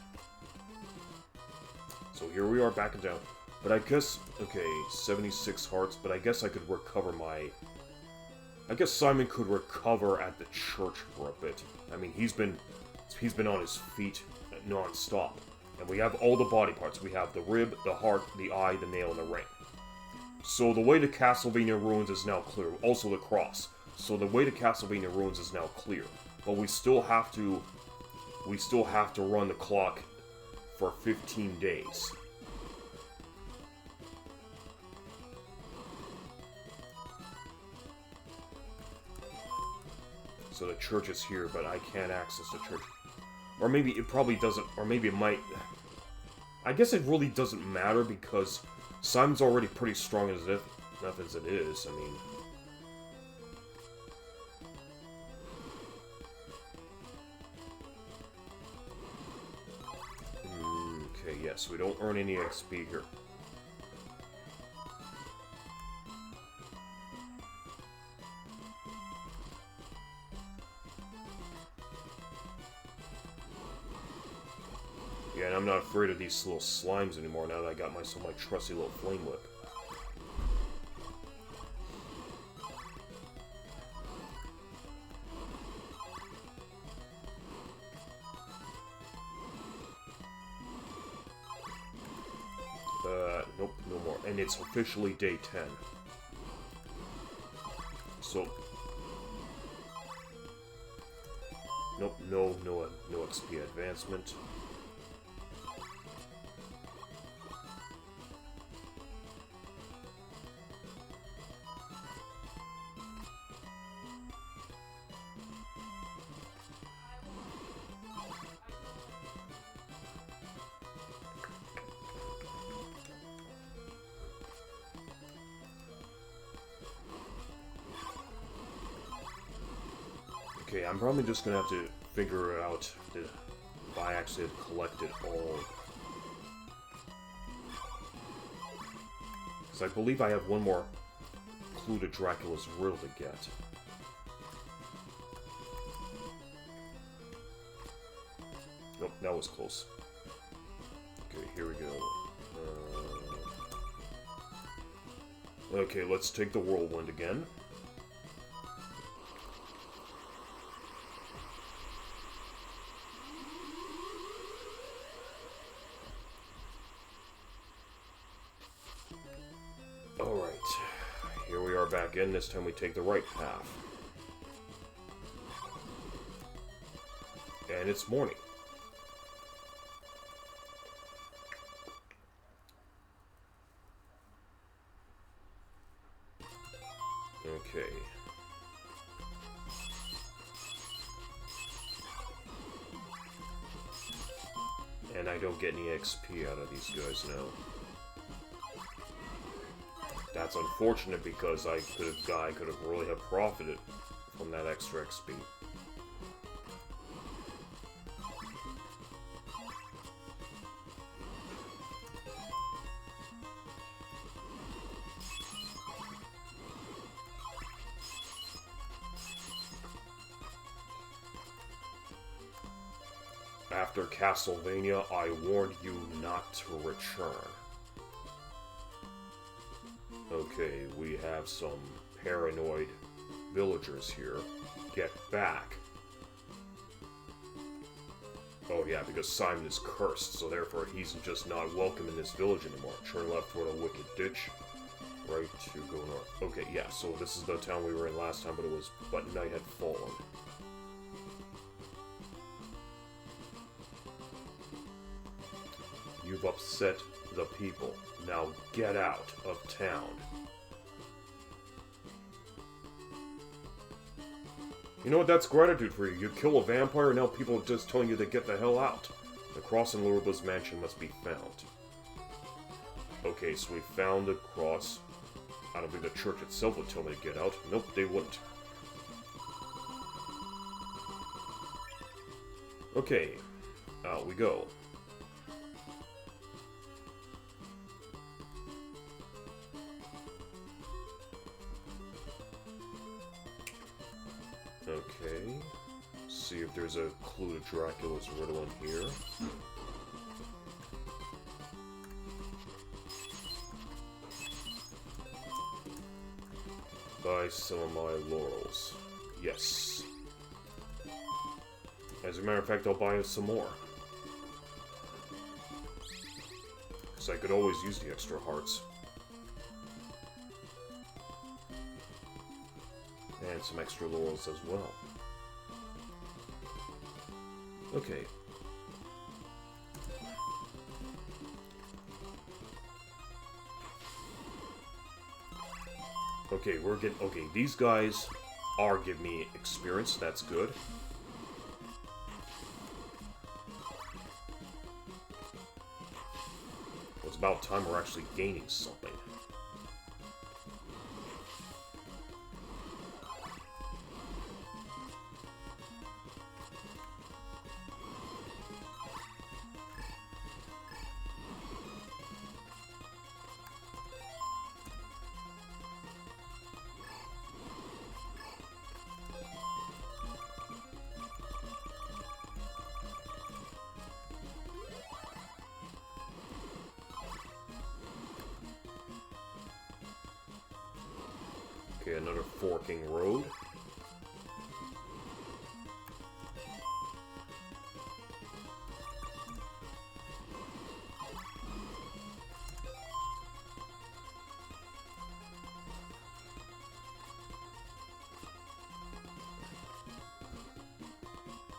[SPEAKER 1] So here we are back in town. But I guess... Okay, 76 hearts, but I guess I could recover my... I guess Simon could recover at the church for a bit. I mean, he's been on his feet non-stop. And we have all the body parts. We have the rib, the heart, the eye, the nail, and the ring. So the way to Castlevania Ruins is now clear. Also the cross. So the way to Castlevania Ruins is now clear. But we still have to run the clock for 15 days. So the church is here, but I can't access the church. Or maybe it probably doesn't, or maybe it might. I guess it really doesn't matter because Simon's already pretty strong enough as it is. I mean, okay, yes, we don't earn any XP here. Yeah, and I'm not afraid of these little slimes anymore now that I got myself my trusty little flame whip. Nope, no more. And it's officially day 10. So... Nope, no XP advancement. Okay, I'm probably just gonna have to figure out if I actually have collected all. Because I believe I have one more clue to Dracula's riddle to get. Nope, that was close. Okay, here we go. Okay, let's take the whirlwind again. Alright, here we are back in. This time we take the right path. And it's morning. Okay. And I don't get any XP out of these guys now. That's unfortunate because I could have really have profited from that extra XP. After Castlevania, I warned you not to return. Okay, we have some paranoid villagers here. Get back. Oh yeah, because Simon is cursed, so therefore he's just not welcome in this village anymore. Turn left toward a wicked ditch. Right to go north. Okay, yeah, so this is the town we were in last time, but night had fallen. You've upset the people. Now get out of town. You know what? That's gratitude for you. You kill a vampire, and now people are just telling you to get the hell out. The cross in Luriba's mansion must be found. Okay, so we found the cross. I don't think the church itself would tell me to get out. Nope, they wouldn't. Okay, out we go. Okay, see if there's a clue to Dracula's riddle in here. Buy some of my laurels. Yes. As a matter of fact, I'll buy us some more. So I could always use the extra hearts. And some extra laurels as well. Okay. Okay, we're getting... Okay, these guys are giving me experience. That's good. Well, it's about time we're actually gaining something. Okay, another forking road.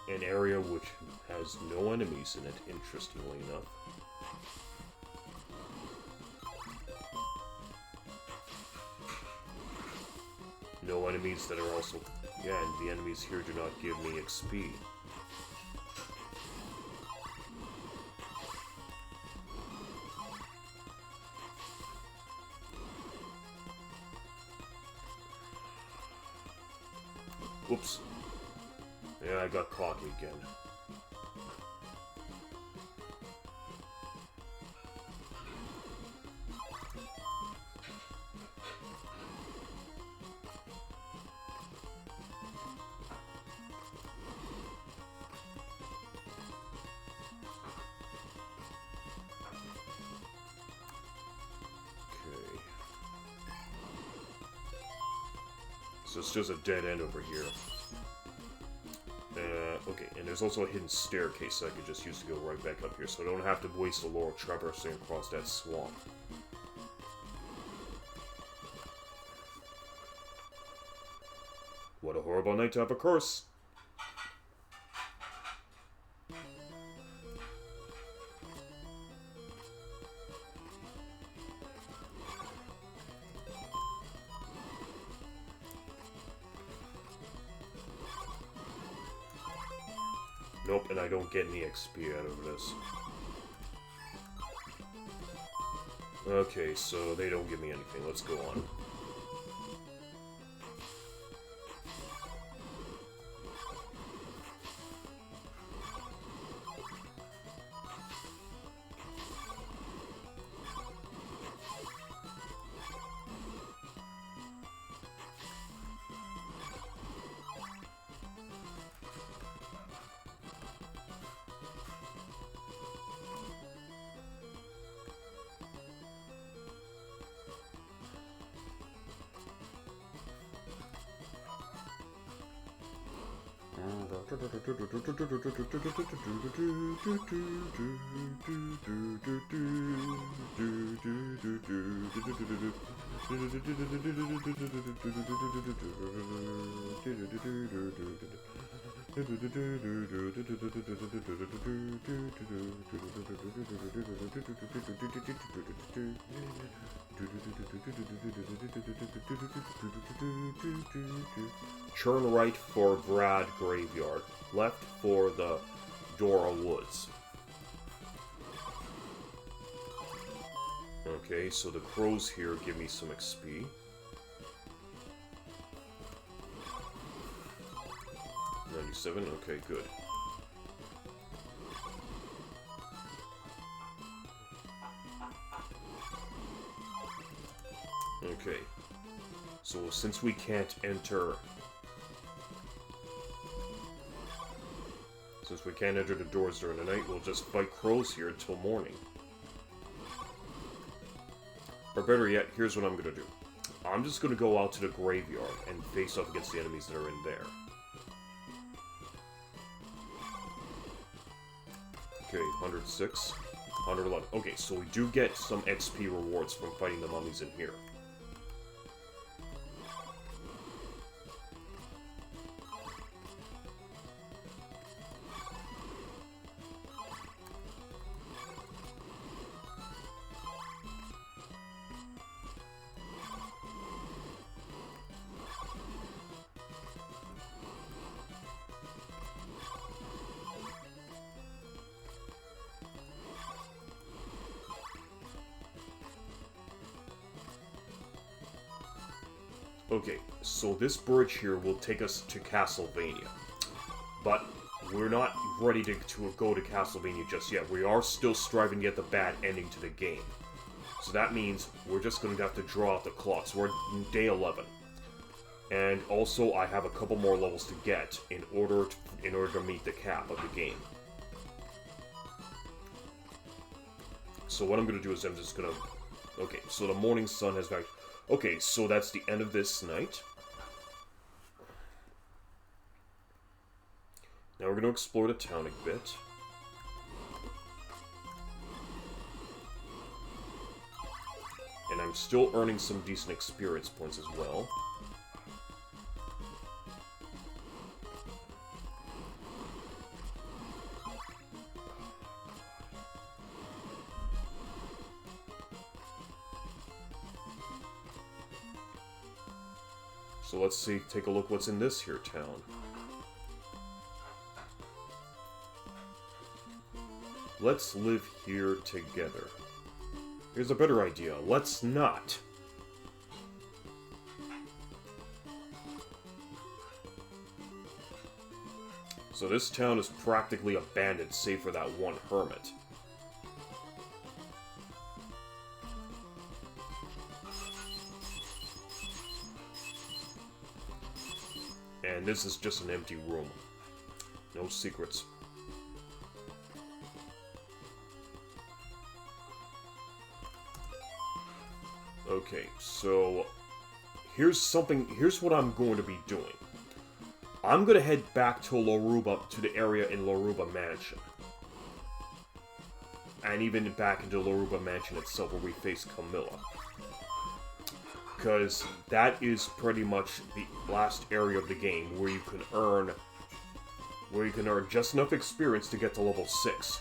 [SPEAKER 1] An area which has no enemies in it, interestingly enough. No enemies that are also... Yeah, and the enemies here do not give me XP. Whoops. Yeah, I got cocky again. So it's just a dead end over here. Okay, and there's also a hidden staircase I could just use to go right back up here, so I don't have to waste a laurel traversing across that swamp. What a horrible night to have a curse! Nope, and I don't get any XP out of this. Okay, so they don't give me anything. Let's go on. Turn right for Brad Graveyard, left for the Dora Woods. Okay, so the crows here give me some XP. $97, okay, good. Okay, so since we can't enter... Since we can't enter the doors during the night, we'll just fight crows here until morning. Or better yet, here's what I'm gonna do. I'm just gonna go out to the graveyard and face off against the enemies that are in there. Okay, 106. 111. Okay, so we do get some XP rewards from fighting the mummies in here. Okay, so this bridge here will take us to Castlevania. But we're not ready to go to Castlevania just yet. We are still striving to get the bad ending to the game. So that means we're just going to have to draw out the clock. So we're at day 11. And also, I have a couple more levels to get in order to meet the cap of the game. So what I'm going to do is I'm just going to... Okay, so the morning sun has... Okay, so that's the end of this night. Now we're going to explore the town a bit. And I'm still earning some decent experience points as well. So let's see, take a look what's in this here town. Let's live here together. Here's a better idea. Let's not. So this town is practically abandoned, save for that one hermit. And this is just an empty room. No secrets. Okay, so here's what I'm going to be doing. I'm going to head back to Loruba, to the area in Loruba Mansion. And even back into Loruba Mansion itself, where we face Camilla. Because that is pretty much the last area of the game where you can earn just enough experience to get to level 6.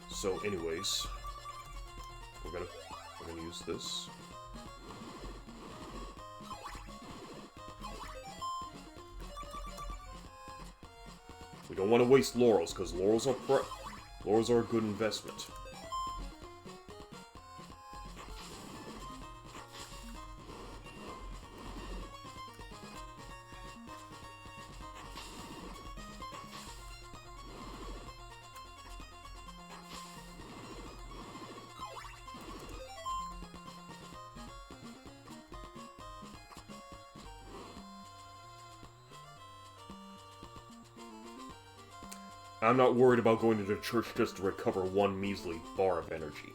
[SPEAKER 1] So anyways, we're gonna use this. We don't want to waste laurels, because laurels are a good investment. I'm not worried about going to the church just to recover one measly bar of energy.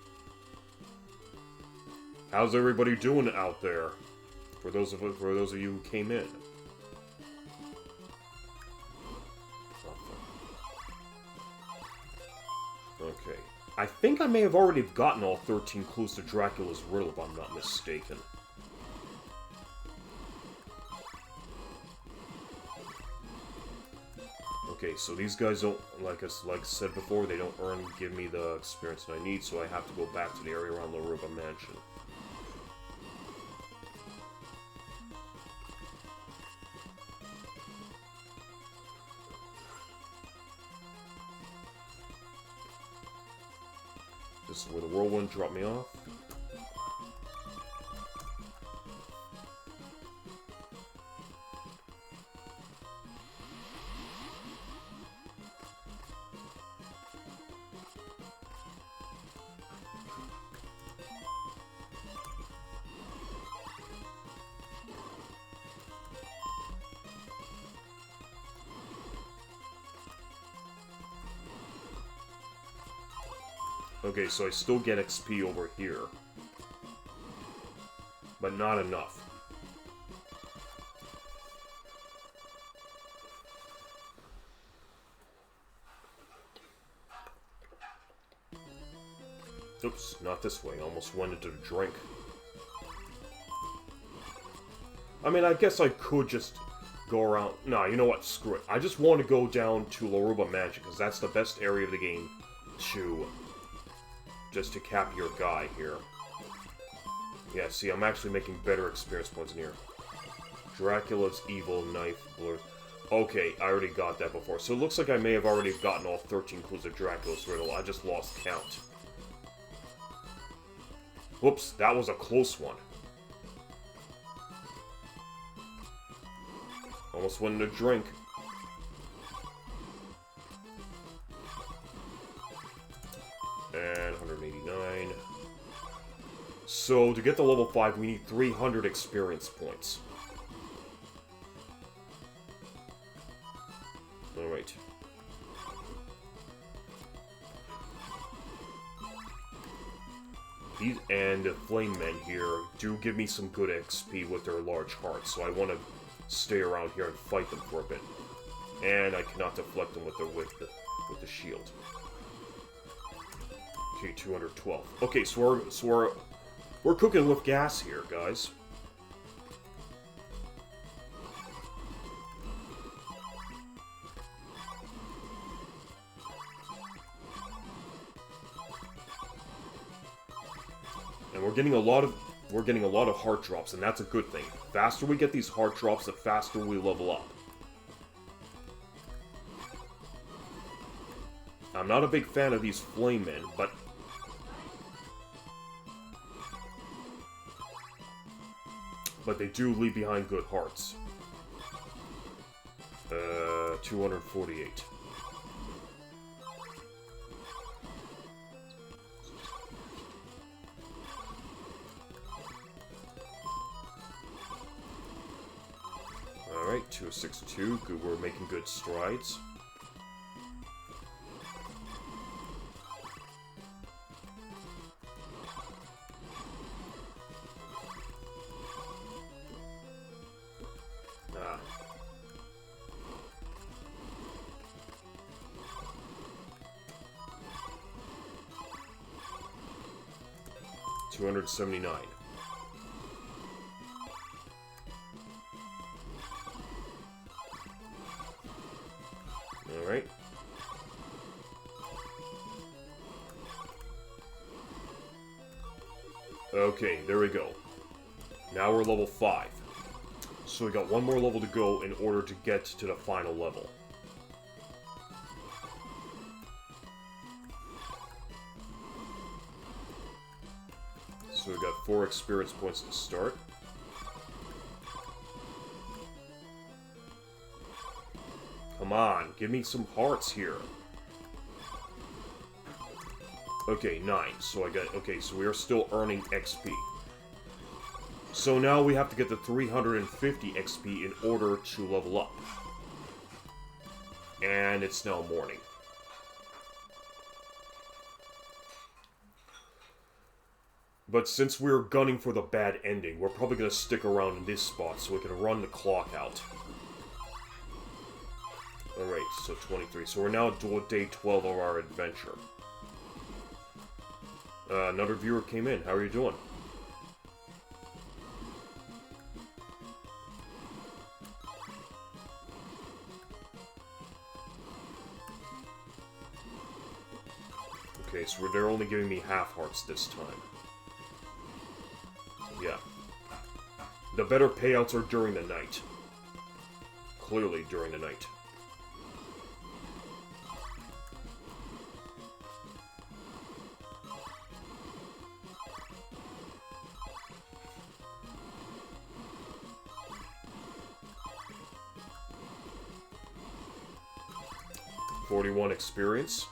[SPEAKER 1] How's everybody doing out there? For those of you who came in. Okay. I think I may have already gotten all 13 clues to Dracula's riddle, if I'm not mistaken. Okay, so these guys don't, like I said before, they don't give me the experience that I need, so I have to go back to the area around Loruba Mansion. This is where the whirlwind dropped me off. Okay, so I still get XP over here. But not enough. Oops, not this way. Almost went into the drink. I mean, I guess I could just go around... Nah, you know what? Screw it. I just want to go down to Laruba Mansion, because that's the best area of the game to... just to cap your guy here. Yeah, see, I'm actually making better experience points in here. Dracula's Evil Knife Blur. Okay, I already got that before. So it looks like I may have already gotten all 13 clues of Dracula's riddle. I just lost count. Whoops, that was a close one. Almost went in a drink. And 189. So, to get to level 5, we need 300 experience points. Alright. These and the flame men here do give me some good XP with their large hearts, so I want to stay around here and fight them for a bit. And I cannot deflect them with the shield. Okay, 212. Okay, so we're cooking with gas here, guys. And we're getting a lot of heart drops, and that's a good thing. The faster we get these heart drops, the faster we level up. I'm not a big fan of these flame men, but they do leave behind good hearts. 248. Alright, 262. Good, we're making good strides. Ah. $279. Alright. Okay, there we go. Now we're level 5. So we got one more level to go in order to get to the final level. So we got 4 experience points to start. Come on, give me some hearts here. Okay, 9. So I got... Okay, so we are still earning XP. So now we have to get the 350 XP in order to level up. And it's now morning. But since we're gunning for the bad ending, we're probably going to stick around in this spot so we can run the clock out. Alright, so 23. So we're now at day 12 of our adventure. Another viewer came in. How are you doing? Okay, so they're only giving me half hearts this time. Yeah. The better payouts are during the night. Clearly during the night. $41 experience.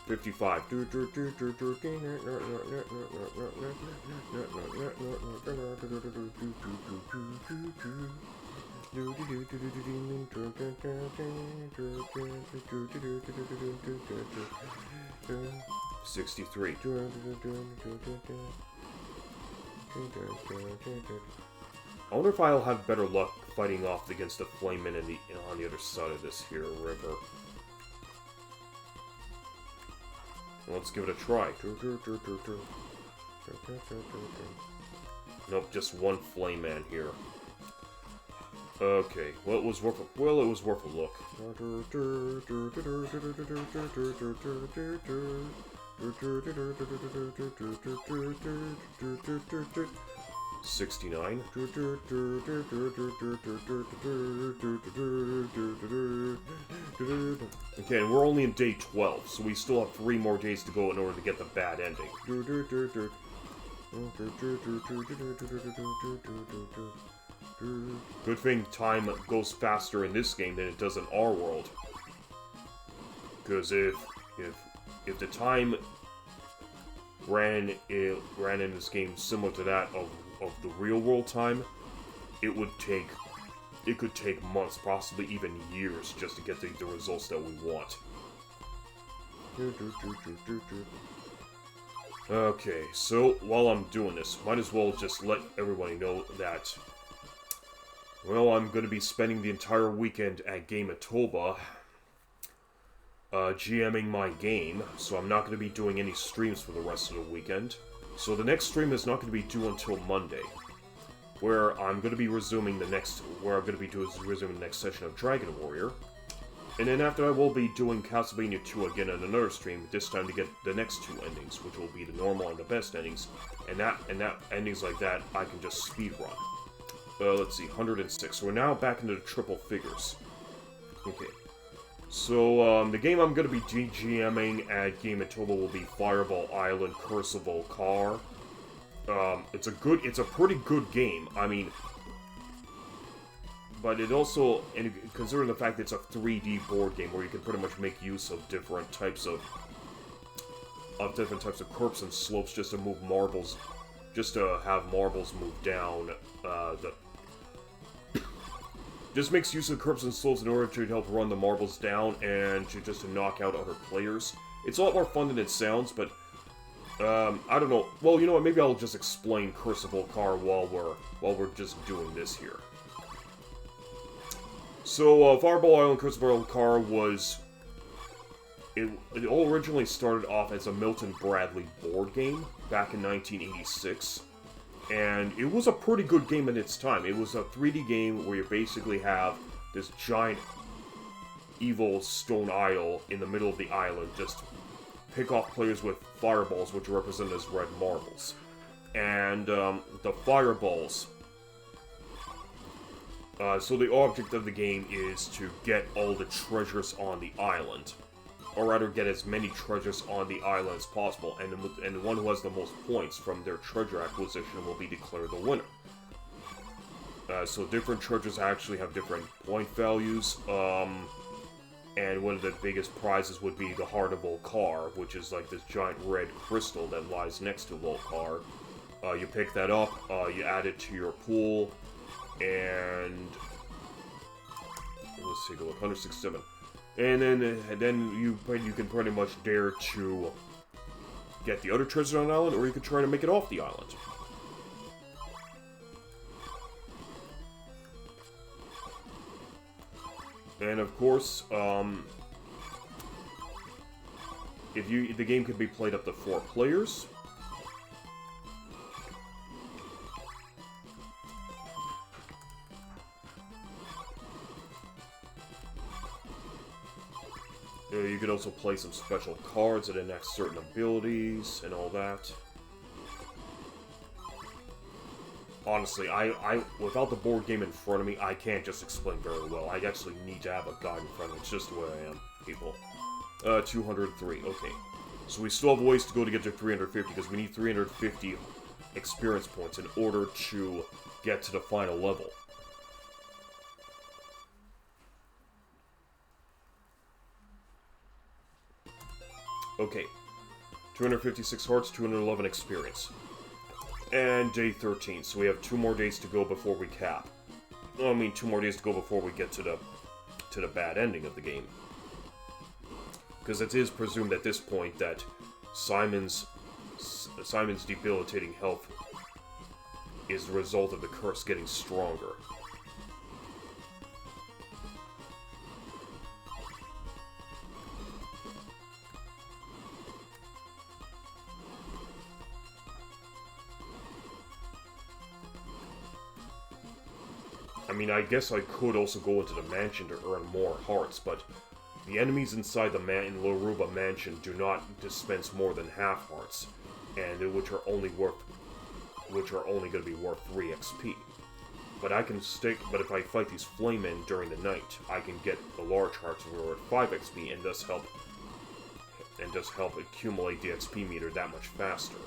[SPEAKER 1] 55. 63. I wonder if I'll have better luck fighting off against the Flamemen on the other side of this here river. Let's give it a try. Nope, just one flame man here. Okay, well, it was worth a look. 69. Okay, and we're only in day 12, so we still have 3 more days to go in order to get the bad ending. Good thing time goes faster in this game than it does in our world. Because if the time ran in this game similar to that of the real world time, it could take months, possibly even years, just to get the results that we want. Okay, so while I'm doing this, might as well just let everybody know that, well, I'm going to be spending the entire weekend at Gametoba, GMing my game, so I'm not going to be doing any streams for the rest of the weekend. So the next stream is not going to be due until Monday, where I'm going to be resuming the next session of Dragon Warrior. And then after I will be doing Castlevania 2 again on another stream, this time to get the next 2 endings, which will be the normal and the best endings. And that endings like that, I can just speedrun. Let's see, 106. So we're now back into the triple figures. Okay. So, the game I'm going to be GMing at Gametoba will be Fireball Island Crucible Car. It's a pretty good game. I mean, but it also, and considering the fact that it's a 3D board game where you can pretty much make use of different types of curves and slopes just to move marbles, just to have marbles move down, Just makes use of curves and slopes in order to help run the marbles down and to knock out other players. It's a lot more fun than it sounds, but I don't know. Well, you know what? Maybe I'll just explain Crucible Car while we're just doing this here. So Fireball Island Crucible Car was it all originally started off as a Milton Bradley board game back in 1986. And it was a pretty good game in its time. It was a 3D game where you basically have this giant evil stone idol in the middle of the island. Just pick off players with fireballs, which are represented as red marbles. And the fireballs... so the object of the game is to get all the treasures on the island. Or rather, get as many treasures on the island as possible, and the one who has the most points from their treasure acquisition will be declared the winner. So different treasures actually have different point values, and one of the biggest prizes would be the Heart of Volcar, which is like this giant red crystal that lies next to Volcar. You pick that up, you add it to your pool, and... let's take a look, 167. And then you can pretty much dare to get the other treasures on the island, or you could try to make it off the island. And of course, the game could be played up to 4 players. You could also play some special cards that enact certain abilities and all that. Honestly, I without the board game in front of me, I can't just explain very well. I actually need to have a guide in front of me. It's just the way I am, people. 203. Okay. So we still have ways to go to get to 350, because we need 350 experience points in order to get to the final level. Okay. 256 hearts, 211 experience. And day 13, so we have 2 more days to go before we cap. I mean, 2 more days to go before we get to the bad ending of the game. Because it is presumed at this point that Simon's debilitating health is the result of the curse getting stronger. I mean, I guess I could also go into the mansion to earn more hearts, but the enemies inside the in Laruba Mansion do not dispense more than half hearts, and which are only going to be worth 3 XP. But if I fight these flamen during the night, I can get the large hearts worth 5 XP, and thus help accumulate the XP meter that much faster.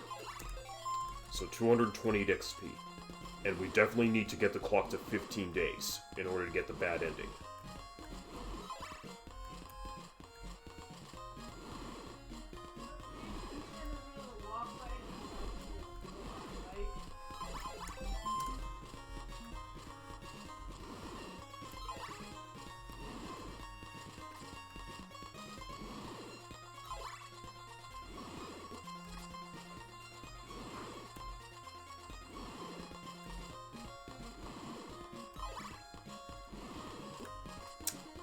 [SPEAKER 1] So 228 XP. And we definitely need to get the clock to 15 days in order to get the bad ending.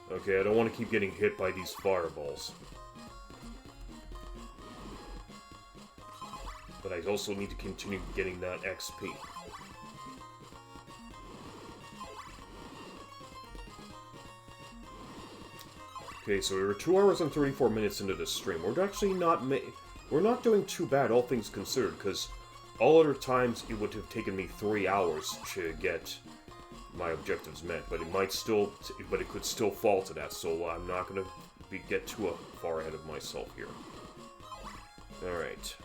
[SPEAKER 1] Okay, I don't want to keep getting hit by these fireballs. But I also need to continue getting that XP. Okay, so we were 2 hours and 34 minutes into this stream. We're actually we're not doing too bad, all things considered, because all other times it would have taken me 3 hours to get my objectives met, but it could still fall to that, so I'm not gonna get too far ahead of myself here. Alright.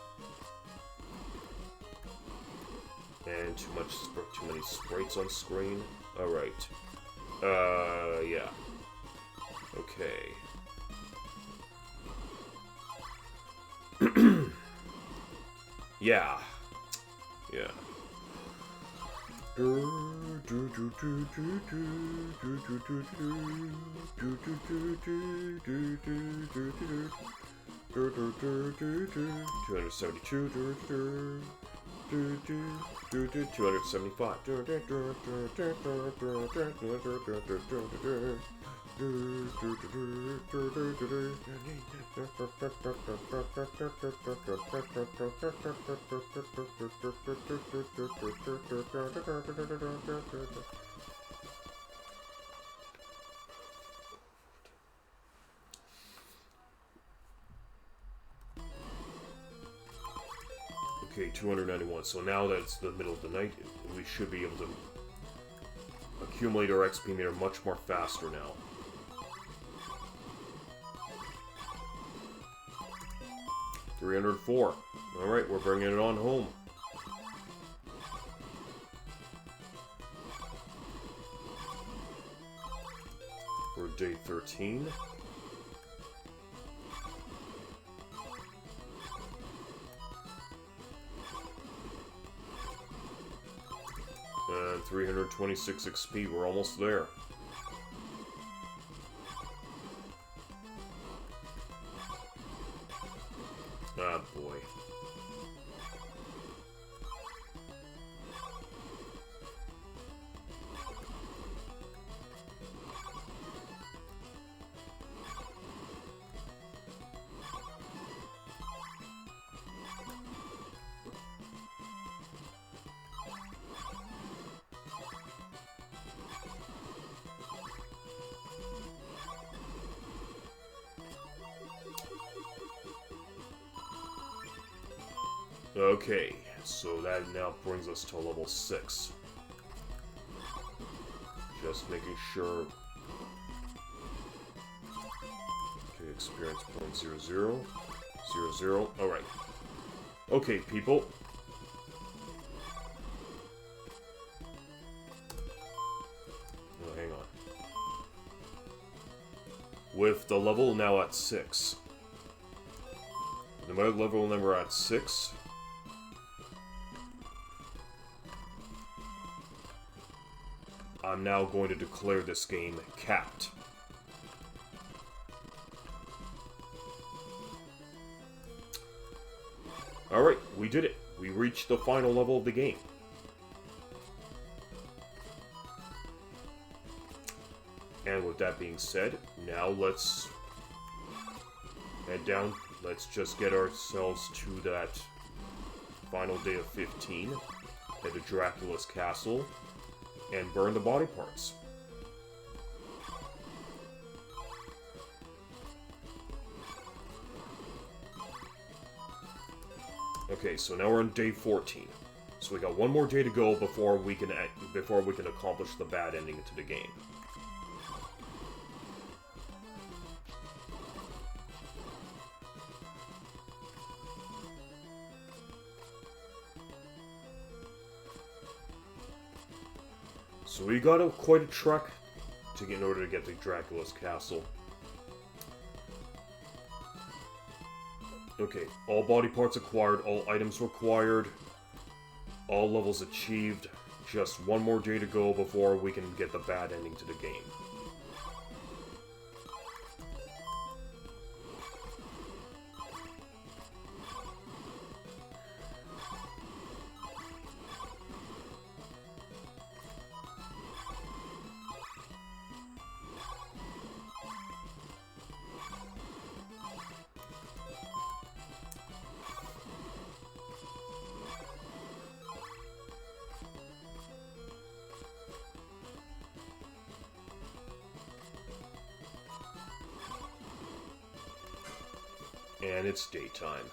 [SPEAKER 1] And too many sprites on screen. Alright. Yeah. Okay. Yeah. Yeah. Okay, 291. So now that it's the middle of the night, we should be able to accumulate our XP meter much more faster now. $304. Alright, we're bringing it on home. For day 13. And 326 XP, we're almost there. Ah, boy. Okay, so that now brings us to level 6. Just making sure. Okay, Experience point 00. Alright. Okay, people. Oh, hang on. With the level now at 6. The level number at 6. I'm now going to declare this game capped. Alright, we did it. We reached the final level of the game. And with that being said, now let's head down. Let's just get ourselves to that final day of 15. Head to Dracula's castle and burn the body parts. Okay, so now we're on day 14. So we got one more day to go before we can accomplish the bad ending to the game. So we got quite a trek in order to get to Dracula's castle. Okay, all body parts acquired, all items required, all levels achieved. Just one more day to go before we can get the bad ending to the game. And it's daytime.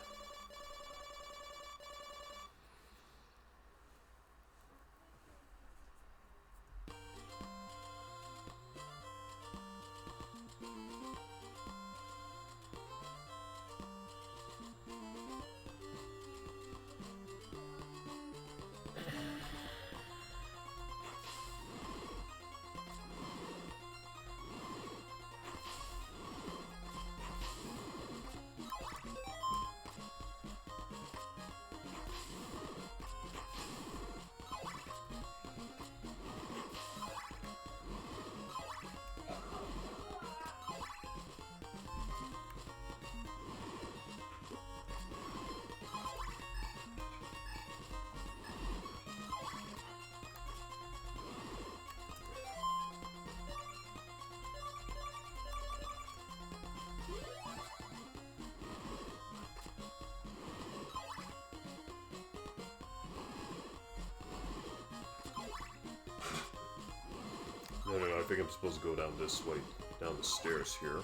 [SPEAKER 1] No, I think I'm supposed to go down this way, down the stairs here.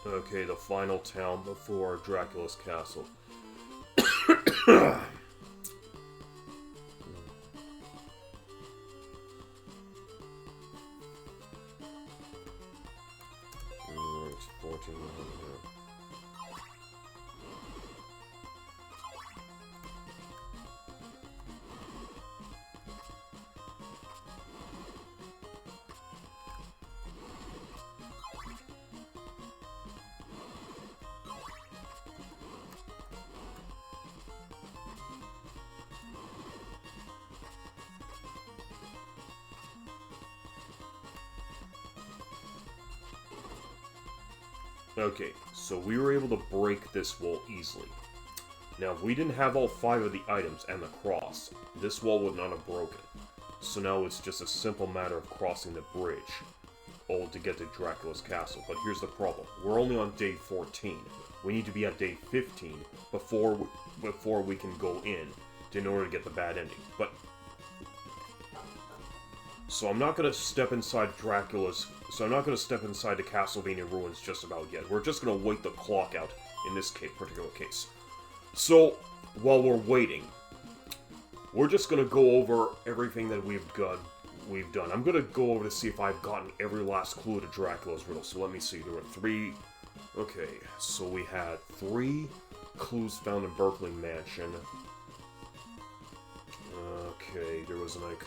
[SPEAKER 1] Okay, the final town before Dracula's castle. It's 14. Okay, so we were able to break this wall easily. Now, if we didn't have all 5 of the items and the cross, this wall would not have broken. So now it's just a simple matter of crossing the bridge, all to get to Dracula's castle. But here's the problem. We're only on day 14. We need to be at day 15 before we can go in order to get the bad ending. But So I'm not gonna step inside Dracula's... So I'm not gonna step inside the Castlevania ruins just about yet. We're just gonna wait the clock out in this particular case. So, while we're waiting, we're just gonna go over everything that we've done. I'm gonna go over to see if I've gotten every last clue to Dracula's riddle. So let me see. There were 3... Okay, so we had 3 clues found in Berkeley Mansion. Okay, there was like,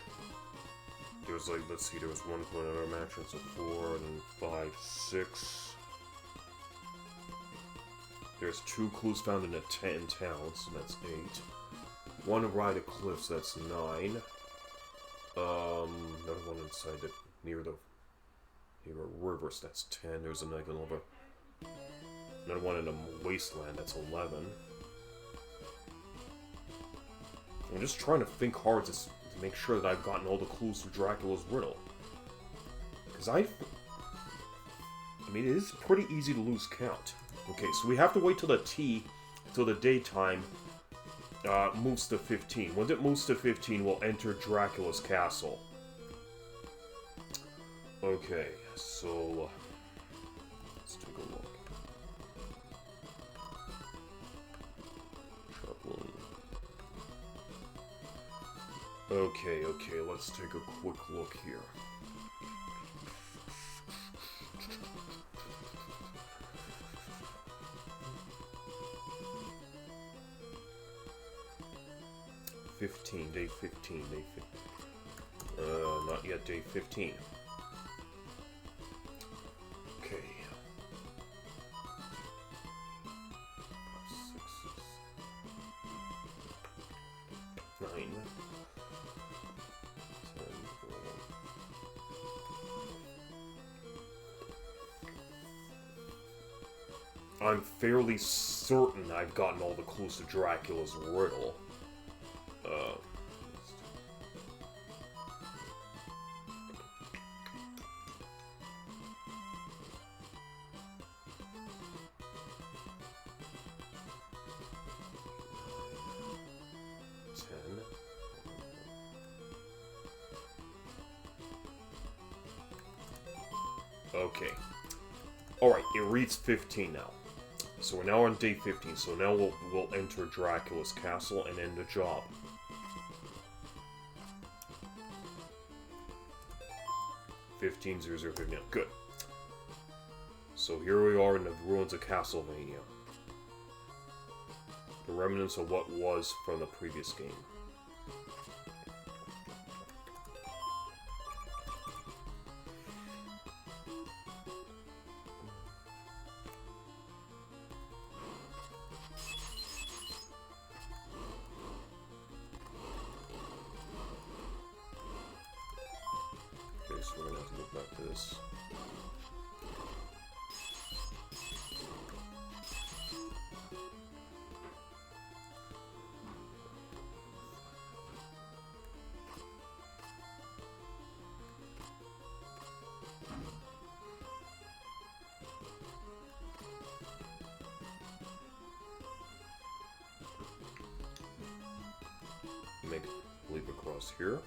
[SPEAKER 1] let's see, there was 1 clue in another mansion, so 4, and 5, 6. There's 2 clues found in in towns, so that's 8. 1 ride of cliffs, that's 9. Another one inside it, near a river, so that's 10. There's another one in a wasteland, that's 11. I'm just trying to think hard to make sure that I've gotten all the clues to Dracula's riddle. Because I mean, it is pretty easy to lose count. Okay, so we have to wait till the daytime moves to 15. When it moves to 15, we'll enter Dracula's castle. Okay, so let's take a look. Okay, let's take a quick look here. Day 15. Not yet day 15. Okay. 9. 10. I'm fairly certain I've gotten all the clues to Dracula's riddle. Okay. Alright, it reads 15 now. So we're now on day 15, so now we'll enter Dracula's castle and end the job. $15,059. Good. So here we are in the ruins of Castlevania. The remnants of what was from the previous game. So we're gonna have to get back to this. Leap across here.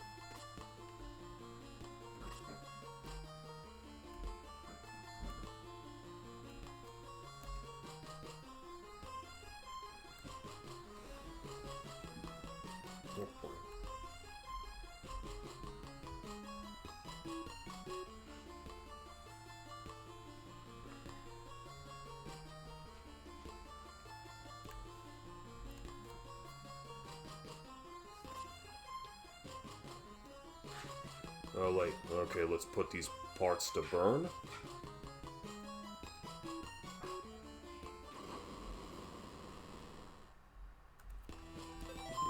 [SPEAKER 1] Oh wait, okay, let's put these parts to burn.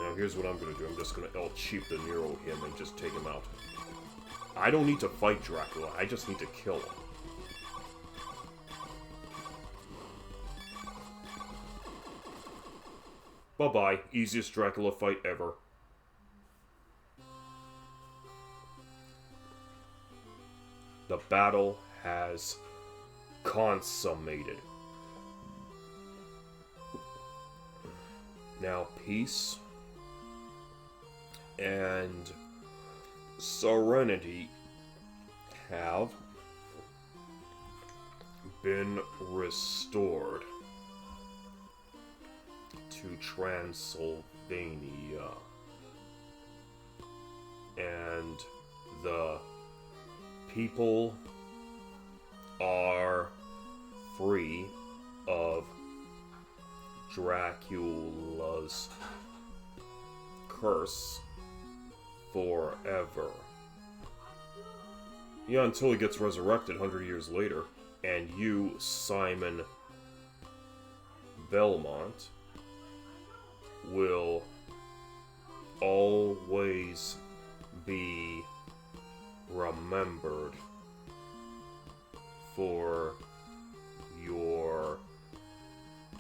[SPEAKER 1] Now here's what I'm gonna do, I'm just gonna El Cheap De Niro him and just take him out. I don't need to fight Dracula, I just need to kill him. Bye-bye, easiest Dracula fight ever. The battle has consummated. Now peace and serenity have been restored to Transylvania, and the people are free of Dracula's curse forever. Yeah, until he gets resurrected 100 years later, and you, Simon Belmont, will always be remembered for your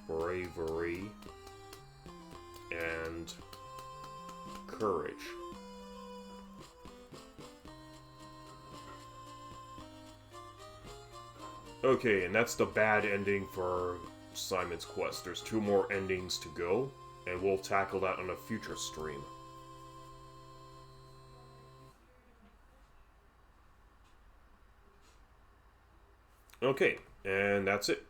[SPEAKER 1] bravery and courage. Okay, and that's the bad ending for Simon's Quest. There's 2 more endings to go, and we'll tackle that on a future stream. Okay, and that's it.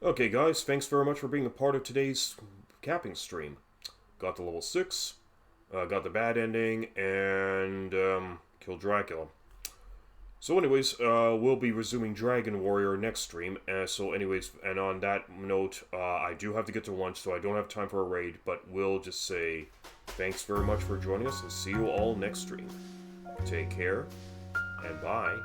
[SPEAKER 1] Okay guys, thanks very much for being a part of today's capping stream. Got to level 6, got the bad ending, and killed Dracula. So anyways, we'll be resuming Dragon Warrior next stream, so anyways, and on that note, I do have to get to lunch, so I don't have time for a raid, but we'll just say thanks very much for joining us, and see you all next stream. Take care, and bye.